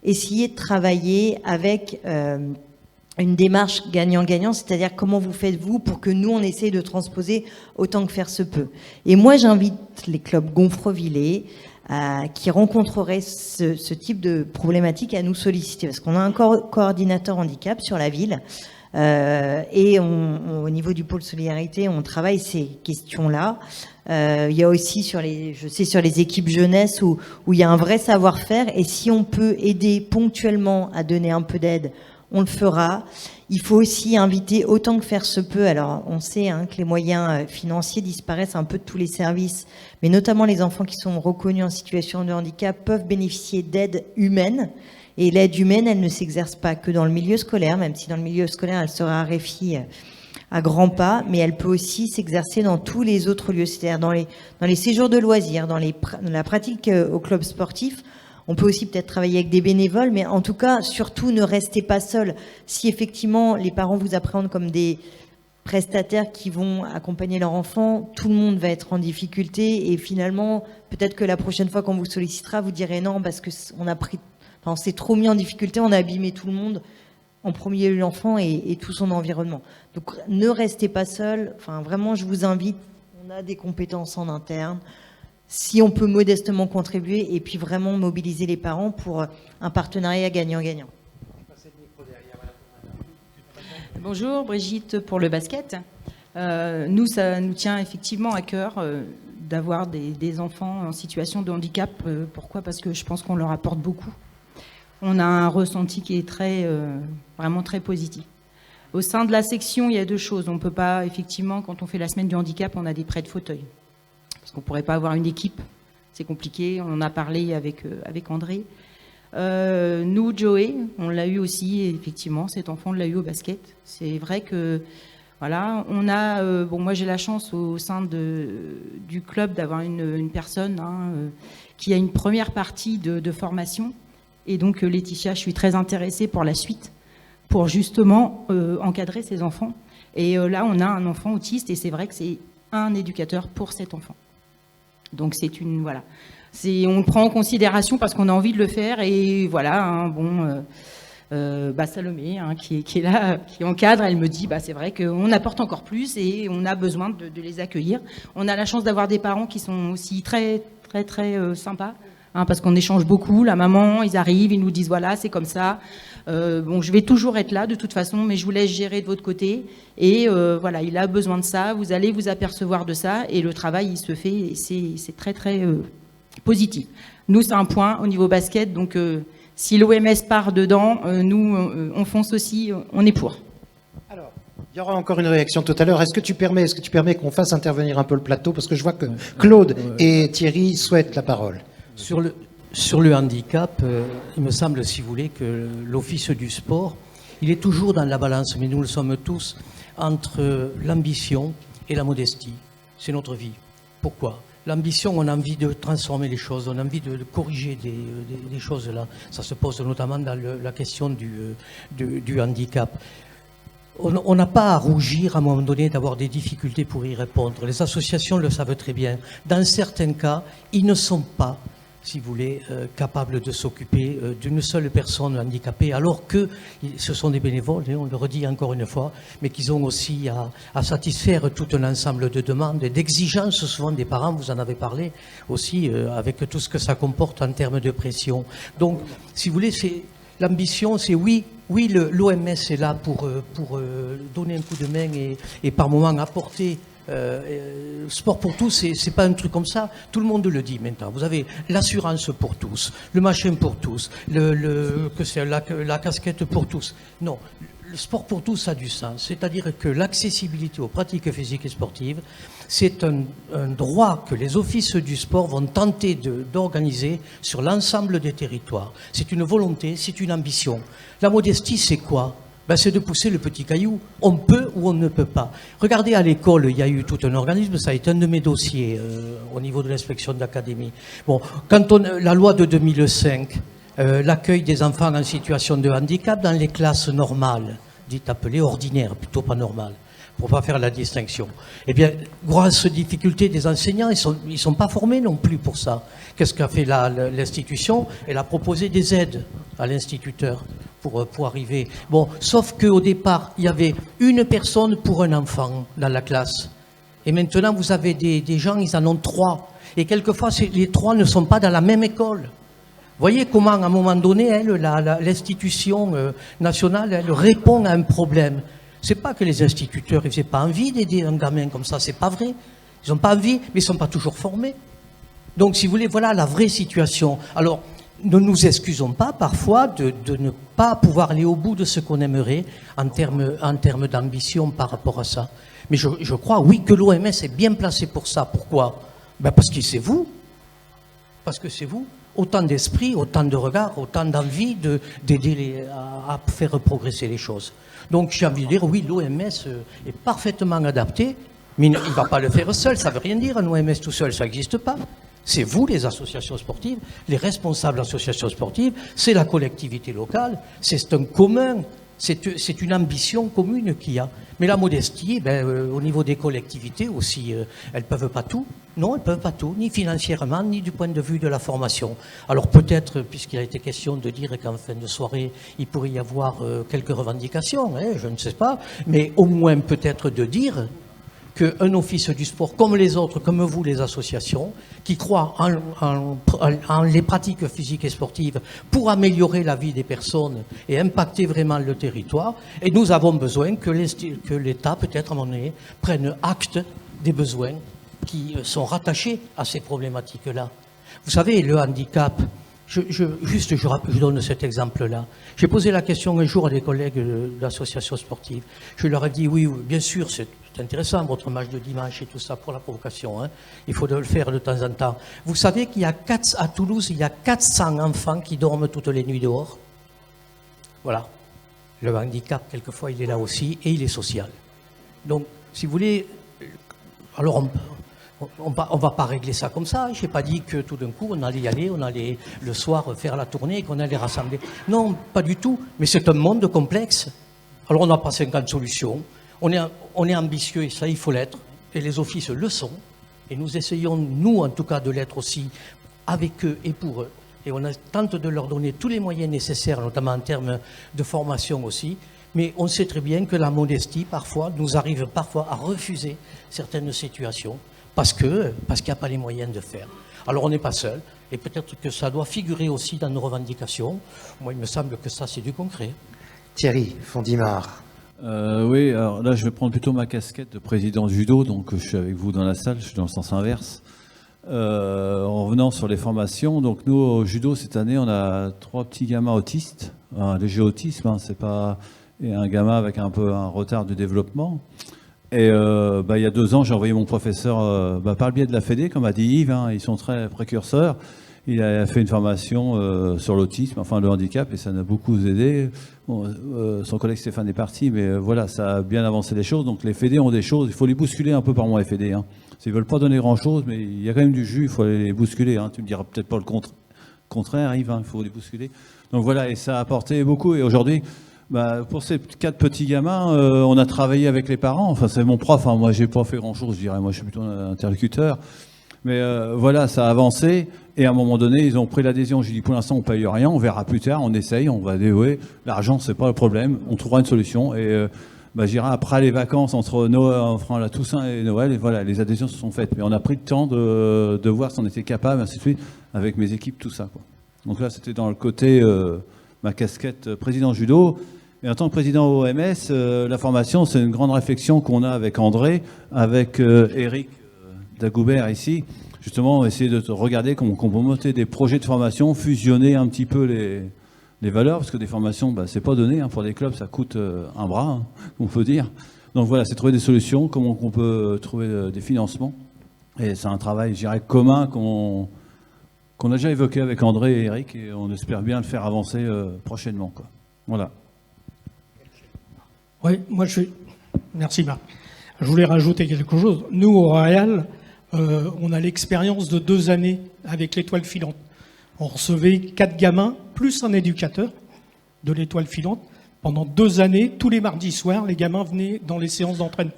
essayer de travailler avec une démarche gagnant-gagnant, c'est-à-dire comment vous faites-vous pour que nous, on essaye de transposer autant que faire se peut. Et moi, j'invite les clubs gonfrevillers qui rencontreraient ce type de problématique à nous solliciter, parce qu'on a un coordinateur handicap sur la ville. Et au niveau du pôle solidarité, on travaille ces questions-là. Il y a aussi sur les équipes jeunesse où il y a un vrai savoir-faire. Et si on peut aider ponctuellement à donner un peu d'aide on le fera. Il faut aussi inviter autant que faire se peut. Alors, on sait que les moyens financiers disparaissent un peu de tous les services, mais notamment les enfants qui sont reconnus en situation de handicap peuvent bénéficier d'aide humaine. Et l'aide humaine, elle ne s'exerce pas que dans le milieu scolaire, même si dans le milieu scolaire, elle se raréfie à grands pas, mais elle peut aussi s'exercer dans tous les autres lieux, c'est-à-dire dans les séjours de loisirs, dans la pratique au club sportif. On peut aussi peut-être travailler avec des bénévoles, mais en tout cas, surtout, ne restez pas seuls. Si effectivement les parents vous appréhendent comme des prestataires qui vont accompagner leur enfant, tout le monde va être en difficulté et finalement, peut-être que la prochaine fois qu'on vous sollicitera, vous direz non parce que on s'est trop mis en difficulté, on a abîmé tout le monde, en premier lieu l'enfant et tout son environnement. Donc ne restez pas seuls. Enfin, vraiment, je vous invite. On a des compétences en interne. Si on peut modestement contribuer et puis vraiment mobiliser les parents pour un partenariat gagnant-gagnant. Bonjour, Brigitte pour le basket. Nous, ça nous tient effectivement à cœur d'avoir des enfants en situation de handicap. Pourquoi ? Parce que je pense qu'on leur apporte beaucoup. On a un ressenti qui est vraiment très positif. Au sein de la section, il y a deux choses. On ne peut pas, effectivement, quand on fait la semaine du handicap, on a des prêts de fauteuils. Parce qu'on ne pourrait pas avoir une équipe, c'est compliqué, on en a parlé avec André. Nous, Joey, on l'a eu aussi, effectivement, cet enfant, on l'a eu au basket. C'est vrai que, voilà, on a, moi j'ai la chance au sein du club d'avoir une personne qui a une première partie de formation. Et donc, Laetitia, je suis très intéressée pour la suite, pour justement encadrer ces enfants. Et là, on a un enfant autiste et c'est vrai que c'est un éducateur pour cet enfant. Donc on le prend en considération parce qu'on a envie de le faire et voilà, Salomé qui est là, qui encadre, elle me dit c'est vrai qu'on apporte encore plus et on a besoin de les accueillir. On a la chance d'avoir des parents qui sont aussi très très très sympas. Parce qu'on échange beaucoup, la maman, ils arrivent, ils nous disent voilà, c'est comme ça. Je vais toujours être là de toute façon, mais je vous laisse gérer de votre côté. Et il a besoin de ça, vous allez vous apercevoir de ça, et le travail, il se fait, et c'est très très positif. Nous, c'est un point au niveau basket, donc si l'OMS part dedans, nous, on fonce aussi, on est pour. Alors, il y aura encore une réaction tout à l'heure. Est-ce que tu permets qu'on fasse intervenir un peu le plateau, parce que je vois que Claude et Thierry souhaitent la parole. Sur le handicap, il me semble, si vous voulez, que l'Office du sport, il est toujours dans la balance, mais nous le sommes tous, entre l'ambition et la modestie. C'est notre vie. Pourquoi ? L'ambition, on a envie de transformer les choses, on a envie de corriger des choses là. Ça se pose notamment dans la question du handicap. On n'a pas à rougir à un moment donné d'avoir des difficultés pour y répondre. Les associations le savent très bien. Dans certains cas, ils ne sont pas, si vous voulez, capables de s'occuper d'une seule personne handicapée, alors que ce sont des bénévoles, on le redit encore une fois, mais qu'ils ont aussi à satisfaire tout un ensemble de demandes et d'exigences, souvent des parents, vous en avez parlé aussi, avec tout ce que ça comporte en termes de pression. Donc, si vous voulez, l'ambition, c'est oui, l'OMS est là pour donner un coup de main et par moment apporter. Sport pour tous, c'est pas un truc comme ça. Tout le monde le dit maintenant. Vous avez l'assurance pour tous, le machin pour tous, la casquette pour tous. Non, le sport pour tous a du sens. C'est-à-dire que l'accessibilité aux pratiques physiques et sportives, c'est un droit que les offices du sport vont tenter d'organiser sur l'ensemble des territoires. C'est une volonté, c'est une ambition. La modestie, c'est quoi ? C'est de pousser le petit caillou. On peut ou on ne peut pas. Regardez, à l'école, il y a eu tout un organisme, ça a été un de mes dossiers au niveau de l'inspection d'académie. Bon, la loi de 2005, l'accueil des enfants en situation de handicap dans les classes normales, dites appelées ordinaires, plutôt pas normales, pour pas faire la distinction. Eh bien, grosse difficulté des enseignants, ils sont pas formés non plus pour ça. Qu'est-ce qu'a fait l'institution ? Elle a proposé des aides à l'instituteur pour arriver. Bon, sauf qu'au départ, il y avait une personne pour un enfant dans la classe. Et maintenant, vous avez des gens, ils en ont 3. Et quelquefois, les 3 ne sont pas dans la même école. Voyez comment, à un moment donné, l'institution nationale, elle répond à un problème. C'est pas que les instituteurs, ils n'ont pas envie d'aider un gamin comme ça, c'est pas vrai. Ils n'ont pas envie, mais ils ne sont pas toujours formés. Donc, si vous voulez, voilà la vraie situation. Alors, ne nous excusons pas parfois de ne pas pouvoir aller au bout de ce qu'on aimerait en termes d'ambition par rapport à ça. Mais je crois, oui, que l'OMS est bien placé pour ça. Pourquoi? Parce que c'est vous. Parce que c'est vous. Autant d'esprit, autant de regard, autant d'envie d'aider à faire progresser les choses. Donc j'ai envie de dire, oui, l'OMS est parfaitement adapté, mais il ne va pas le faire seul. Ça ne veut rien dire, un OMS tout seul, ça n'existe pas. C'est vous, les associations sportives, les responsables d'associations sportives, c'est la collectivité locale, c'est un commun, c'est une ambition commune qu'il y a. Mais la modestie, au niveau des collectivités aussi, elles ne peuvent pas tout. Non, elles ne peuvent pas tout, ni financièrement, ni du point de vue de la formation. Alors peut-être, puisqu'il a été question de dire qu'en fin de soirée, il pourrait y avoir quelques revendications, je ne sais pas, mais au moins peut-être de dire qu'un office du sport, comme les autres, comme vous, les associations, qui croient en les pratiques physiques et sportives pour améliorer la vie des personnes et impacter vraiment le territoire, et nous avons besoin que l'État, peut-être à un moment donné, prenne acte des besoins qui sont rattachés à ces problématiques-là. Vous savez, le handicap, je donne cet exemple-là. J'ai posé la question un jour à des collègues de l'association sportive. Je leur ai dit, oui, bien sûr, c'est intéressant, votre match de dimanche et tout ça pour la provocation. Il faut le faire de temps en temps. Vous savez qu'il y a à Toulouse, il y a 400 enfants qui dorment toutes les nuits dehors. Voilà. Le handicap, quelquefois, il est là aussi, et il est social. Donc, si vous voulez, alors on va pas régler ça comme ça. Je n'ai pas dit que tout d'un coup, on allait y aller, on allait le soir faire la tournée et qu'on allait rassembler. Non, pas du tout. Mais c'est un monde complexe. Alors, on n'a pas 50 solutions. On est ambitieux, et ça, il faut l'être. Et les offices le sont. Et nous essayons, nous, en tout cas, de l'être aussi avec eux et pour eux. Et on tente de leur donner tous les moyens nécessaires, notamment en termes de formation aussi. Mais on sait très bien que la modestie, parfois, nous arrive parfois à refuser certaines situations parce qu'il n'y a pas les moyens de faire. Alors on n'est pas seul. Et peut-être que ça doit figurer aussi dans nos revendications. Moi, il me semble que ça, c'est du concret. Thierry Fondimard. Oui, alors là, je vais prendre plutôt ma casquette de président judo, donc je suis avec vous dans la salle, je suis dans le sens inverse. En revenant sur les formations, donc nous, au judo, cette année, on a 3 petits gamins autistes, un léger autisme, c'est pas... et un gamin avec un peu un retard de développement. Et il y a 2 ans, j'ai envoyé mon professeur, par le biais de la Fédé, comme a dit Yves, ils sont très précurseurs. Il a fait une formation sur l'autisme, enfin le handicap, et ça n'a beaucoup aidé. Son collègue Stéphane est parti, mais voilà, ça a bien avancé les choses. Donc les Fédés ont des choses, il faut les bousculer un peu par mois, les Fédés. Ils ne veulent pas donner grand-chose, mais il y a quand même du jus, il faut les bousculer. Tu me diras peut-être pas le contraire, Yves, il faut les bousculer. Donc voilà, et ça a apporté beaucoup. Et aujourd'hui, pour ces 4 petits gamins, on a travaillé avec les parents. Enfin, c'est mon prof, moi j'ai pas fait grand-chose, je dirais. Moi je suis plutôt un interlocuteur. Mais voilà, ça a avancé. Et à un moment donné, ils ont pris l'adhésion. J'ai dit, pour l'instant, on ne paye rien, on verra plus tard, on essaye, on va dévouer. L'argent, c'est pas le problème, on trouvera une solution. Et j'irai après les vacances entre la Toussaint et Noël. Et voilà, les adhésions se sont faites. Mais on a pris le temps de voir si on était capable, ainsi de suite, avec mes équipes, tout ça, quoi. Donc là, c'était dans le côté, ma casquette président judo. Et en tant que président OMS, la formation, c'est une grande réflexion qu'on a avec André, avec Eric Dagoubert ici. Justement, essayer de regarder comment on peut monter des projets de formation, fusionner un petit peu les valeurs, parce que des formations, c'est pas donné. Pour des clubs, ça coûte un bras, on peut dire. Donc voilà, c'est trouver des solutions, comment on peut trouver des financements. Et c'est un travail, je dirais, commun qu'on a déjà évoqué avec André et Eric, et on espère bien le faire avancer prochainement, quoi. Voilà. Oui, merci Marc. Je voulais rajouter quelque chose. Nous, au Royal, on a l'expérience de 2 années avec l'étoile filante. On recevait 4 gamins, plus un éducateur de l'étoile filante. Pendant 2 années, tous les mardis soirs, les gamins venaient dans les séances d'entraînement.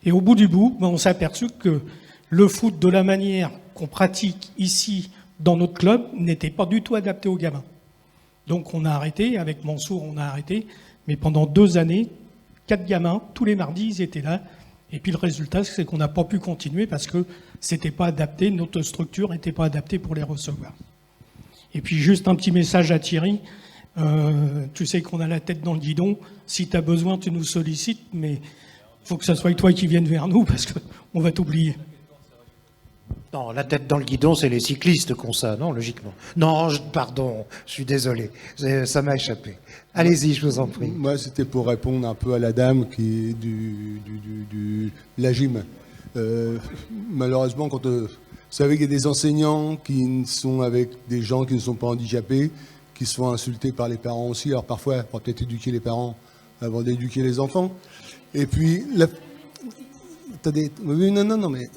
Et au bout du bout, on s'est aperçu que le foot, de la manière qu'on pratique ici dans notre club, n'était pas du tout adapté aux gamins. Donc on a arrêté, avec Mansour, on a arrêté. Mais pendant 2 années, 4 gamins, tous les mardis, ils étaient là. Et puis le résultat, c'est qu'on n'a pas pu continuer parce que c'était pas adapté, notre structure n'était pas adaptée pour les recevoir. Et puis juste un petit message à Thierry. Tu sais qu'on a la tête dans le guidon. Si tu as besoin, tu nous sollicites, mais il faut que ce soit toi qui viennes vers nous parce qu'on va t'oublier. Non, la tête dans le guidon, c'est les cyclistes qui ont ça, non, logiquement. Non, pardon, je suis désolé, ça m'a échappé. Allez-y, je vous en prie. Moi, c'était pour répondre un peu à la dame qui est la gym. Malheureusement, quand vous savez qu'il y a des enseignants qui sont avec des gens qui ne sont pas handicapés, qui se font insulter par les parents aussi. Alors parfois, il faudra peut-être éduquer les parents avant d'éduquer les enfants. Et puis, attendez, oui, non, mais...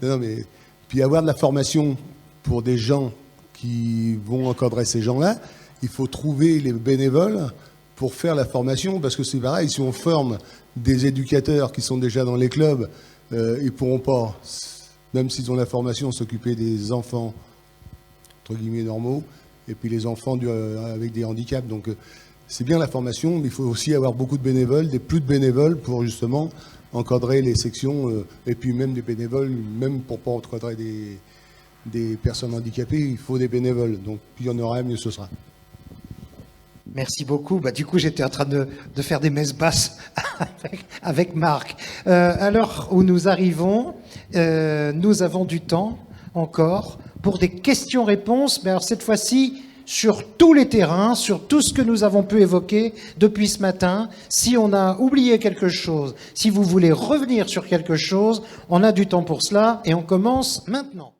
non, mais... Puis avoir de la formation pour des gens qui vont encadrer ces gens-là, il faut trouver les bénévoles pour faire la formation, parce que c'est pareil, si on forme des éducateurs qui sont déjà dans les clubs, ils ne pourront pas, même s'ils ont la formation, s'occuper des enfants, entre guillemets, normaux, et puis les enfants avec des handicaps. Donc c'est bien la formation, mais il faut aussi avoir beaucoup de bénévoles, plus de bénévoles pour justement encadrer les sections, et puis même des bénévoles, même pour ne pas encadrer des personnes handicapées, il faut des bénévoles. Donc plus il y en aura, mieux ce sera. Merci beaucoup. Du coup, j'étais en train de faire des messes basses avec Marc. À l'heure où nous arrivons, nous avons du temps encore pour des questions-réponses, mais alors cette fois-ci sur tous les terrains, sur tout ce que nous avons pu évoquer depuis ce matin. Si on a oublié quelque chose, si vous voulez revenir sur quelque chose, on a du temps pour cela et on commence maintenant.